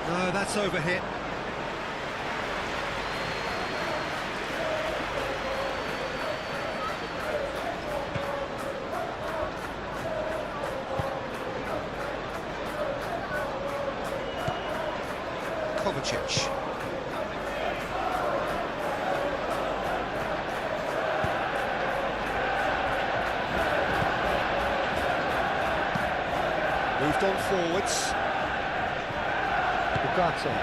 No, that's overhit. Kovacic. Moved on forwards. Ugarte.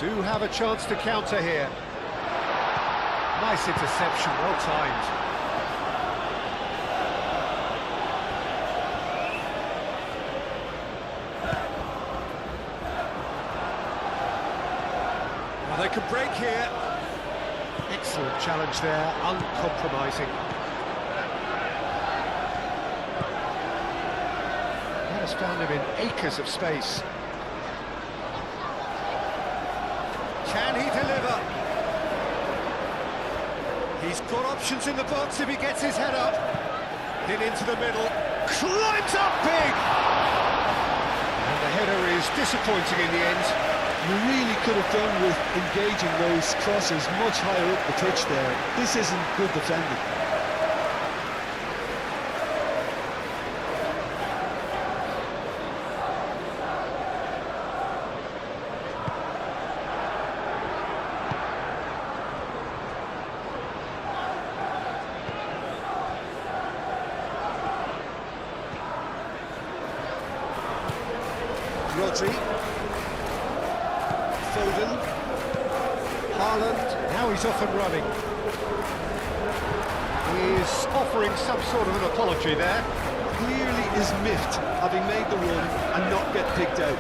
Do have a chance to counter here. Nice interception, well timed. Well, they could break here. Excellent challenge there, uncompromising. Has found him in acres of space. Can he deliver? He's got options in the box if he gets his head up. In into the middle, climbs up big! And the header is disappointing in the end. You really could have done with engaging those crosses much higher up the pitch there. This isn't good defending. Rodri. Foden. Haaland. Now he's off and running. He's offering some sort of an apology there. Clearly is miffed, having made the run and not get picked out.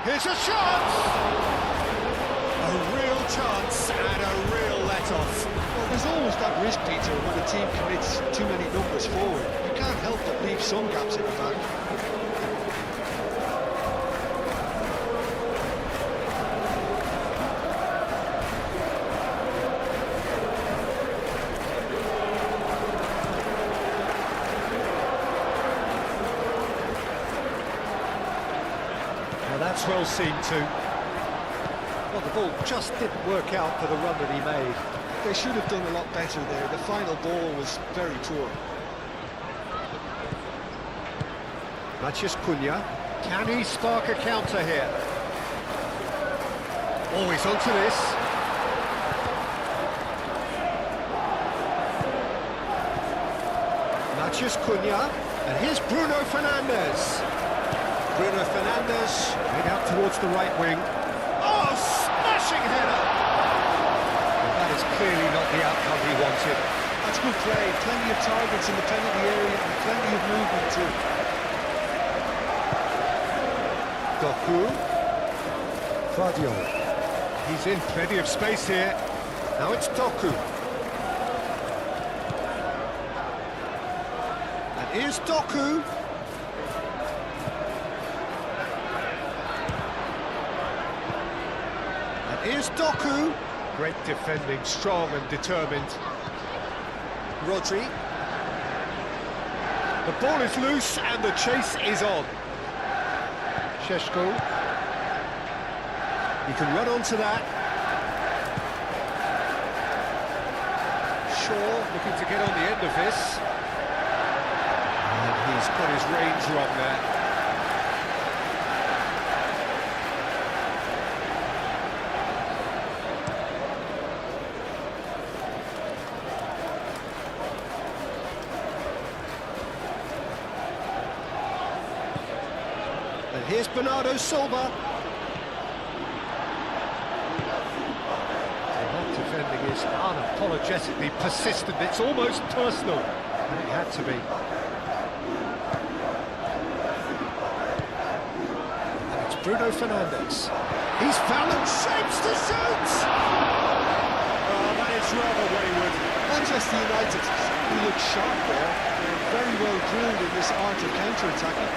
Here's a chance! A real chance and a real let-off. Well, there's always that risk, Peter, when a team commits too many numbers forward. You can't help but leave some gaps in the back. That's well seen too. Well, the ball just didn't work out for the run that he made. They should have done a lot better there. The final ball was very poor. Matheus Cunha. Can he spark a counter here? Oh, he's onto this. Matheus Cunha. And here's Bruno Fernandes. Bruno Fernandes made out towards the right wing. Oh, smashing header! Well, that is clearly not the outcome he wanted. That's good play. Plenty of targets in the penalty area and plenty of movement too. Doku. Fadio. He's in plenty of space here. Now it's Doku. And here's Doku. And here's Doku. Great defending, strong and determined. Rodri. The ball is loose and the chase is on. Šeško. He can run onto that. Shaw looking to get on the end of this. And he's got his range wrong there. And here's Bernardo Silva. That defending is unapologetically persistent. It's almost personal. And it had to be. And it's Bruno Fernandes. He's found them shapes to shoot! Oh, that is rather wayward. Manchester United, he looks sharp there. They're very well drilled in this art of counter-attacking.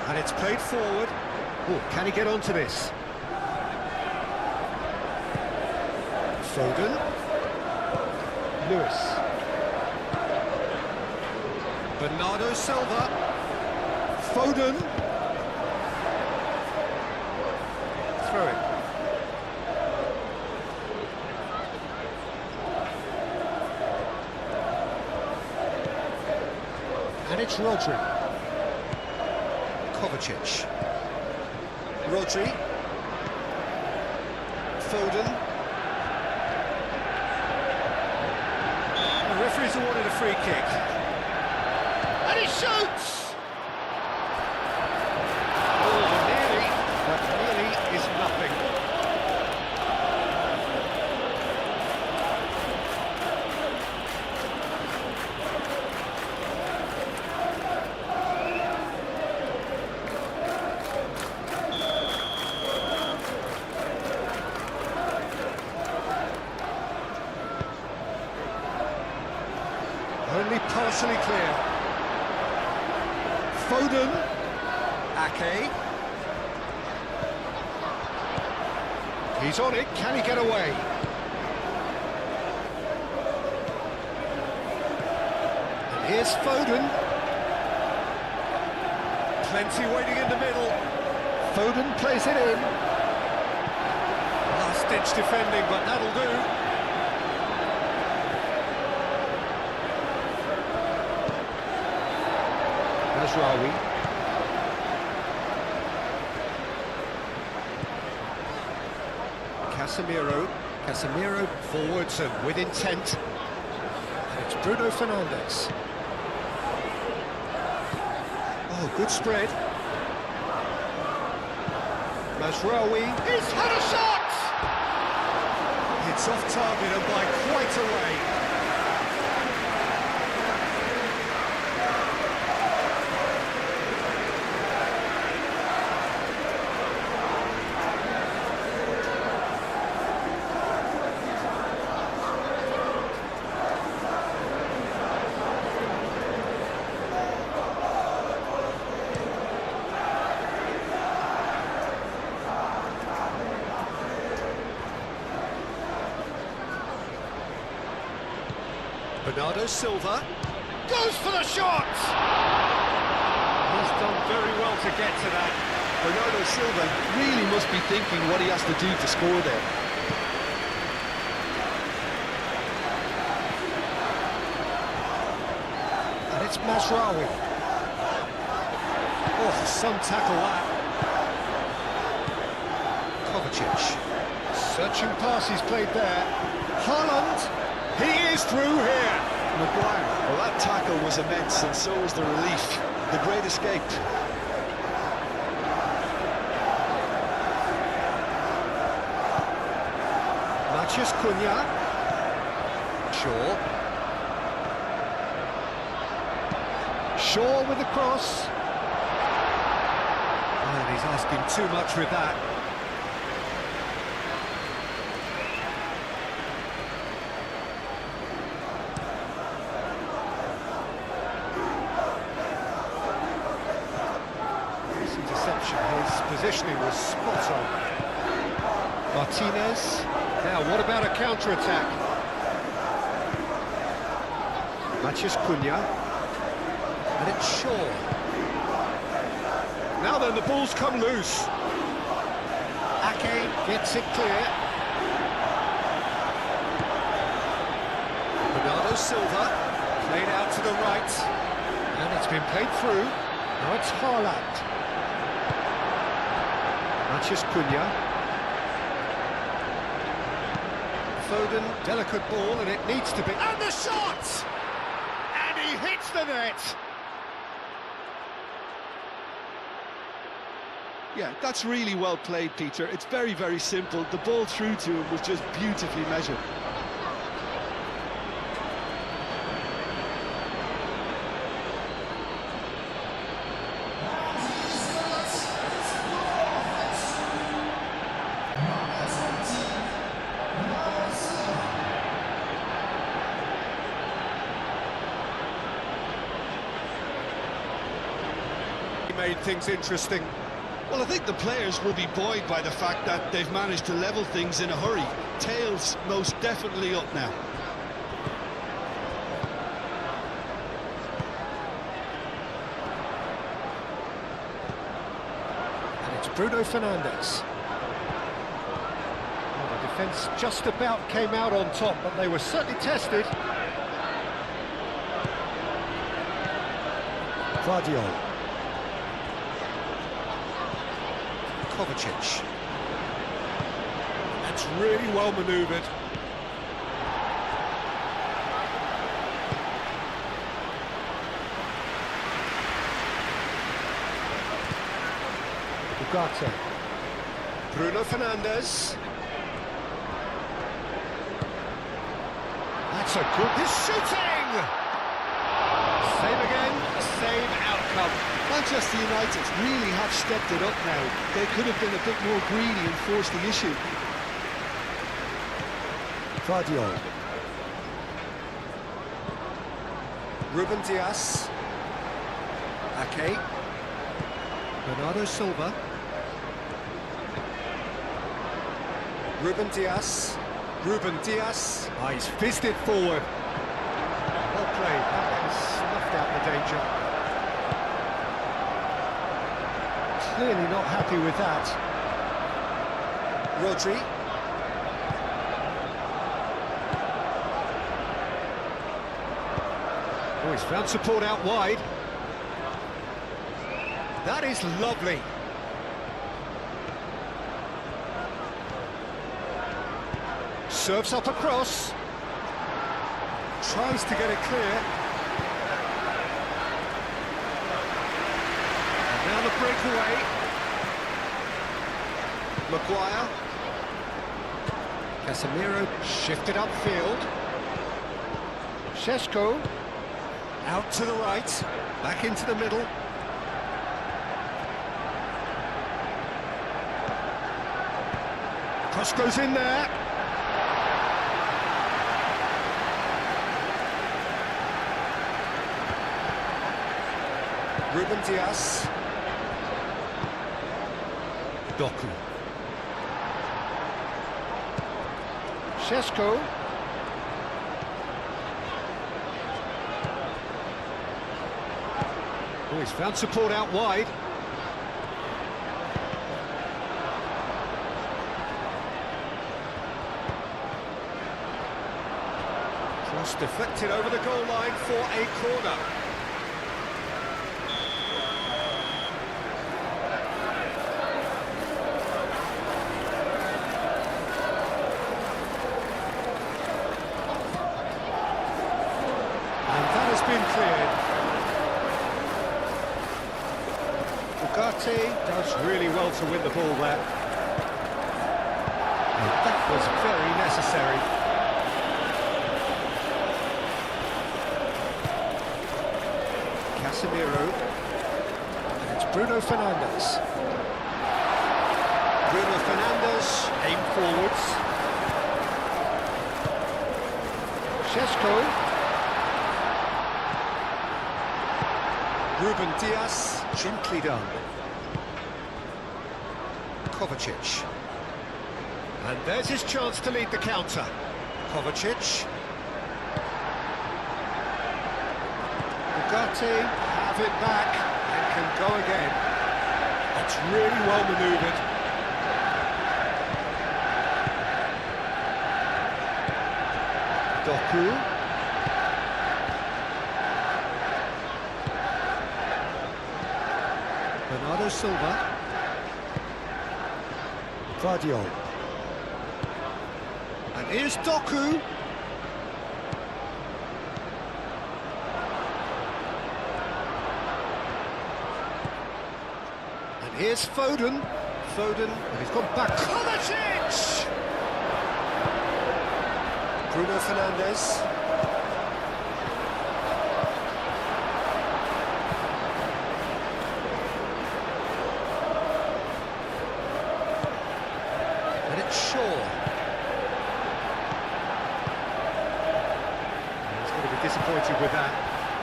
And it's played forward. Oh, can he get onto this? Foden. Lewis. Bernardo Silva. Foden. Throw it. And it's Rodri. Kovacic. Rodri. Foden. The referee's awarded a free kick. And he shoots! Oh, nearly, but nearly is nothing. Only partially clear. Foden. Ake. He's on it. Can he get away? And here's Foden. Plenty waiting in the middle. Foden plays it in. Last-ditch defending, but that'll do. Mazraoui. Casemiro forwards and with intent. And it's Bruno Fernandes. Oh, good spread. Mazraoui. He's had a shot! It's off target and by quite a way. Bernardo Silva goes for the shot! He's done very well to get to that. Bernardo Silva really must be thinking what he has to do to score there. And it's Masraoui. Oh, some tackle that. Kovacic. Searching pass he's played there. Haaland. He is through here. Maguire. Well, that tackle was immense, and so was the relief. The great escape. Matheus Cunha. Shaw. Shaw with the cross. And he's asking too much with that. This interception, his positioning was spot on. Martinez. Now, what about a counter-attack? Matheus Cunha. And it's Shaw. Now then, the ball's come loose. Ake gets it clear. Bernardo Silva, played out to the right. And it's been played through. Now it's Haaland. Matheus Cunha. Foden, delicate ball, and it needs to be... And the shot! And he hits the net! Yeah, that's really well played, Peter. It's very, very simple. The ball through to him was just beautifully measured. He made things interesting. Well, I think the players will be buoyed by the fact that they've managed to level things in a hurry. Tails most definitely up now. And it's Bruno Fernandes. Well, the defence just about came out on top, but they were certainly tested. Guardiola. Kovacic. That's really well manoeuvred. Ugarte. Bruno Fernandes. That's a good... He's shooting! Save again, same outcome. Manchester United really have stepped it up now. They could have been a bit more greedy and forced the issue. Guardiola. Ruben Dias. Ake. Bernardo Silva. Ruben Dias. Ruben Dias. Oh, he's fizzed it forward. Well played. That has snuffed out the danger. Clearly not happy with that. Rodri. Oh, he's found support out wide. That is lovely. Serves up across. Tries to get it clear. And now the breakaway. Maguire. Casemiro shifted upfield. Šeško. Out to the right. Back into the middle. Cross goes in there. Ruben Dias. Doku. Šeško. Oh, he's found support out wide. deflected over the goal line for a corner. And that has been cleared. Ugarte does really well to win the ball there. And that was very necessary. Casemiro, and it's Bruno Fernandes. Bruno Fernandes, aim forwards. Šeško. Ruben Dias, gently done. Kovacic. And there's his chance to lead the counter. Kovacic. Ugarte have it back and can go again. That's really well manoeuvred. Doku. Bernardo Silva. Vardiol. And here's Doku. And here's Foden. Foden, and he's gone back. Kovacic! Bruno Fernandes. And it's Shaw. He's going to be disappointed with that.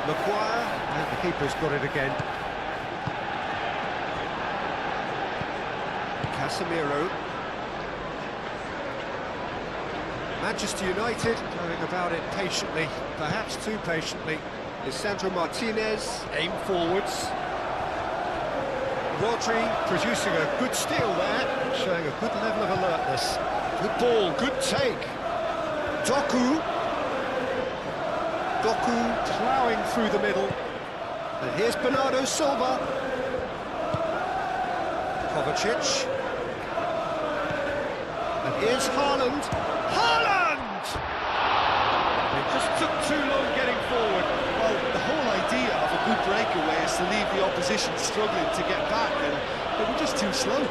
Maguire, and the keeper's got it again. Casemiro. Manchester United going about it patiently, perhaps too patiently. Lisandro Martinez, aim forwards. Rodri producing a good steal there, showing a good level of alertness. Good ball, good take. Doku. Doku ploughing through the middle. And here's Bernardo Silva. Kovacic. And here's Haaland. Haaland! It just took too long getting forward. Well, the whole idea of a good breakaway is to leave the opposition struggling to get back, and they were just too slow.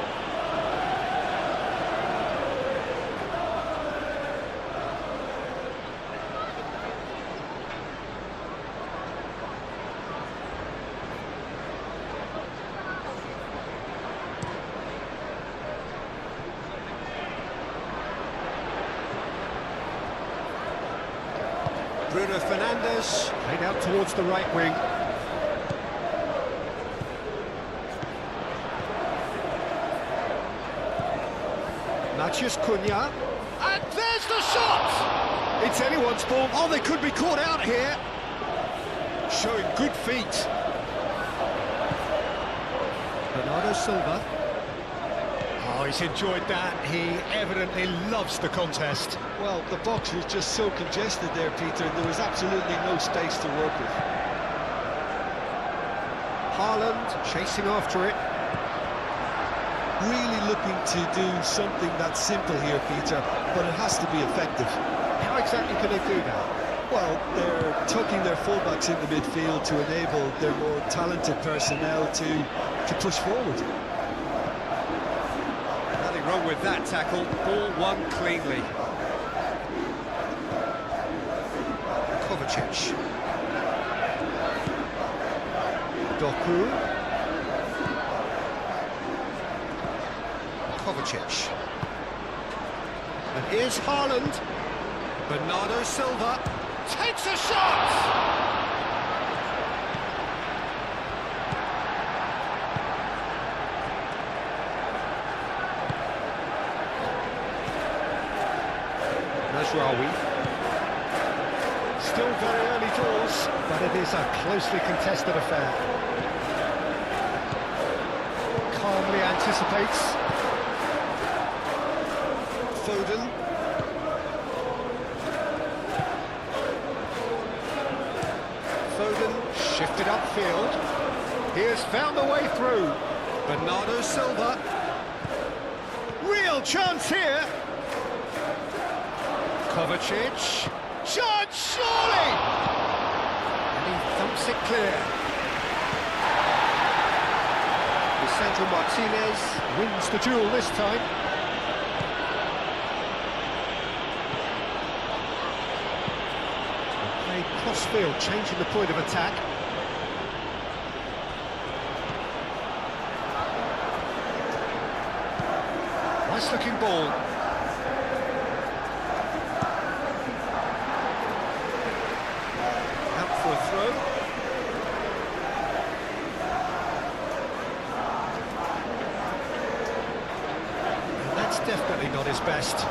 Bruno Fernandes, played out towards the right wing. Matheus Cunha. And there's the shot! It's anyone's ball. Oh, they could be caught out here. Showing good feet. Bernardo Silva. Oh, he's enjoyed that. He evidently loves the contest. Well, the box was just so congested there, Peter, and there was absolutely no space to work with. Haaland chasing after it. Really looking to do something that's simple here, Peter, but it has to be effective. How exactly can they do that? Well, they're tucking their fullbacks in the midfield to enable their more talented personnel to push forward. Nothing wrong with that tackle. Ball won cleanly. Kovacic. Doku. Kovacic. And here's Haaland. Bernardo Silva takes a shot! Mazraoui. Still very early doors, but it is a closely contested affair. Calmly anticipates. Foden. Shifted upfield. He has found the way through. Bernardo Silva. Real chance here. Kovacic. Shot, surely! And he thumps it clear. Lisandro Martinez wins the duel this time. Played cross-field, changing the point of attack. Nice-looking ball. Out for a throw. And that's definitely not his best.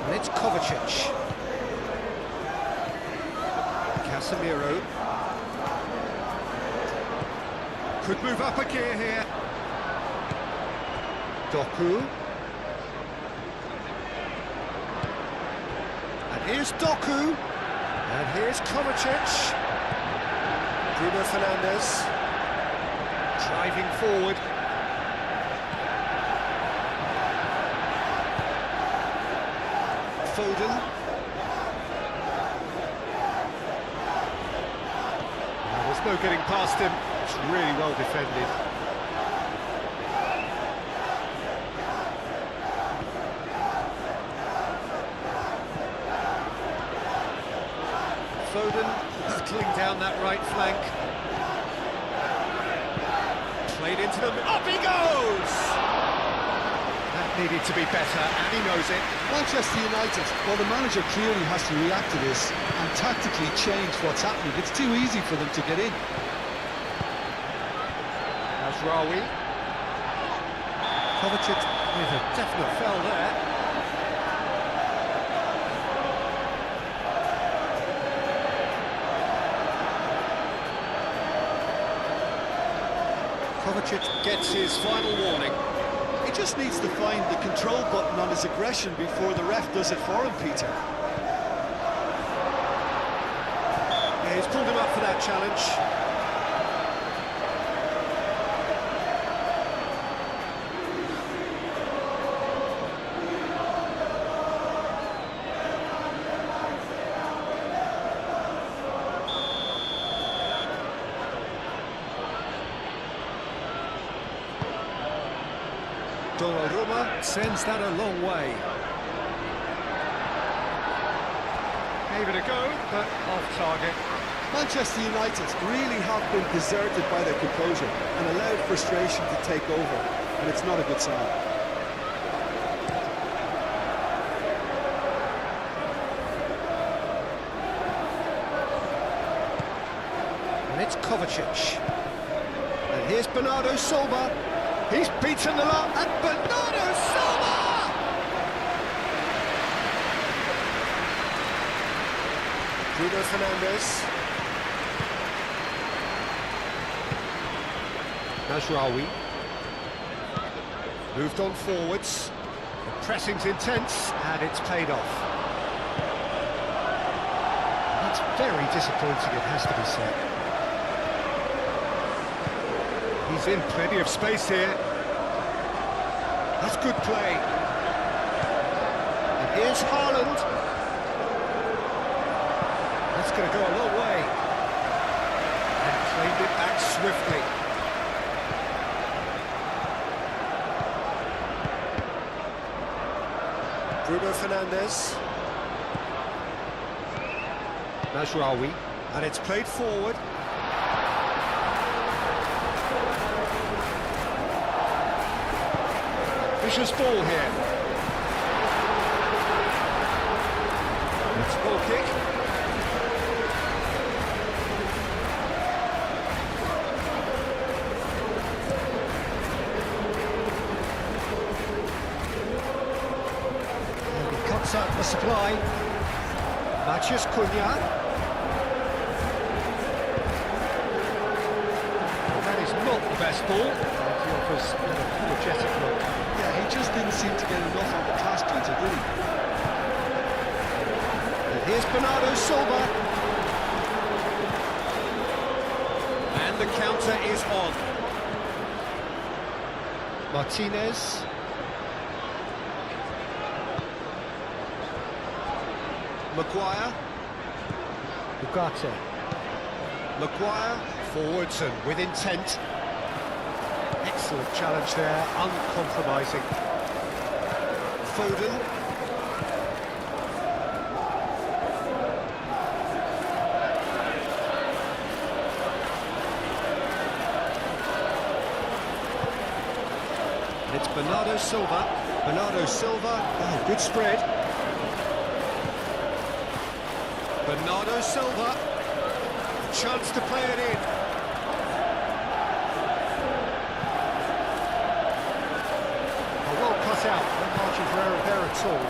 And it's Kovacic. Casemiro. Could move up a gear here. Doku. And here's Doku. And here's Kovacic. Bruno Fernandes. Driving forward. Foden. There's no getting past him. It's really well defended. Foden hurtling down that right flank. Played into them. Up he goes! That needed to be better, and he knows it. Manchester United, well, the manager clearly has to react to this and tactically change what's happening. It's too easy for them to get in. Rawi. Kovacic with a definite foul there. Kovacic gets his final warning. He just needs to find the control button on his aggression before the ref does it for him, Peter. Yeah, he's pulled him up for that challenge. Donnarumma sends that a long way. Gave it a go, but off target. Manchester United really have been deserted by their composure and allowed frustration to take over, and it's not a good sign. And it's Kovacic. And here's Bernardo Silva. He's beaten the lot, and Bernardo Silva! Bruno Fernandes. Mazraoui. Moved on forwards. The pressing's intense, and it's paid off. That's very disappointing, it has to be said. He's in plenty of space here. That's good play. And here's Haaland. That's going to go a long way. And claimed it back swiftly. Bruno Fernandes. Mazraoui. And it's played forward. Vicious ball here. It's ball kick. And he cuts out the supply. Matheus Cunha. That is not the best ball. He offers an apologetic look. Yeah, he just didn't seem to get enough on the pass, Peter, did he? Here's Bernardo Silva. And the counter is on. Martinez. Maguire. Ugarte. Maguire. Forwards and with intent. Excellent challenge there, uncompromising. Foden. It's Bernardo Silva. Bernardo Silva. Oh, good spread. Bernardo Silva. A chance to play it in. Oh, well cut out. No margin for error there at all.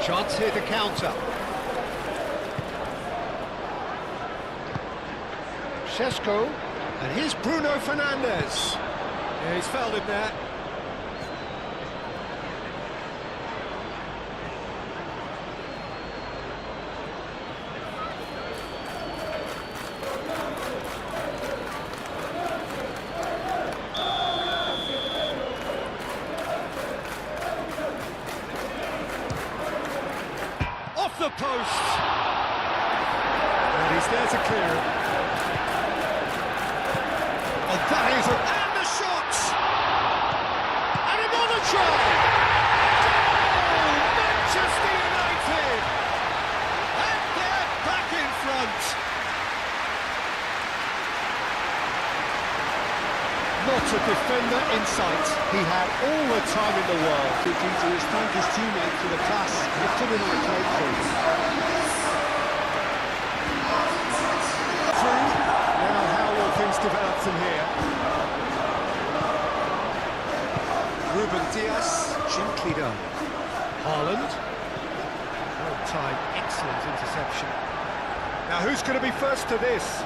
Chance here to counter. Šeško. And here's Bruno Fernandes. Yeah, he's fouled him there. Off the post! And he's there to clear it. Oh, that is a... And the shot! And another try! Oh, Manchester United! And they're back in front! Not a defender in sight. He had all the time in the world. Good thing to thank his teammate for the pass. He put it on the plate for him. Through. Now how will things develop from here? Ruben Dias, gently done. Haaland. Well timed, excellent interception. Now who's going to be first to this?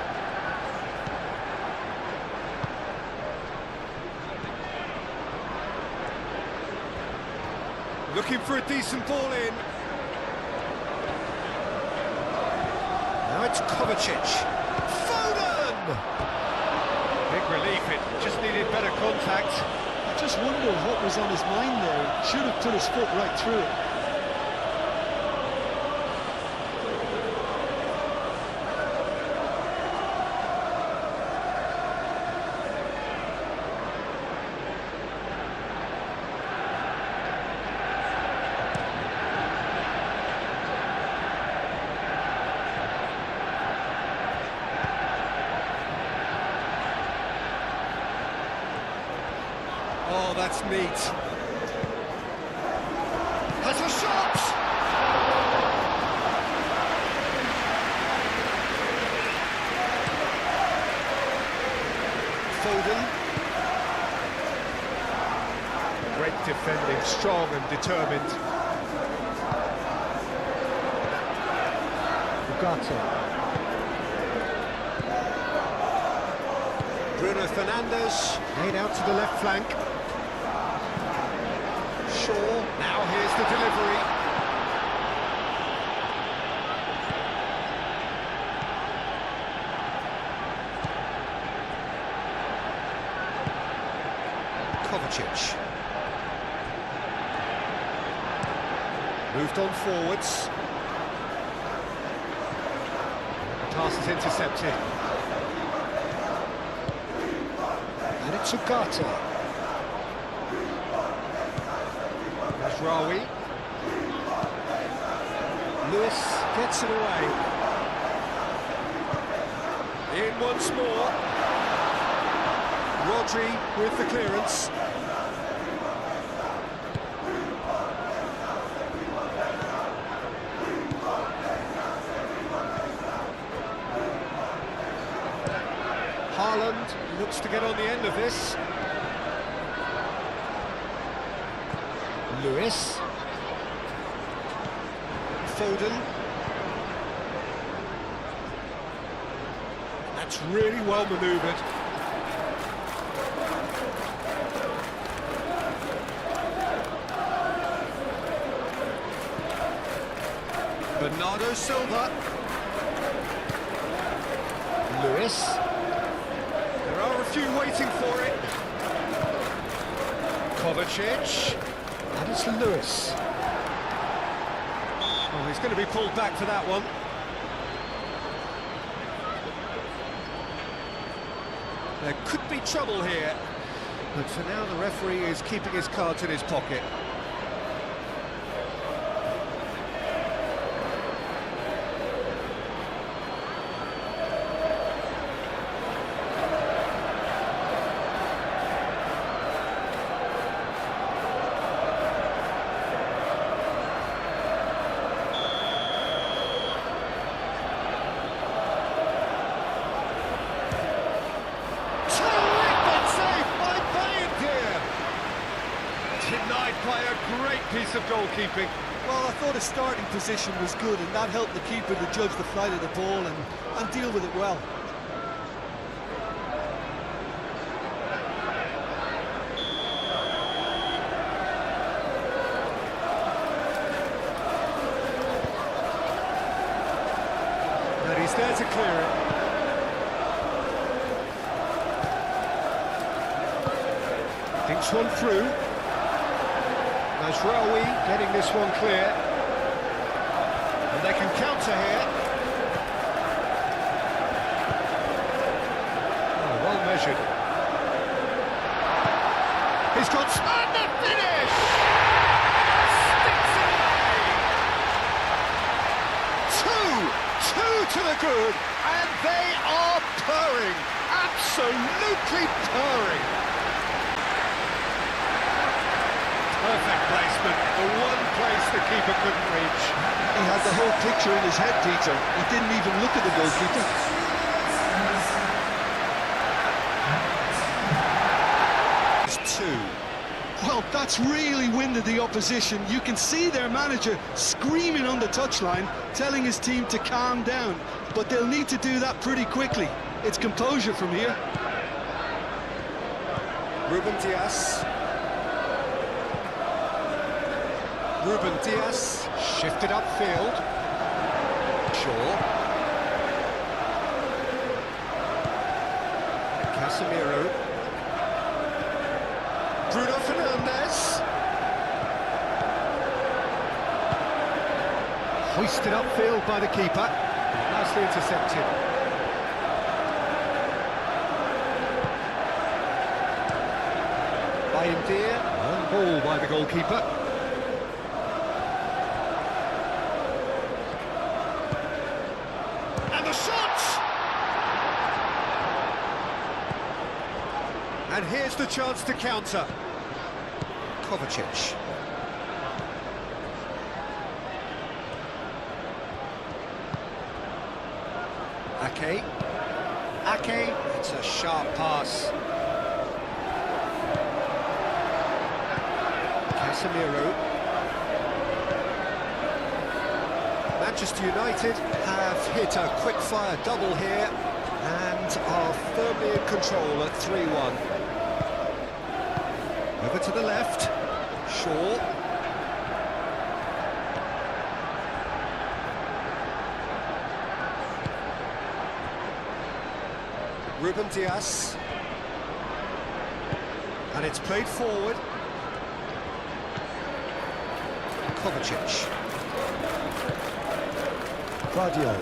Looking for a decent ball in. Now it's Kovacic. Foden! Big relief, it just needed better contact. I just wonder what was on his mind there. He should have put his foot right through it. Oh, that's neat. Has a shot! Foden. Great defending, strong and determined. Ugarte. Bruno Fernandes, laid out to the left flank. Shaw, now here's the delivery. Kovacic. Moved on forwards. The pass is intercepted. And it's Ugarte. There's Rawi. Lewis gets it away. In once more. Rodri with the clearance. Haaland looks to get on the end of this. Lewis. Foden. That's really well manoeuvred. Bernardo Silva. Lewis. There are a few waiting for it. Kovacic. And it's Lewis. Oh, he's going to be pulled back for that one. There could be trouble here. But for now, the referee is keeping his cards in his pocket. Denied by a great piece of goalkeeping. Well, I thought his starting position was good, and that helped the keeper to judge the flight of the ball and deal with it well. And he's there to clear it. Thinks one through. Mazraoui getting this one clear. And they can counter here. Oh, well measured. He's got... And the finish! Sticks it away! Two to the good, and they are purring. Absolutely purring. Perfect placement, the one place the keeper couldn't reach. He had the whole picture in his head, Peter. He didn't even look at the goalkeeper. It's two. Well, that's really winded the opposition. You can see their manager screaming on the touchline, telling his team to calm down. But they'll need to do that pretty quickly. It's composure from here. Ruben Diaz. Ruben Diaz shifted upfield. Shaw. Casemiro. Bruno Fernandes. Hoisted upfield by the keeper. Nicely intercepted. By India. On ball by the goalkeeper. And here's the chance to counter. Kovacic. Ake. It's a sharp pass. Casemiro. Manchester United have hit a quick-fire double here and are firmly in control at 3-1. Over to the left, Shaw. Ruben Diaz. And it's played forward. Kovacic. Guardiola.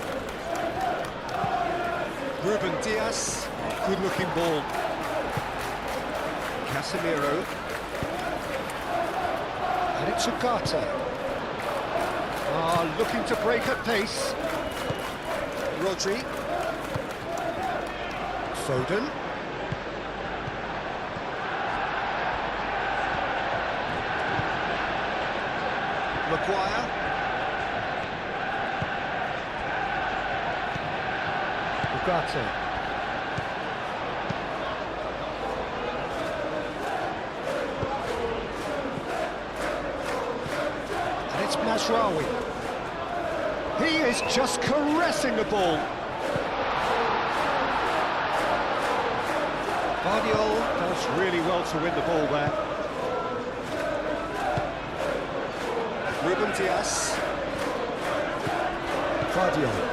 Ruben Diaz, good-looking ball. Casemiro. And it's Ugarte. Looking to break at pace. Rodri. Foden. Maguire. Ugarte. And it's Mazraoui. He is just caressing the ball. Guardiola does really well to win the ball there. Ruben Diaz. Guardiola.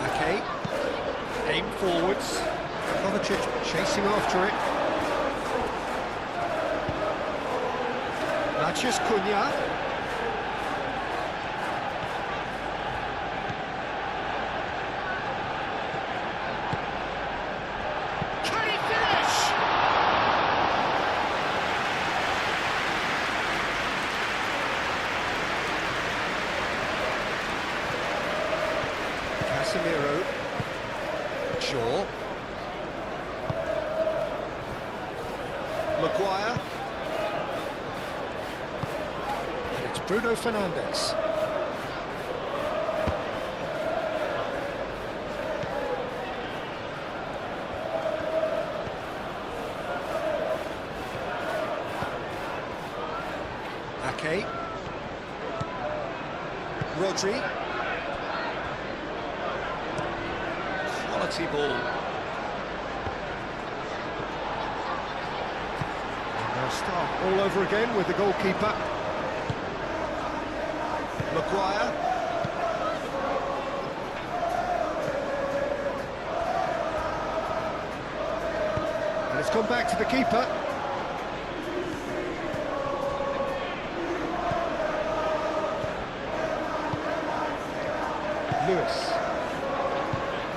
Okay. Aim forwards. Kovacic chasing after it. Maciej Cunha. Can he finish? Casemiro. Shaw. Maguire. And it's Bruno Fernandes. Ake. Rodri. Quality ball. And they'll start all over again with the goalkeeper. Maguire. And it's gone back to the keeper. Lewis.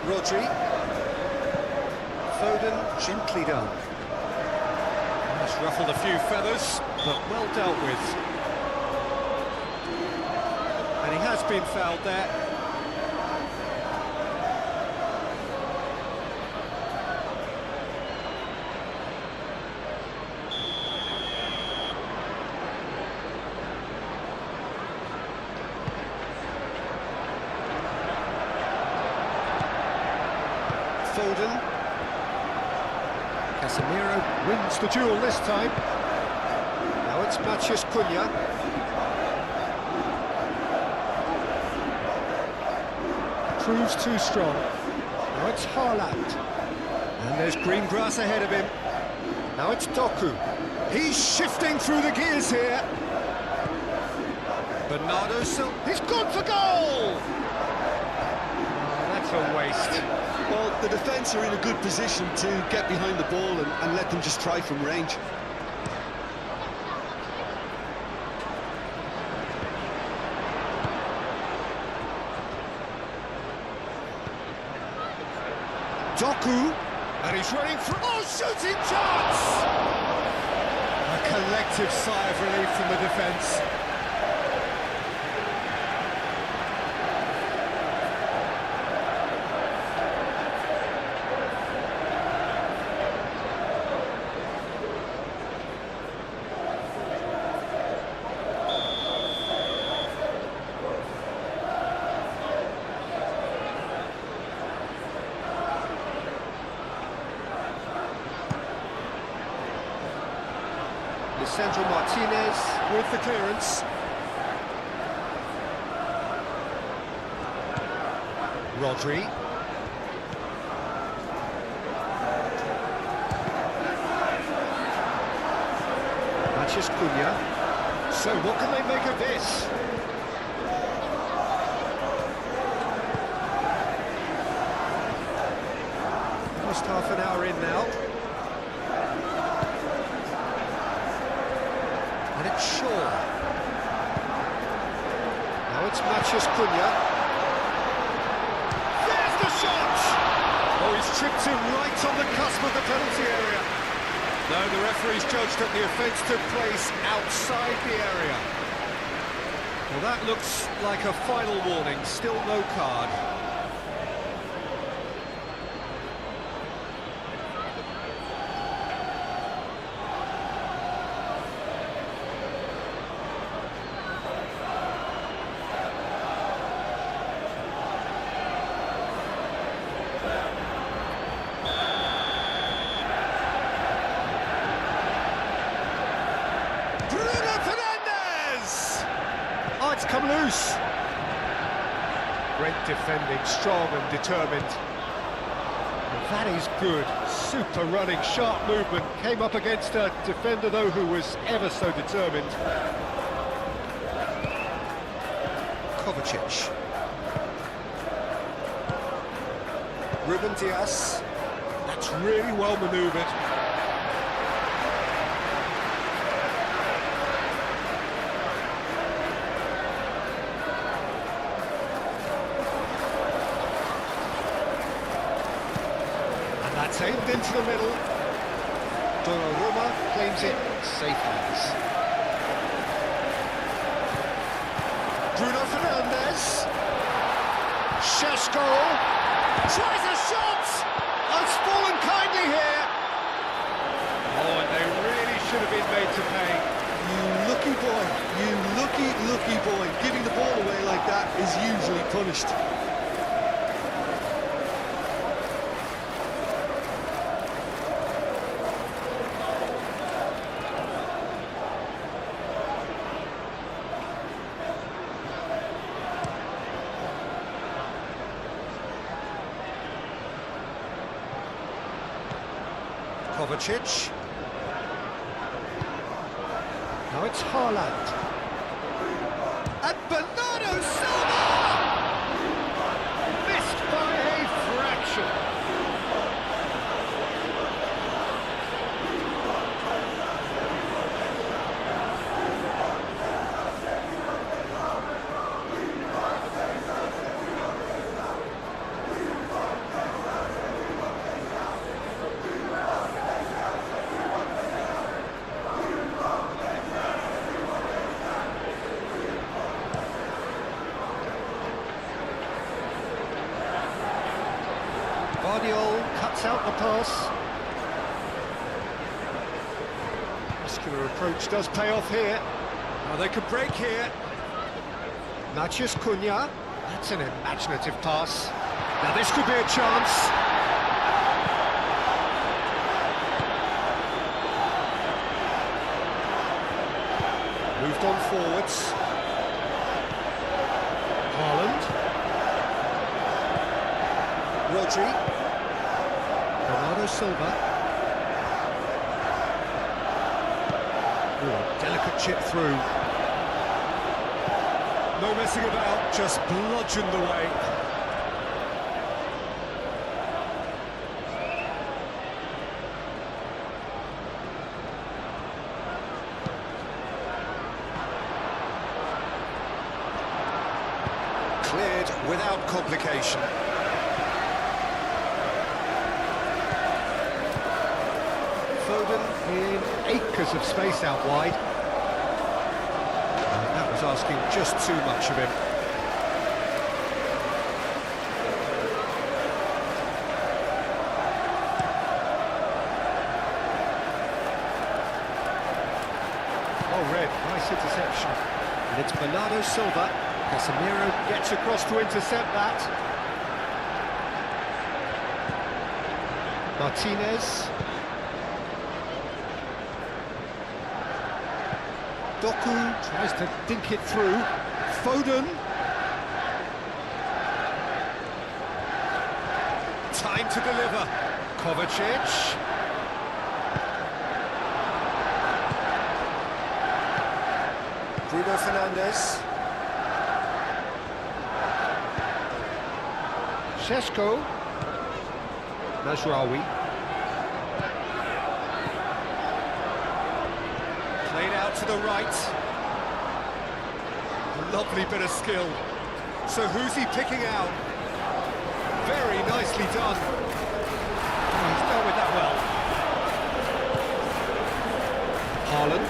Rodri. Foden, gently done. That's ruffled a few feathers, but well dealt with. And he has been fouled there. Foden. Casemiro wins the duel this time. Now it's Maciej Cunha. Proves too strong. Now it's Haaland. And there's green grass ahead of him. Now it's Doku. He's shifting through the gears here. Bernardo Silva. He's gone for goal! Oh, that's a waste. Well, the defence are in a good position to get behind the ball and let them just try from range. Doku, and he's running through. Oh, shooting chance! A collective sigh of relief from the defence. Lisandro Martinez with the clearance. Rodri. Maciej Cunha. So what can they make of this? Almost half an hour in now. And it's Shaw. Now it's Maciej Cunha. There's the shot! Oh, he's tripped him right on the cusp of the penalty area. No, the referee's judged that the offence took place outside the area. Well, that looks like a final warning, still no card. Oh, it's come loose. Great defending, strong and determined. And that is good. Super running, sharp movement. Came up against a defender, though, who was ever so determined. Kovacic. Ruben Dias. That's really well manoeuvred. And that's aimed into the middle. Donnarumma claims it safe hands. Bruno Fernandes. Šeško tries a shot. It's fallen kindly here. Oh, and they really should have been made to pay. You lucky boy, you lucky boy. Giving the ball away like that is usually punished. Kovacic. Now it's Haaland. And Bernardo Silva! Missed by a fraction. Cuts out the pass. Muscular approach does pay off here. Now they could break here. Matheus Cunha. That's an imaginative pass. Now this could be a chance. Moved on forwards. Haaland. Rodri. Bernardo Silva. Ooh, a delicate chip through. No messing about, just bludgeoned away. Cleared without complication. Foden in acres of space out wide. And that was asking just too much of him. Oh, red, nice interception. And it's Bernardo Silva. Casemiro gets across to intercept that. Martinez. Doku tries to dink it through. Foden. Time to deliver. Kovacic. Bruno Fernandes. Šeško. Mazraoui. Played out to the right. Lovely bit of skill. So who's he picking out? Very nicely done. Oh, he's dealt with that well. Haaland.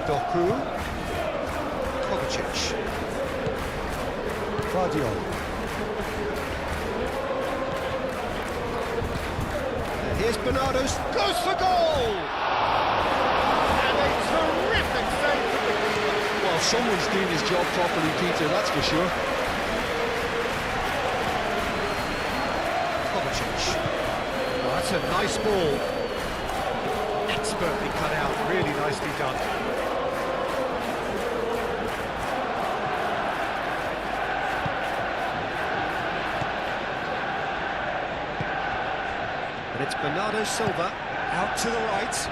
Doku. Kovacic. Guardiola. Here's Bernardo's, goes for goal! And a terrific save from the keeper. Well, someone's doing his job properly, Peter, that's for sure. Kovacic. Oh, that's a nice ball. Expertly cut out, really nicely done. And it's Bernardo Silva, out to the right.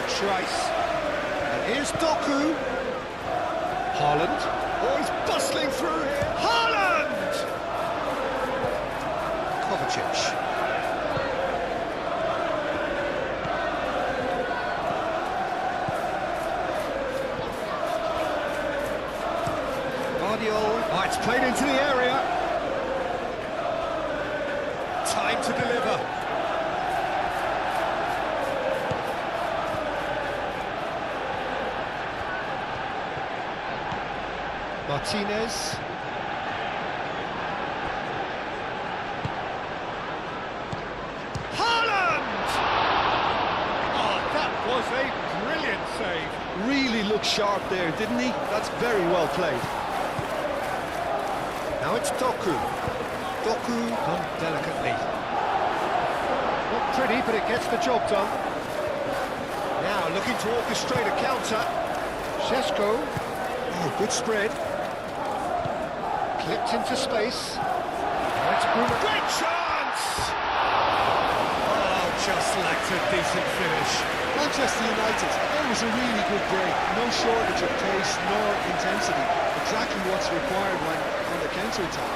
Trice. And here's Doku. Haaland. Oh, he's bustling through here. Haaland! Kovacic. Oh, it's played into the area. Time to deliver. Martinez. Haaland! Oh, that was a brilliant save. Really looked sharp there, didn't he? That's very well played. Now it's Doku. Doku done delicately. Not pretty, but it gets the job done. Now looking to orchestrate a counter. Šeško. Oh, good spread. Clipped into space. Now it's Bruno. Great chance! Oh, just lacked a decent finish. Manchester United, that was a really good break. No shortage of pace nor intensity. Exactly what's required when on the counter-attack.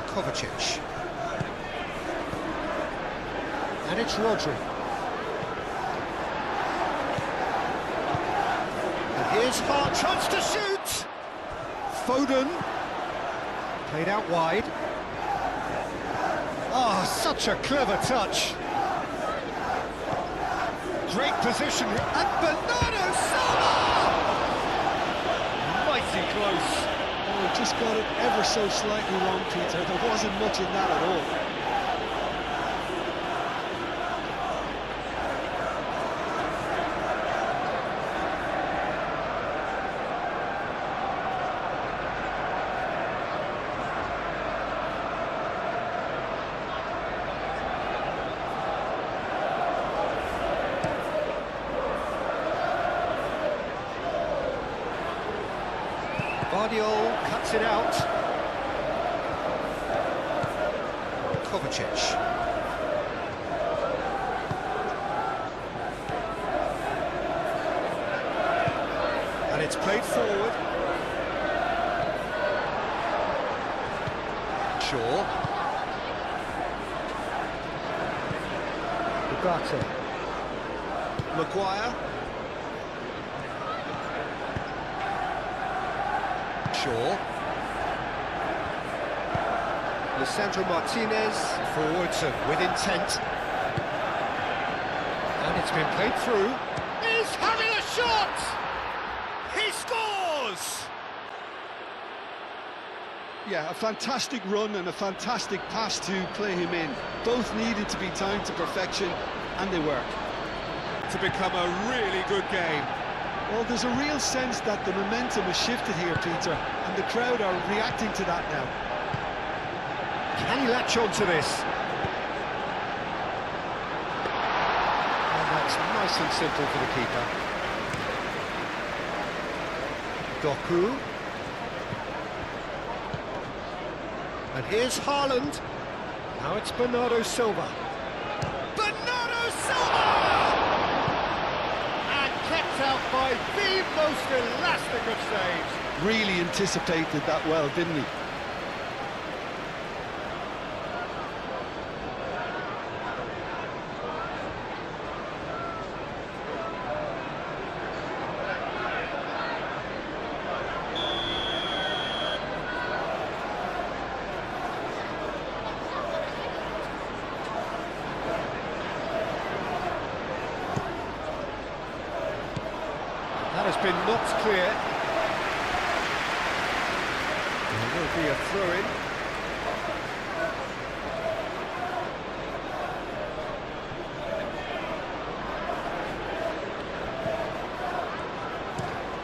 Kovacic. And it's Rodri. And here's Hart, chance to shoot! Foden. Played out wide. Oh, such a clever touch. Great position. And Bernardo Silva! Mighty close. Oh, just got it ever so slightly wrong, Peter. There wasn't much in that at all. Guardiola cuts it out. Kovacic. And it's played forward. Shaw. Ugarte. Maguire. Shaw. Lisandro Martinez, forwards and with intent. And it's been played through. He's having a shot! He scores! Yeah, a fantastic run and a fantastic pass to play him in. Both needed to be timed to perfection, and they were. To become a really good game. Well, there's a real sense that the momentum has shifted here, Peter, and the crowd are reacting to that now. Can he latch on to this? And that's nice and simple for the keeper. Doku. And here's Haaland. Now it's Bernardo Silva. Bernardo Silva! And kept out by the most elastic of saves. Really anticipated that well, didn't he? That has been knocked clear. There will be a throw-in.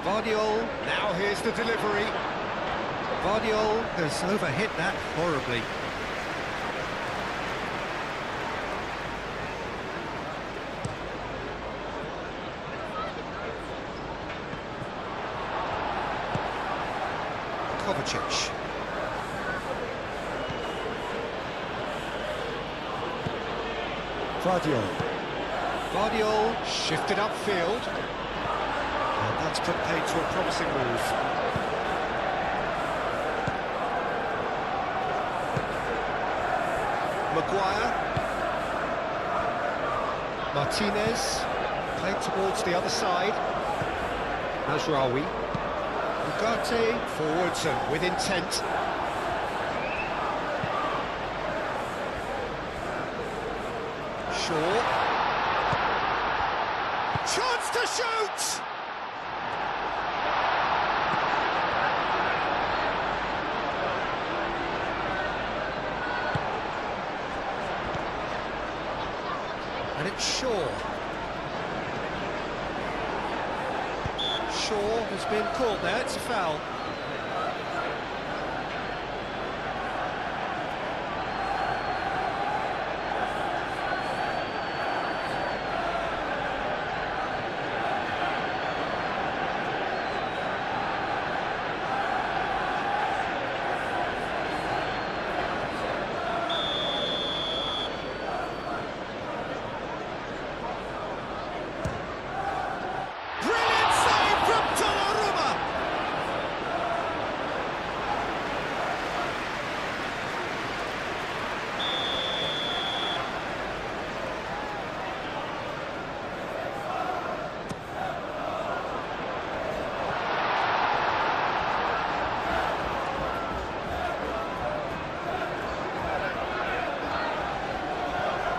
Guardiola, now here's the delivery. Guardiola has overhit that horribly. Kovacic. Guardiola shifted upfield. And that's put paid to a promising move. Maguire. Martinez. Played towards the other side. Mazraoui. Ugarte forwards and with intent. Shaw. Chance to shoot! And it's Shaw. Shaw has been caught there, it's a foul.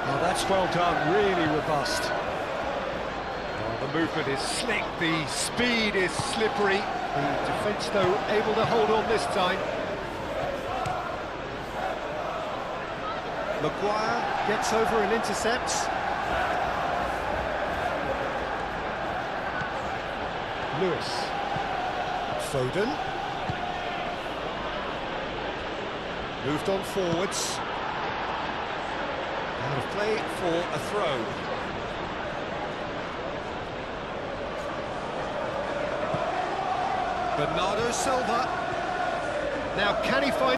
Oh, that's well done, really robust. Oh, the movement is slick, the speed is slippery. The defence, though, able to hold on this time. Maguire gets over and intercepts. Lewis. Foden. Moved on forwards. Out of play for a throw. Bernardo Silva. Now can he find